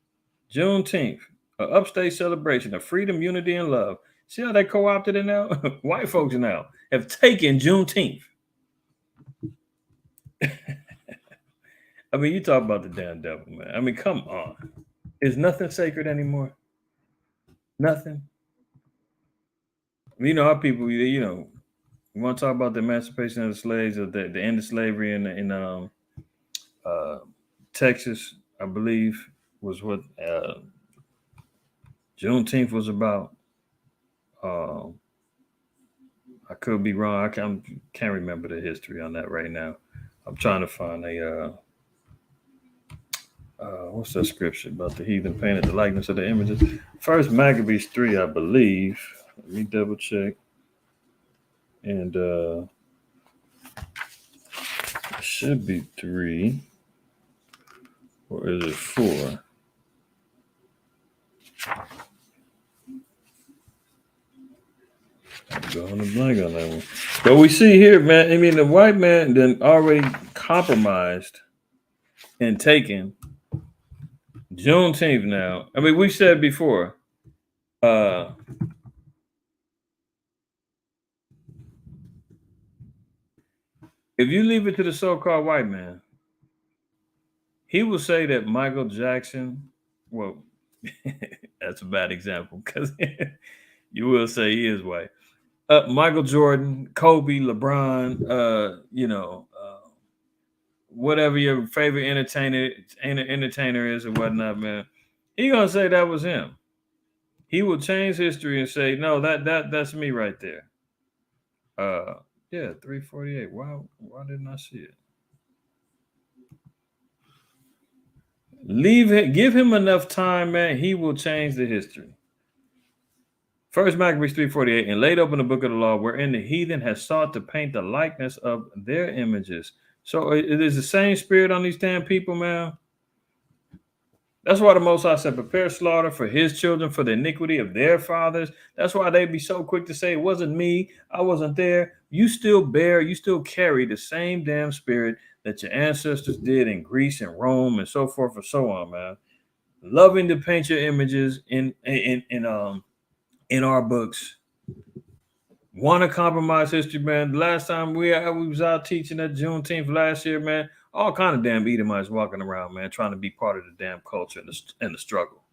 Juneteenth, an upstate celebration of freedom, unity, and love. See how they co-opted it now? White folks now have taken Juneteenth. I mean, you talk about the damn devil, man. I mean, come on. Is nothing sacred anymore? Nothing. You know how people, you know, you want to talk about the emancipation of the slaves, or the end of slavery in Texas, I believe, was what Juneteenth was about. I could be wrong. I can't remember the history on that right now. I'm trying to find a what's that scripture about the heathen painted the likeness of the images? First Maccabees 3, I believe. Let me double check. And it should be 3, or is it 4? I'm going to blank on that one. But we see here, man, I mean, the white man then already compromised and taken Juneteenth now. I mean, we said before, if you leave it to the so-called white man, he will say that Michael Jackson, well, that's a bad example because you will say he is white. Michael Jordan, Kobe, LeBron, you know, whatever your favorite entertainer is or whatnot, man, he gonna say that was him. He will change history and say, no, that's me right there. Yeah, 348. Why didn't I see it? Give him enough time, man. He will change the history. First Maccabees 3:48, and laid open the book of the law, wherein the heathen has sought to paint the likeness of their images. So it is the same spirit on these damn people, man. That's why the Most High said, prepare slaughter for his children, for the iniquity of their fathers. That's why they be so quick to say, it wasn't me, I wasn't there. You still carry the same damn spirit that your ancestors did in Greece and Rome and so forth and so on, man. Loving to paint your images in our books. Want to compromise history, man. The last time we was out teaching at Juneteenth last year, man, all kind of damn Edomites walking around, man, trying to be part of the damn culture and the struggle.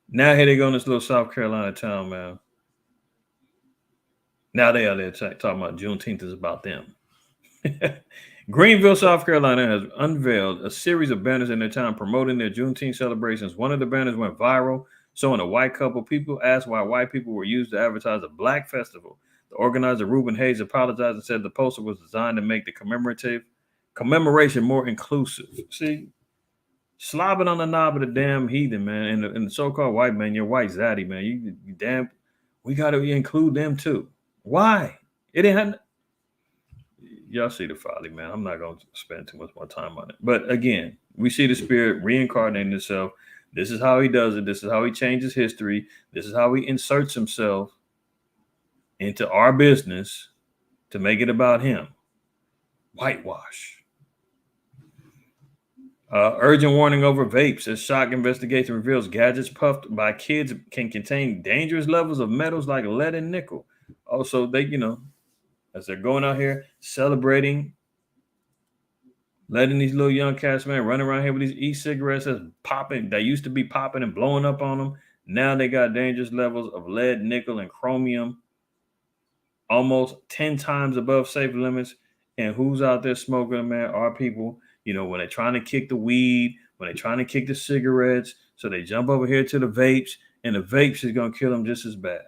Now here they go in this little South Carolina town, man. Now they are there talking about Juneteenth is about them. Greenville, South Carolina has unveiled a series of banners in their town promoting their Juneteenth celebrations. One of the banners went viral, showing a white couple. People asked why white people were used to advertise a black festival. The organizer, Reuben Hayes, apologized and said the poster was designed to make the commemoration more inclusive. See, slobbing on the knob of the damn heathen, man, and the so-called white man, you're white zaddy, man. You damn, We got to include them too. Why? It didn't. Y'all see the folly, man. I'm not going to spend too much more time on it. But again, we see the spirit reincarnating itself. This is how he does it. This is how he changes history. This is how he inserts himself into our business to make it about him. Whitewash. Urgent warning over vapes as shock investigation reveals gadgets puffed by kids can contain dangerous levels of metals like lead and nickel. Also, they, as they're going out here celebrating, letting these little young cats, man, running around here with these e-cigarettes that's popping. They used to be popping and blowing up on them. Now they got dangerous levels of lead, nickel, and chromium, almost 10 times above safe limits. And who's out there smoking them, man? Our people, when they're trying to kick the weed, when they're trying to kick the cigarettes. So they jump over here to the vapes, and the vapes is going to kill them just as bad.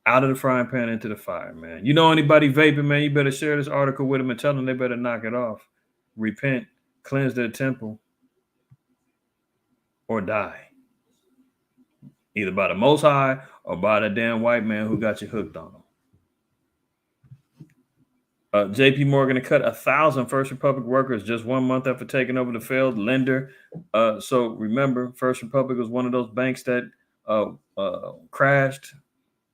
Out of the frying pan into the fire, man. Anybody vaping, man, you better share this article with them and tell them they better knock it off. Repent, cleanse their temple, or die. Either by the Most High or by the damn white man who got you hooked on them. JP Morgan to cut 1,000 First Republic workers just 1 month after taking over the failed lender. So remember, First Republic was one of those banks that crashed.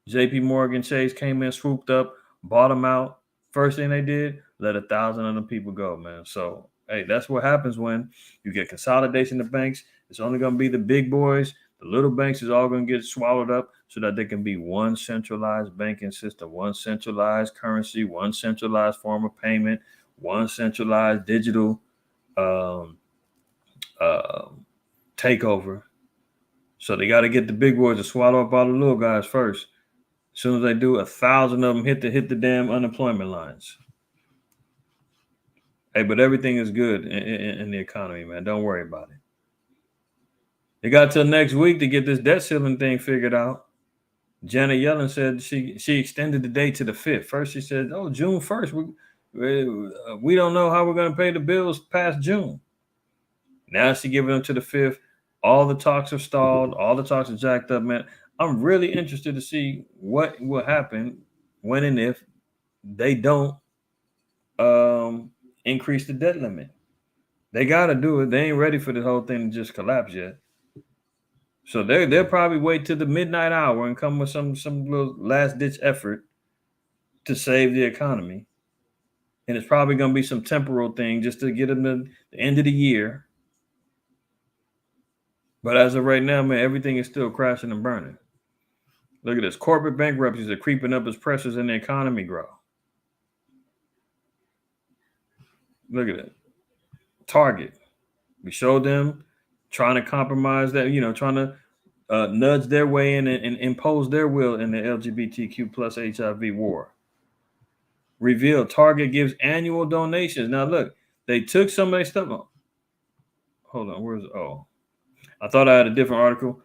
JP Morgan Chase came in, swooped up, bought them out. First thing they did, let 1,000 of them people go, man. So, hey, that's what happens when you get consolidation of banks. It's only going to be the big boys. The little banks is all going to get swallowed up so that there can be one centralized banking system, one centralized currency, one centralized form of payment, one centralized digital takeover. So they got to get the big boys to swallow up all the little guys first. As soon as they do, 1,000 of them hit the damn unemployment lines. Hey, but everything is good in the economy, man. Don't worry about it. They got till next week to get this debt ceiling thing figured out. Janet Yellen said she extended the date to the 5th. First, she said, June 1st. We don't know how we're going to pay the bills past June. Now she giving them to the 5th. All the talks are stalled. All the talks are jacked up, man. I'm really interested to see what will happen when and if they don't increase the debt limit. They got to do it. They ain't ready for the whole thing to just collapse yet. So they'll probably wait till the midnight hour and come with some little last ditch effort to save the economy. And it's probably going to be some temporal thing just to get them to the end of the year. But as of right now, man, everything is still crashing and burning. Look at this. Corporate bankruptcies are creeping up as pressures in the economy grow. Look at it. Target. We showed them trying to compromise that, trying to nudge their way in and impose their will in the LGBTQ plus HIV war. Reveal Target gives annual donations. Now, look, they took some of their stuff. Hold on. I thought I had a different article.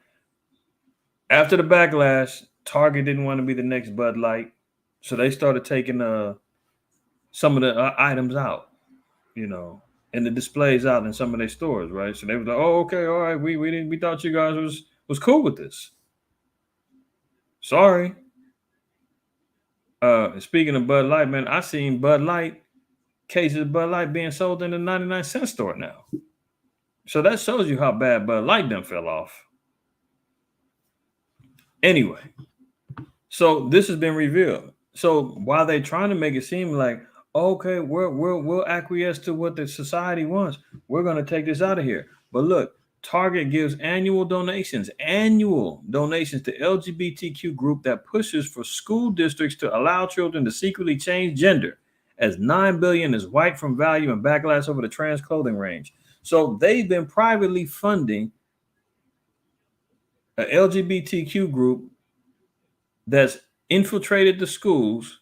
After the backlash, Target didn't want to be the next Bud Light. So they started taking some of the items out, and the displays out in some of their stores, right? So they were like, okay, all right, we thought you guys was cool with this. Sorry. Speaking of Bud Light, man, I seen Bud Light cases of Bud Light being sold in the 99-cent store now. So that shows you how bad Bud Light done fell off. Anyway, so this has been revealed. So while they're trying to make it seem like, okay, we'll acquiesce to what the society wants, we're going to take this out of here. But look, Target gives annual donations to LGBTQ group that pushes for school districts to allow children to secretly change gender, as $9 billion is wiped from value and backlash over the trans clothing range. So they've been privately funding an LGBTQ group that's infiltrated the schools,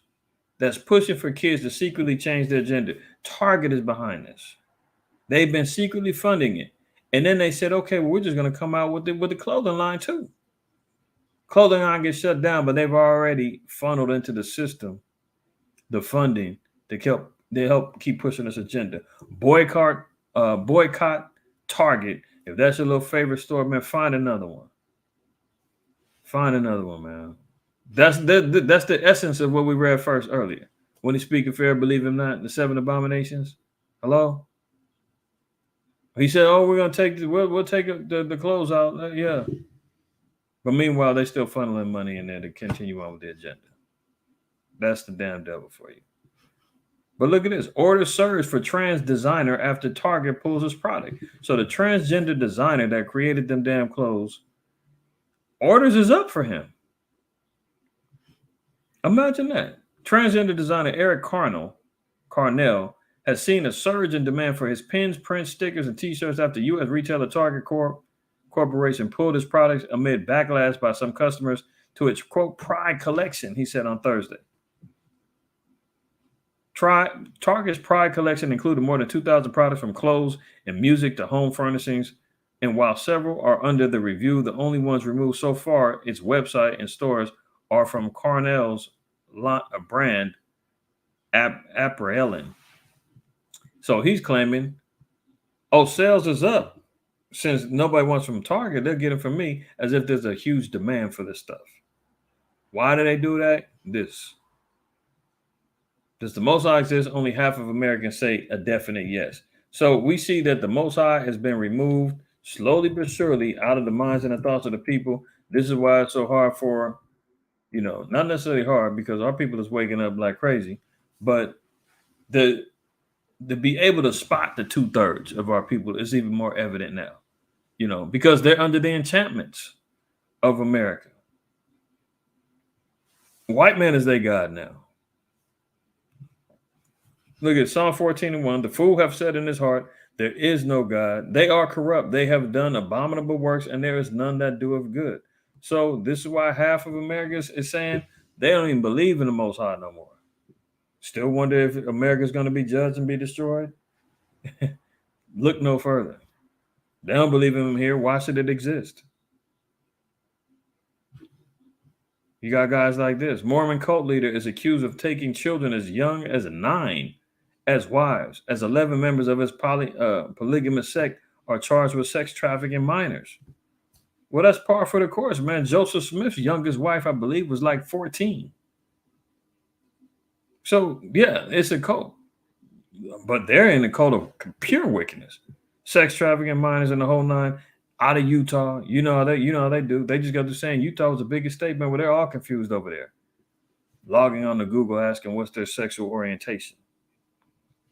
that's pushing for kids to secretly change their gender. Target is behind this. They've been secretly funding it. And then they said, okay, well, we're just going to come out with the clothing line too. Clothing line gets shut down, but they've already funneled into the system the funding to help keep pushing this agenda. Boycott Target. If that's your little favorite store, man, find another one. Find another one, man. That's the essence of what we read first earlier. When he speaketh fair, believe him not. The 7 abominations. Hello. He said, "Oh, we're gonna take we'll take the clothes out." Yeah, but meanwhile, they still funneling money in there to continue on with the agenda. That's the damn devil for you. But look at this: order surge for trans designer after Target pulls his product. So the transgender designer that created them damn clothes, orders is up for him. Imagine that. Transgender designer Eric Carnell has seen a surge in demand for his pins, prints, stickers, and t-shirts after U.S. retailer Target Corporation pulled his products amid backlash by some customers to its, quote, Pride collection, he said on Thursday. Target's Pride collection included more than 2,000 products from clothes and music to home furnishings, and while several are under the review, the only ones removed so far, its website and stores, are from Carnell's brand, Apparelin. So he's claiming, oh, sales is up. Since nobody wants from Target, they'll get it from me, as if there's a huge demand for this stuff. Why do they do that? Does the Most High exist? Only half of Americans say a definite yes. So we see that the Most High has been removed slowly but surely out of the minds and the thoughts of the people. This is why it's so hard for, not necessarily hard because our people is waking up like crazy, but to be able to spot the 2/3 of our people is even more evident now, because they're under the enchantments of America. White man is their God now. Look at Psalm 14:1. The fool have said in his heart, there is no God. They are corrupt. They have done abominable works, and there is none that doeth good. So this is why half of America is saying they don't even believe in the Most High no more. Still wonder if America is going to be judged and be destroyed? Look no further. They don't believe in him here. Why should it exist? You got guys like this. Mormon cult leader is accused of taking children as young as 9 as wives, as 11 members of his polygamous sect are charged with sex trafficking minors. Well, that's par for the course, man. Joseph Smith's youngest wife, I believe, was like 14. So, yeah, it's a cult. But they're in a cult of pure wickedness. Sex trafficking minors and the whole nine. Out of Utah, you know how they do. They just got to saying Utah was the biggest state, man, where they're all confused over there. Logging on to Google asking what's their sexual orientation.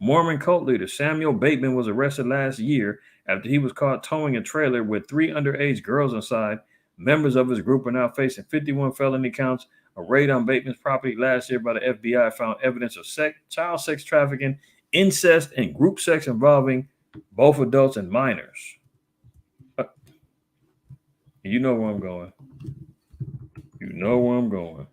Mormon cult leader Samuel Bateman was arrested last year after he was caught towing a trailer with 3 underage girls inside. Members of his group are now facing 51 felony counts. A raid on Bateman's property last year by the FBI found evidence of child sex trafficking, incest, and group sex involving both adults and minors. You know where I'm going. You know where I'm going.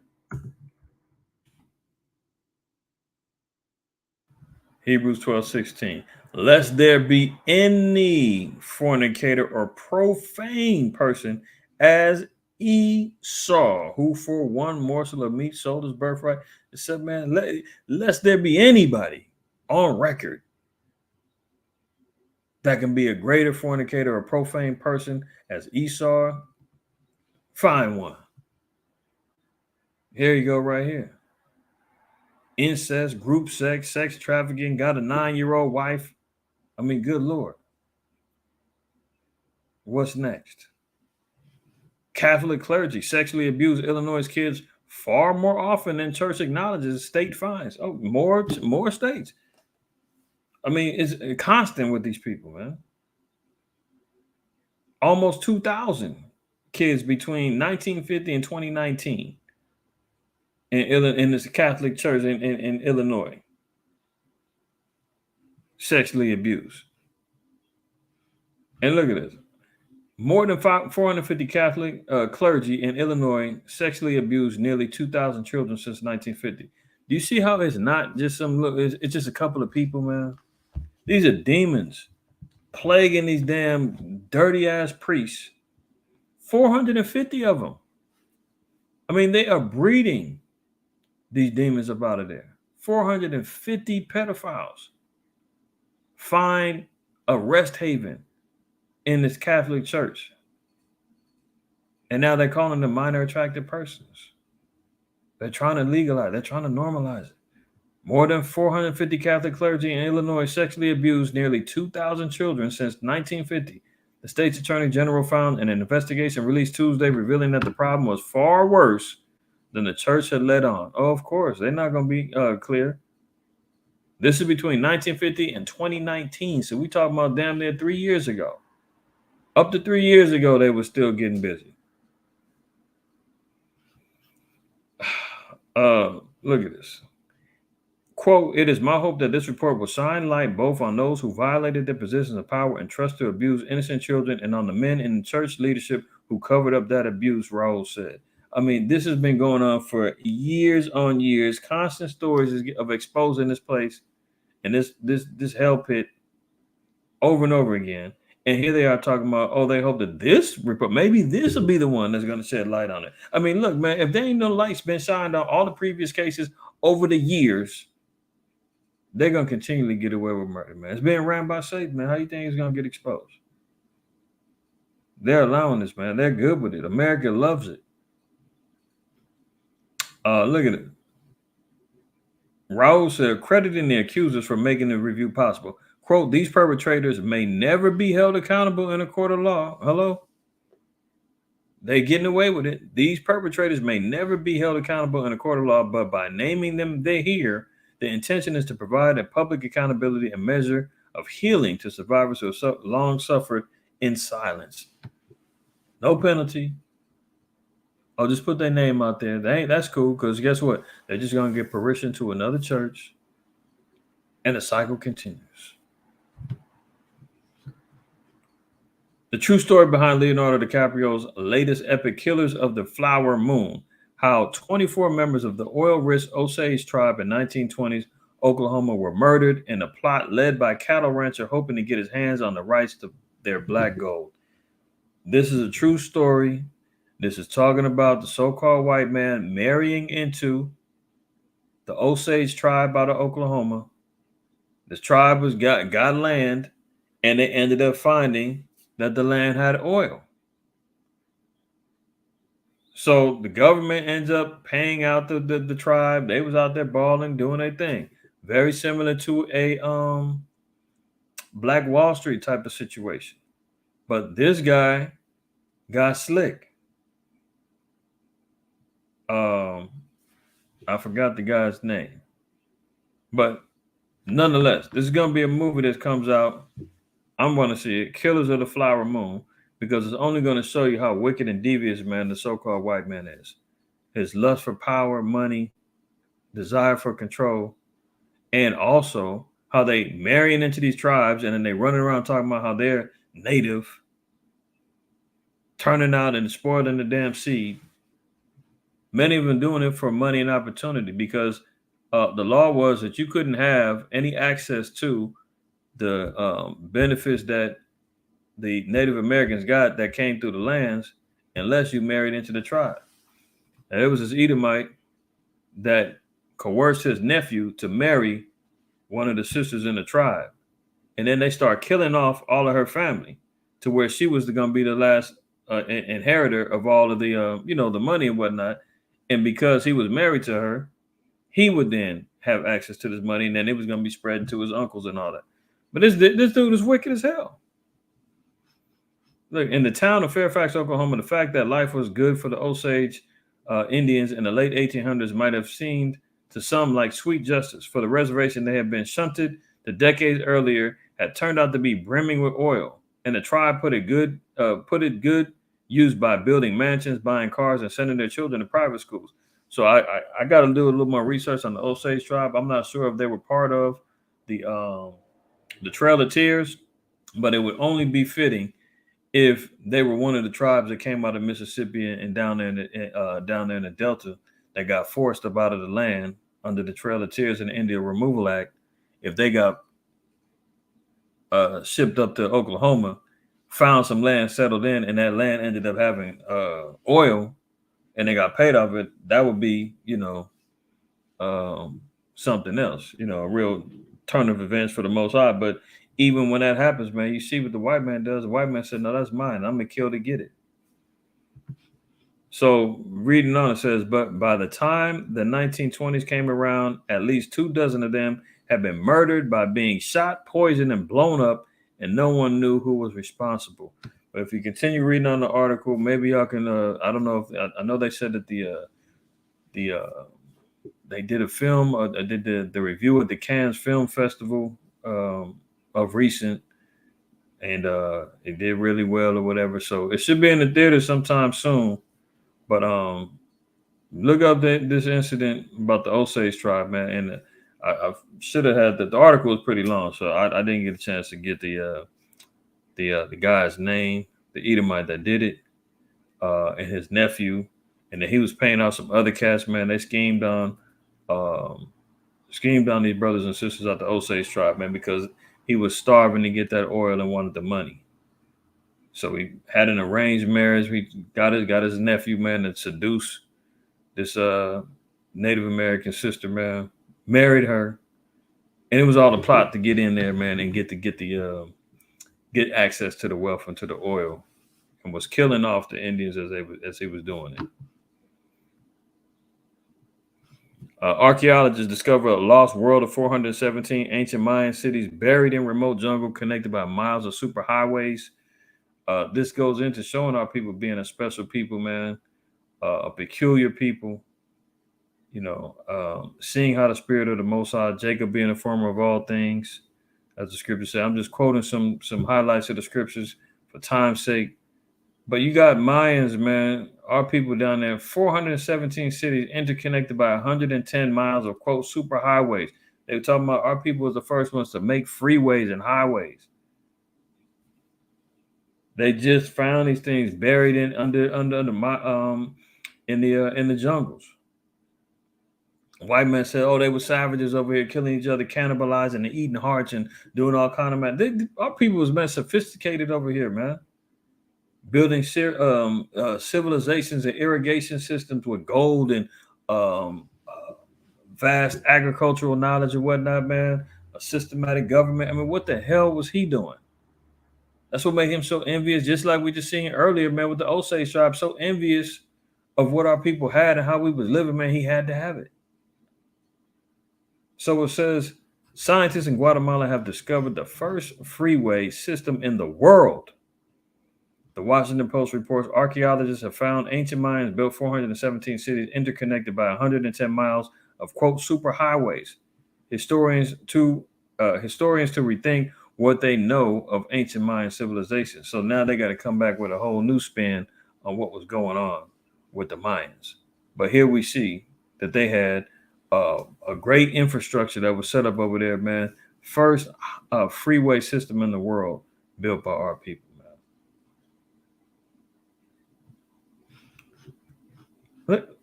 Hebrews 12:16. Lest there be any fornicator or profane person as Esau, who for one morsel of meat sold his birthright. It said, man, lest there be anybody on record that can be a greater fornicator or profane person as Esau, find one. Here you go right here. Incest, group sex, sex trafficking, got a 9-year-old wife. I mean, good Lord. What's next? Catholic clergy sexually abuse Illinois kids far more often than church acknowledges. State fines. Oh, more states. I mean, it's constant with these people, man. Almost 2,000 kids between 1950 and 2019 in this Catholic church in Illinois sexually abused. And look at this. More than 450 Catholic clergy in Illinois sexually abused nearly 2,000 children since 1950. Do you see how it's not just it's just a couple of people, man? These are demons plaguing these damn dirty ass priests. 450 of them. I mean, they are breeding these demons up out of there. 450 pedophiles find a rest haven in this Catholic church. And now they're calling them minor attracted persons. They're trying to legalize, they're trying to normalize it. More than 450 Catholic clergy in Illinois sexually abused nearly 2,000 children since 1950. The state's attorney general found in an investigation released Tuesday revealing that the problem was far worse than the church had let on. Oh, of course, they're not going to be clear. This is between 1950 and 2019. So we talking about damn near 3 years ago. Up to 3 years ago, they were still getting busy. Look at this. Quote, it is my hope that this report will shine light both on those who violated their positions of power and trust to abuse innocent children and on the men in church leadership who covered up that abuse, Raul said. I mean, this has been going on for years on years, constant stories of exposing this place and this hell pit over and over again. And here they are talking about, oh, they hope that this report, maybe this will be the one that's going to shed light on it. I mean, look, man, if there ain't no light's been shined on all the previous cases over the years, they're going to continually get away with murder, man. It's being ran by Satan, man. How you think it's going to get exposed? They're allowing this, man. They're good with it. America loves it. Look at it. Raul said, crediting the accusers for making the review possible. Quote, these perpetrators may never be held accountable in a court of law. Hello? They're getting away with it. These perpetrators may never be held accountable in a court of law, but by naming them here, the intention is to provide a public accountability and measure of healing to survivors who have long suffered in silence. No penalty. I'll just put their name out there. That's cool, because guess what? They're just going to get permission to another church, and the cycle continues. The true story behind Leonardo DiCaprio's latest epic Killers of the Flower Moon, how 24 members of the oil-rich Osage tribe in 1920s Oklahoma were murdered in a plot led by a cattle rancher hoping to get his hands on the rights to their black gold. This is a true story. This is talking about the so-called white man marrying into the Osage tribe out of Oklahoma. This tribe was got land, and they ended up finding that the land had oil. So the government ends up paying out the tribe. They was out there balling, doing their thing. Very similar to a Black Wall Street type of situation. But this guy got slick. I forgot the guy's name. But nonetheless, this is going to be a movie that comes out. I'm going to see it, Killers of the Flower Moon, because it's only going to show you how wicked and devious, man, the so-called white man is. His lust for power, money, desire for control, and also how they marrying into these tribes, and then they running around talking about how they're native, turning out and spoiling the damn seed. Many of them doing it for money and opportunity, because the law was that you couldn't have any access to the benefits that the Native Americans got that came through the lands unless you married into the tribe. And it was this Edomite that coerced his nephew to marry one of the sisters in the tribe. And then they start killing off all of her family to where she was going to be the last inheritor of all of the, the money and whatnot. And because he was married to her, he would then have access to this money, and then it was going to be spread to his uncles and all that. But this dude is wicked as hell. Look, in the town of Fairfax, Oklahoma, the fact that life was good for the Osage Indians in the late 1800s might have seemed to some like sweet justice. For the reservation they had been shunted the decades earlier had turned out to be brimming with oil, and the tribe put it good use by building mansions, buying cars, and sending their children to private schools. So I got to do a little more research on the Osage tribe. I'm not sure if they were part of the Trail of Tears, but it would only be fitting if they were one of the tribes that came out of Mississippi and down there in the Delta that got forced up out of the land under the Trail of Tears and the Indian Removal Act. If they got shipped up to Oklahoma, found some land, settled in, and that land ended up having oil, and they got paid off it, that would be, something else, a real turn of events for the Most High. But even when that happens, man, you see what the white man does. The white man said, no, that's mine. I'm going to kill to get it. So reading on, it says, but by the time the 1920s came around, at least 24 of them had been murdered by being shot, poisoned, and blown up, and no one knew who was responsible. But if you continue reading on the article, maybe y'all can. I don't know if I know they said that they did a film. They did the review at the Cannes Film Festival of recent, and it did really well or whatever. So it should be in the theater sometime soon. But look up this incident about the Osage tribe, man. And I should have had the article was pretty long, so I didn't get a chance to get the guy's name, the Edomite that did it, and his nephew, and then he was paying out some other cats, man. They schemed on these brothers and sisters out the Osage tribe, man, because he was starving to get that oil and wanted the money. So he had an arranged marriage. We got his nephew, man, to seduce this Native American sister, man. Married her, and it was all a plot to get in there, man, and get access to the wealth and to the oil, and was killing off the Indians as he was doing it. Archaeologists discover a lost world of 417 ancient Mayan cities buried in remote jungle, connected by miles of superhighways. This goes into showing our people being a special people, man, a peculiar people. Seeing how the spirit of the Most High, Jacob being a former of all things, as the scriptures say. I'm just quoting some highlights of the scriptures for time's sake. But you got Mayans, man, our people down there, 417 cities interconnected by 110 miles of, quote, superhighways. They were talking about our people was the first ones to make freeways and highways. They just found these things buried in in the jungles. White men said, "Oh, they were savages over here, killing each other, cannibalizing and eating hearts and doing all kind of man." Our people was sophisticated over here, man. Building civilizations and irrigation systems with gold and vast agricultural knowledge and whatnot, man. A systematic government. I mean, what the hell was he doing? That's what made him so envious, just like we just seen earlier, man, with the Osage tribe, so envious of what our people had and how we was living, man. He had to have it. So it says, scientists in Guatemala have discovered the first freeway system in the world. The Washington Post reports archaeologists have found ancient Mayans built 417 cities interconnected by 110 miles of, quote, superhighways. Historians to rethink what they know of ancient Mayan civilization. So now they got to come back with a whole new spin on what was going on with the Mayans. But here we see that they had a great infrastructure that was set up over there, man. First freeway system in the world built by our people,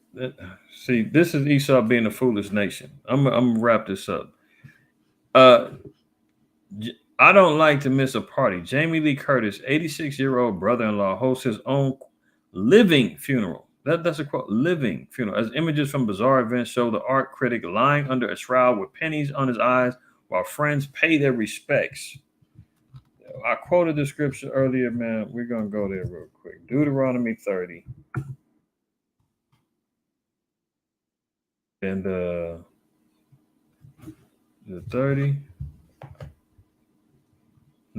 man. See, this is Esau being a foolish nation. I'm gonna wrap this up. I don't like to miss a party. Jamie Lee Curtis, 86-year-old brother-in-law, hosts his own living funeral. That's a quote, living funeral. As images from bizarre events show the art critic lying under a shroud with pennies on his eyes while friends pay their respects. I quoted the scripture earlier, man. We're going to go there real quick. Deuteronomy 30. And the 30. I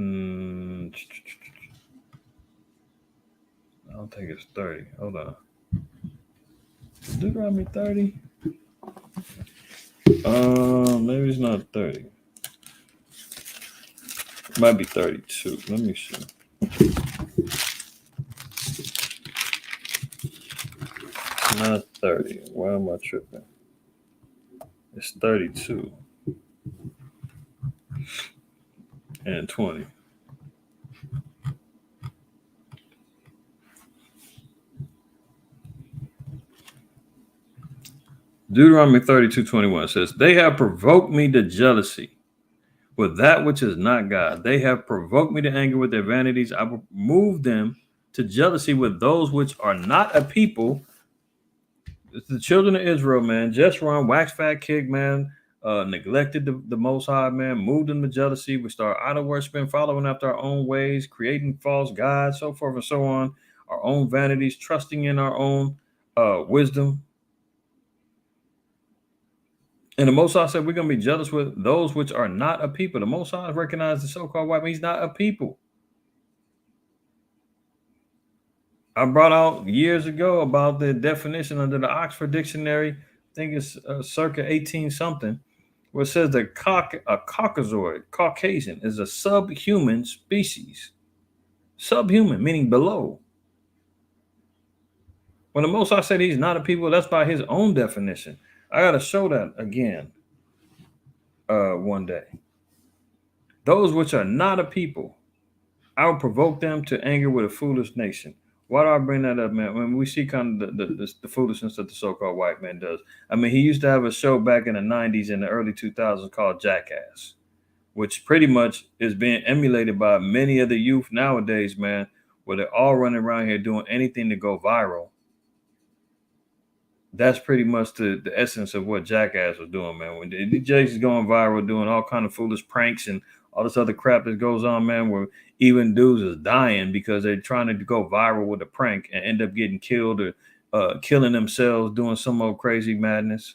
don't think it's 30. Hold on. Deuteronomy 30? Maybe it's not 30. It might be 32. Let me see. Not 30. Why am I tripping? It's 32. And 20. Deuteronomy 32:21 says, "They have provoked me to jealousy with that which is not God. They have provoked me to anger with their vanities. I will move them to jealousy with those which are not a people." It's the children of Israel, man. Just run, wax fat kick, man. Neglected the Most High, man. Moved them to jealousy. We start idol worshiping, following after our own ways, creating false gods, so forth and so on. Our own vanities, trusting in our own wisdom. And the Most High said we're going to be jealous with those which are not a people. The Most High recognized the so-called white man. He's not a people. I brought out years ago about the definition under the Oxford Dictionary. I think it's circa 18 something, where it says that a Caucasoid, Caucasian, is a subhuman species. Subhuman, meaning below. When the Most High said he's not a people, that's by his own definition. I got to show that again one day. Those which are not a people, I will provoke them to anger with a foolish nation. Why do I bring that up, man? When we see kind of the foolishness that the so-called white man does. I mean, he used to have a show back in the 90s and the early 2000s called Jackass, which pretty much is being emulated by many of the youth nowadays, man, where they're all running around here doing anything to go viral. That's pretty much the essence of what Jackass was doing, man. When the DJs is going viral, doing all kind of foolish pranks and all this other crap that goes on, man, where even dudes is dying because they're trying to go viral with a prank and end up getting killed or killing themselves doing some old crazy madness.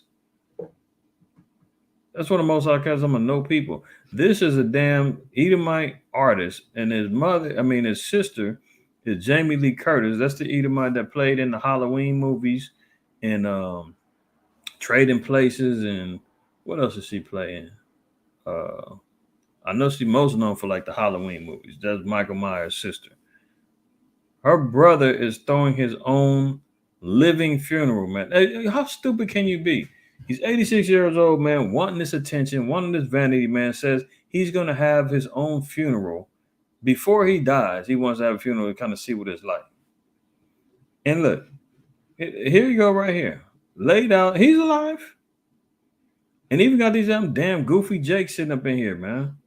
That's what the Most High cares. I'm a no people. This is a damn Edomite artist, and his sister is Jamie Lee Curtis. That's the Edomite that played in the Halloween movies and Trading Places, and what else did she play in? I know she's most known for like the Halloween movies. That's Michael Myers' sister. Her brother is throwing his own living funeral, man. Hey, how stupid can you be? He's 86 years old, man, wanting this attention, wanting this vanity, man, says he's going to have his own funeral. Before he dies, he wants to have a funeral to kind of see what it's like. And look, here you go right here. Laid out. He's alive. And even got these damn goofy Jakes sitting up in here, man.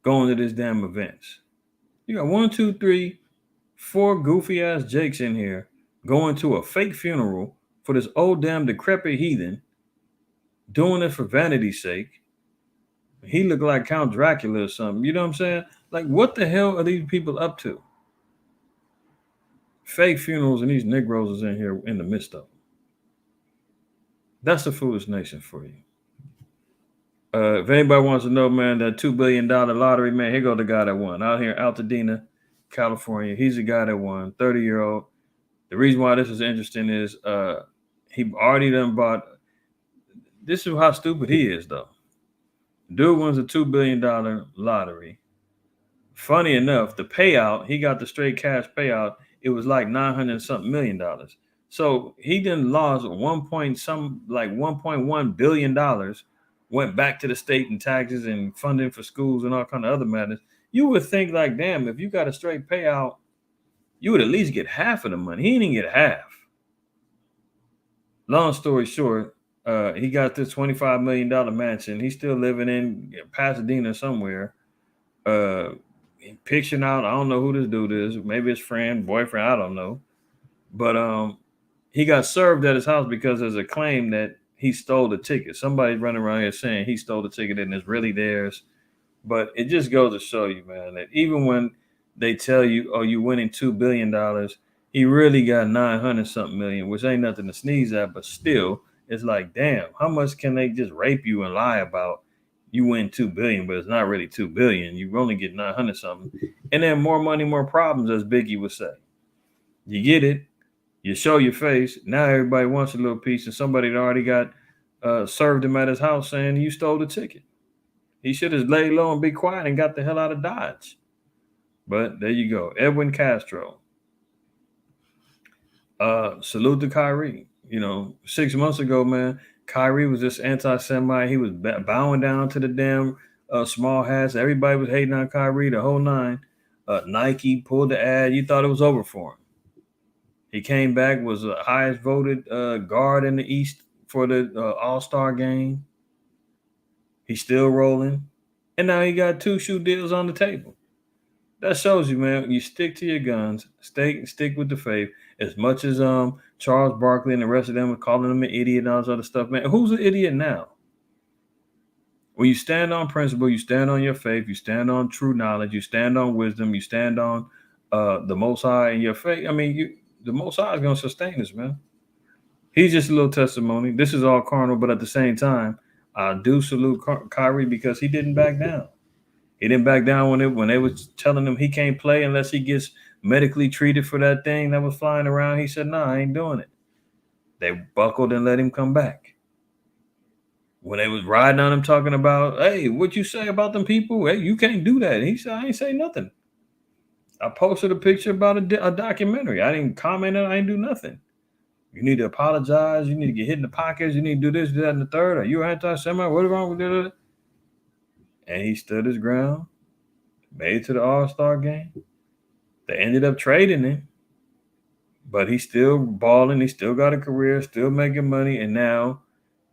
Going to this damn events. You got 1, 2, 3, 4 goofy ass Jakes in here going to a fake funeral for this old damn decrepit heathen, doing it for vanity's sake. He looked like Count Dracula or something. You know what I'm saying? Like, what the hell are these people up to? Fake funerals, and these Negroes is in here in the midst of them. That's the foolish nation for you. If anybody wants to know, man, that $2 billion lottery, man, here go the guy that won out here in Altadena, California. He's the guy that won, 30-year-old. The reason why this is interesting is he already done bought. This is how stupid he is, though. Dude wins a $2 billion lottery. Funny enough, the payout, he got the straight cash payout. It was like $900-something million. So he then lost $1.1 billion, went back to the state in taxes and funding for schools and all kind of other matters. You would think like, damn, if you got a straight payout, you would at least get half of the money. He didn't get half. Long story short, he got this $25 million mansion. He's still living in Pasadena somewhere. Picturing out, I don't know who this dude is. Maybe his friend, boyfriend, I don't know. But he got served at his house because there's a claim that he stole the ticket. Somebody's running around here saying he stole the ticket and it's really theirs. But it just goes to show you, man, that even when they tell you, oh, you're winning $2 billion, he really got 900-something million, which ain't nothing to sneeze at. But still, it's like, damn, how much can they just rape you and lie about? You win $2 billion, but it's not really $2 billion. You only get 900-something. And then more money, more problems, as Biggie would say. You get it. You show your face. Now everybody wants a little piece, and somebody that already got served him at his house saying you stole the ticket. He should have laid low and be quiet and got the hell out of Dodge. But there you go. Edwin Castro. Salute to Kyrie. 6 months ago, man, Kyrie was this anti-Semite. He was bowing down to the damn small hats. Everybody was hating on Kyrie, the whole nine. Nike pulled the ad. You thought it was over for him. He came back, was the highest voted guard in the East for the All-Star game. He's still rolling. And now he got 2 shoe deals on the table. That shows you, man, you stick to your guns, stick with the faith. As much as Charles Barkley and the rest of them are calling him an idiot and all this other stuff, man, who's an idiot now? When you stand on principle, you stand on your faith, you stand on true knowledge, you stand on wisdom, you stand on the Most High and your faith. I mean, the Most High is going to sustain us, man. He's just a little testimony. This is all carnal, but at the same time, I do salute Kyrie because he didn't back down. He didn't back down when they was telling him he can't play unless he gets medically treated for that thing that was flying around. He said, "Nah, I ain't doing it." They buckled and let him come back. When they was riding on him talking about, "Hey, what you say about them people? Hey, you can't do that." He said, "I ain't say nothing. I posted a picture about a documentary. I didn't comment on it. I didn't do nothing. You need to apologize. You need to get hit in the pockets. You need to do this, do that, and the third. Are you anti-Semite? What's wrong with that?" And he stood his ground, made it to the All-Star game. They ended up trading him, but he's still balling. He still got a career, still making money. And now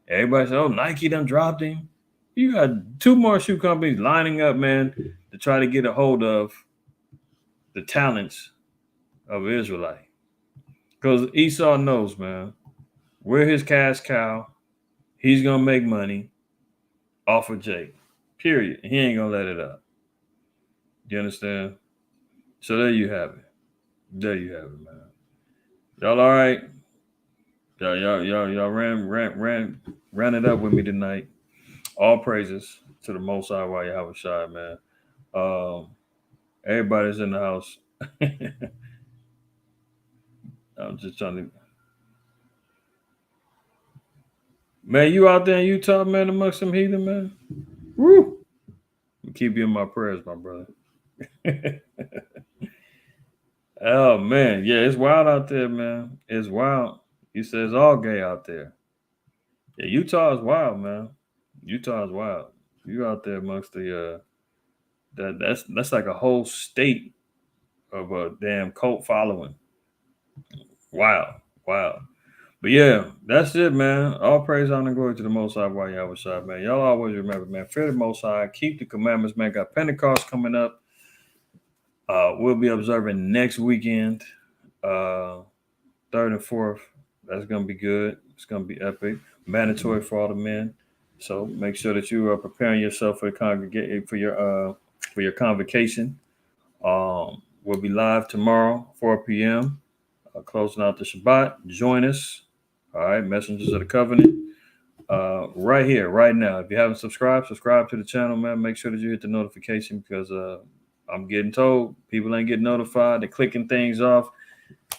everybody says, "Oh, Nike done dropped him." You got 2 more shoe companies lining up, man, to try to get a hold of the talents of Israelite. Because Esau knows, man, we're his cash cow. He's going to make money off of Jake. Period. He ain't going to let it up. You understand? So there you have it. There you have it, man. Y'all all right? Y'all ran it up with me tonight. All praises to the Most High while you have a shot, man. Everybody's in the house. I'm just trying to. Man, you out there in Utah, man, amongst some heathen, man? Woo! I'll keep you in my prayers, my brother. Oh, man. Yeah, it's wild out there, man. It's wild. He says all gay out there. Yeah, Utah is wild, man. Utah is wild. You out there amongst the that's like a whole state of a damn cult following. Wow. But yeah, that's it, man. All praise, honor, and glory to the Most High while y'all was shot, man. Y'all always remember, man, fear the Most High, keep the commandments, man. Got Pentecost coming up. We'll be observing next weekend, 3rd and 4th. That's gonna be good. It's gonna be epic. Mandatory for all the men. So make sure that you are preparing yourself for the congregation for your convocation. We'll be live tomorrow, 4 p.m. Closing out the Shabbat. Join us. All right, Messengers of the Covenant. Right here, right now. If you haven't subscribe to the channel, man. Make sure that you hit the notification because I'm getting told people ain't getting notified. They're clicking things off.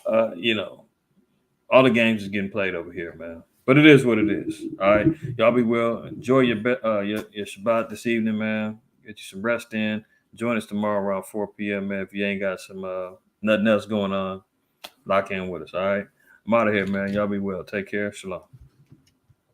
All the games is getting played over here, man. But it is what it is. All right, y'all be well. Enjoy your Shabbat this evening, man. Get you some rest in. Join us tomorrow around 4 p.m., man. If you ain't got some nothing else going on, lock in with us. All right, I'm out of here, man. Y'all be well. Take care. Shalom.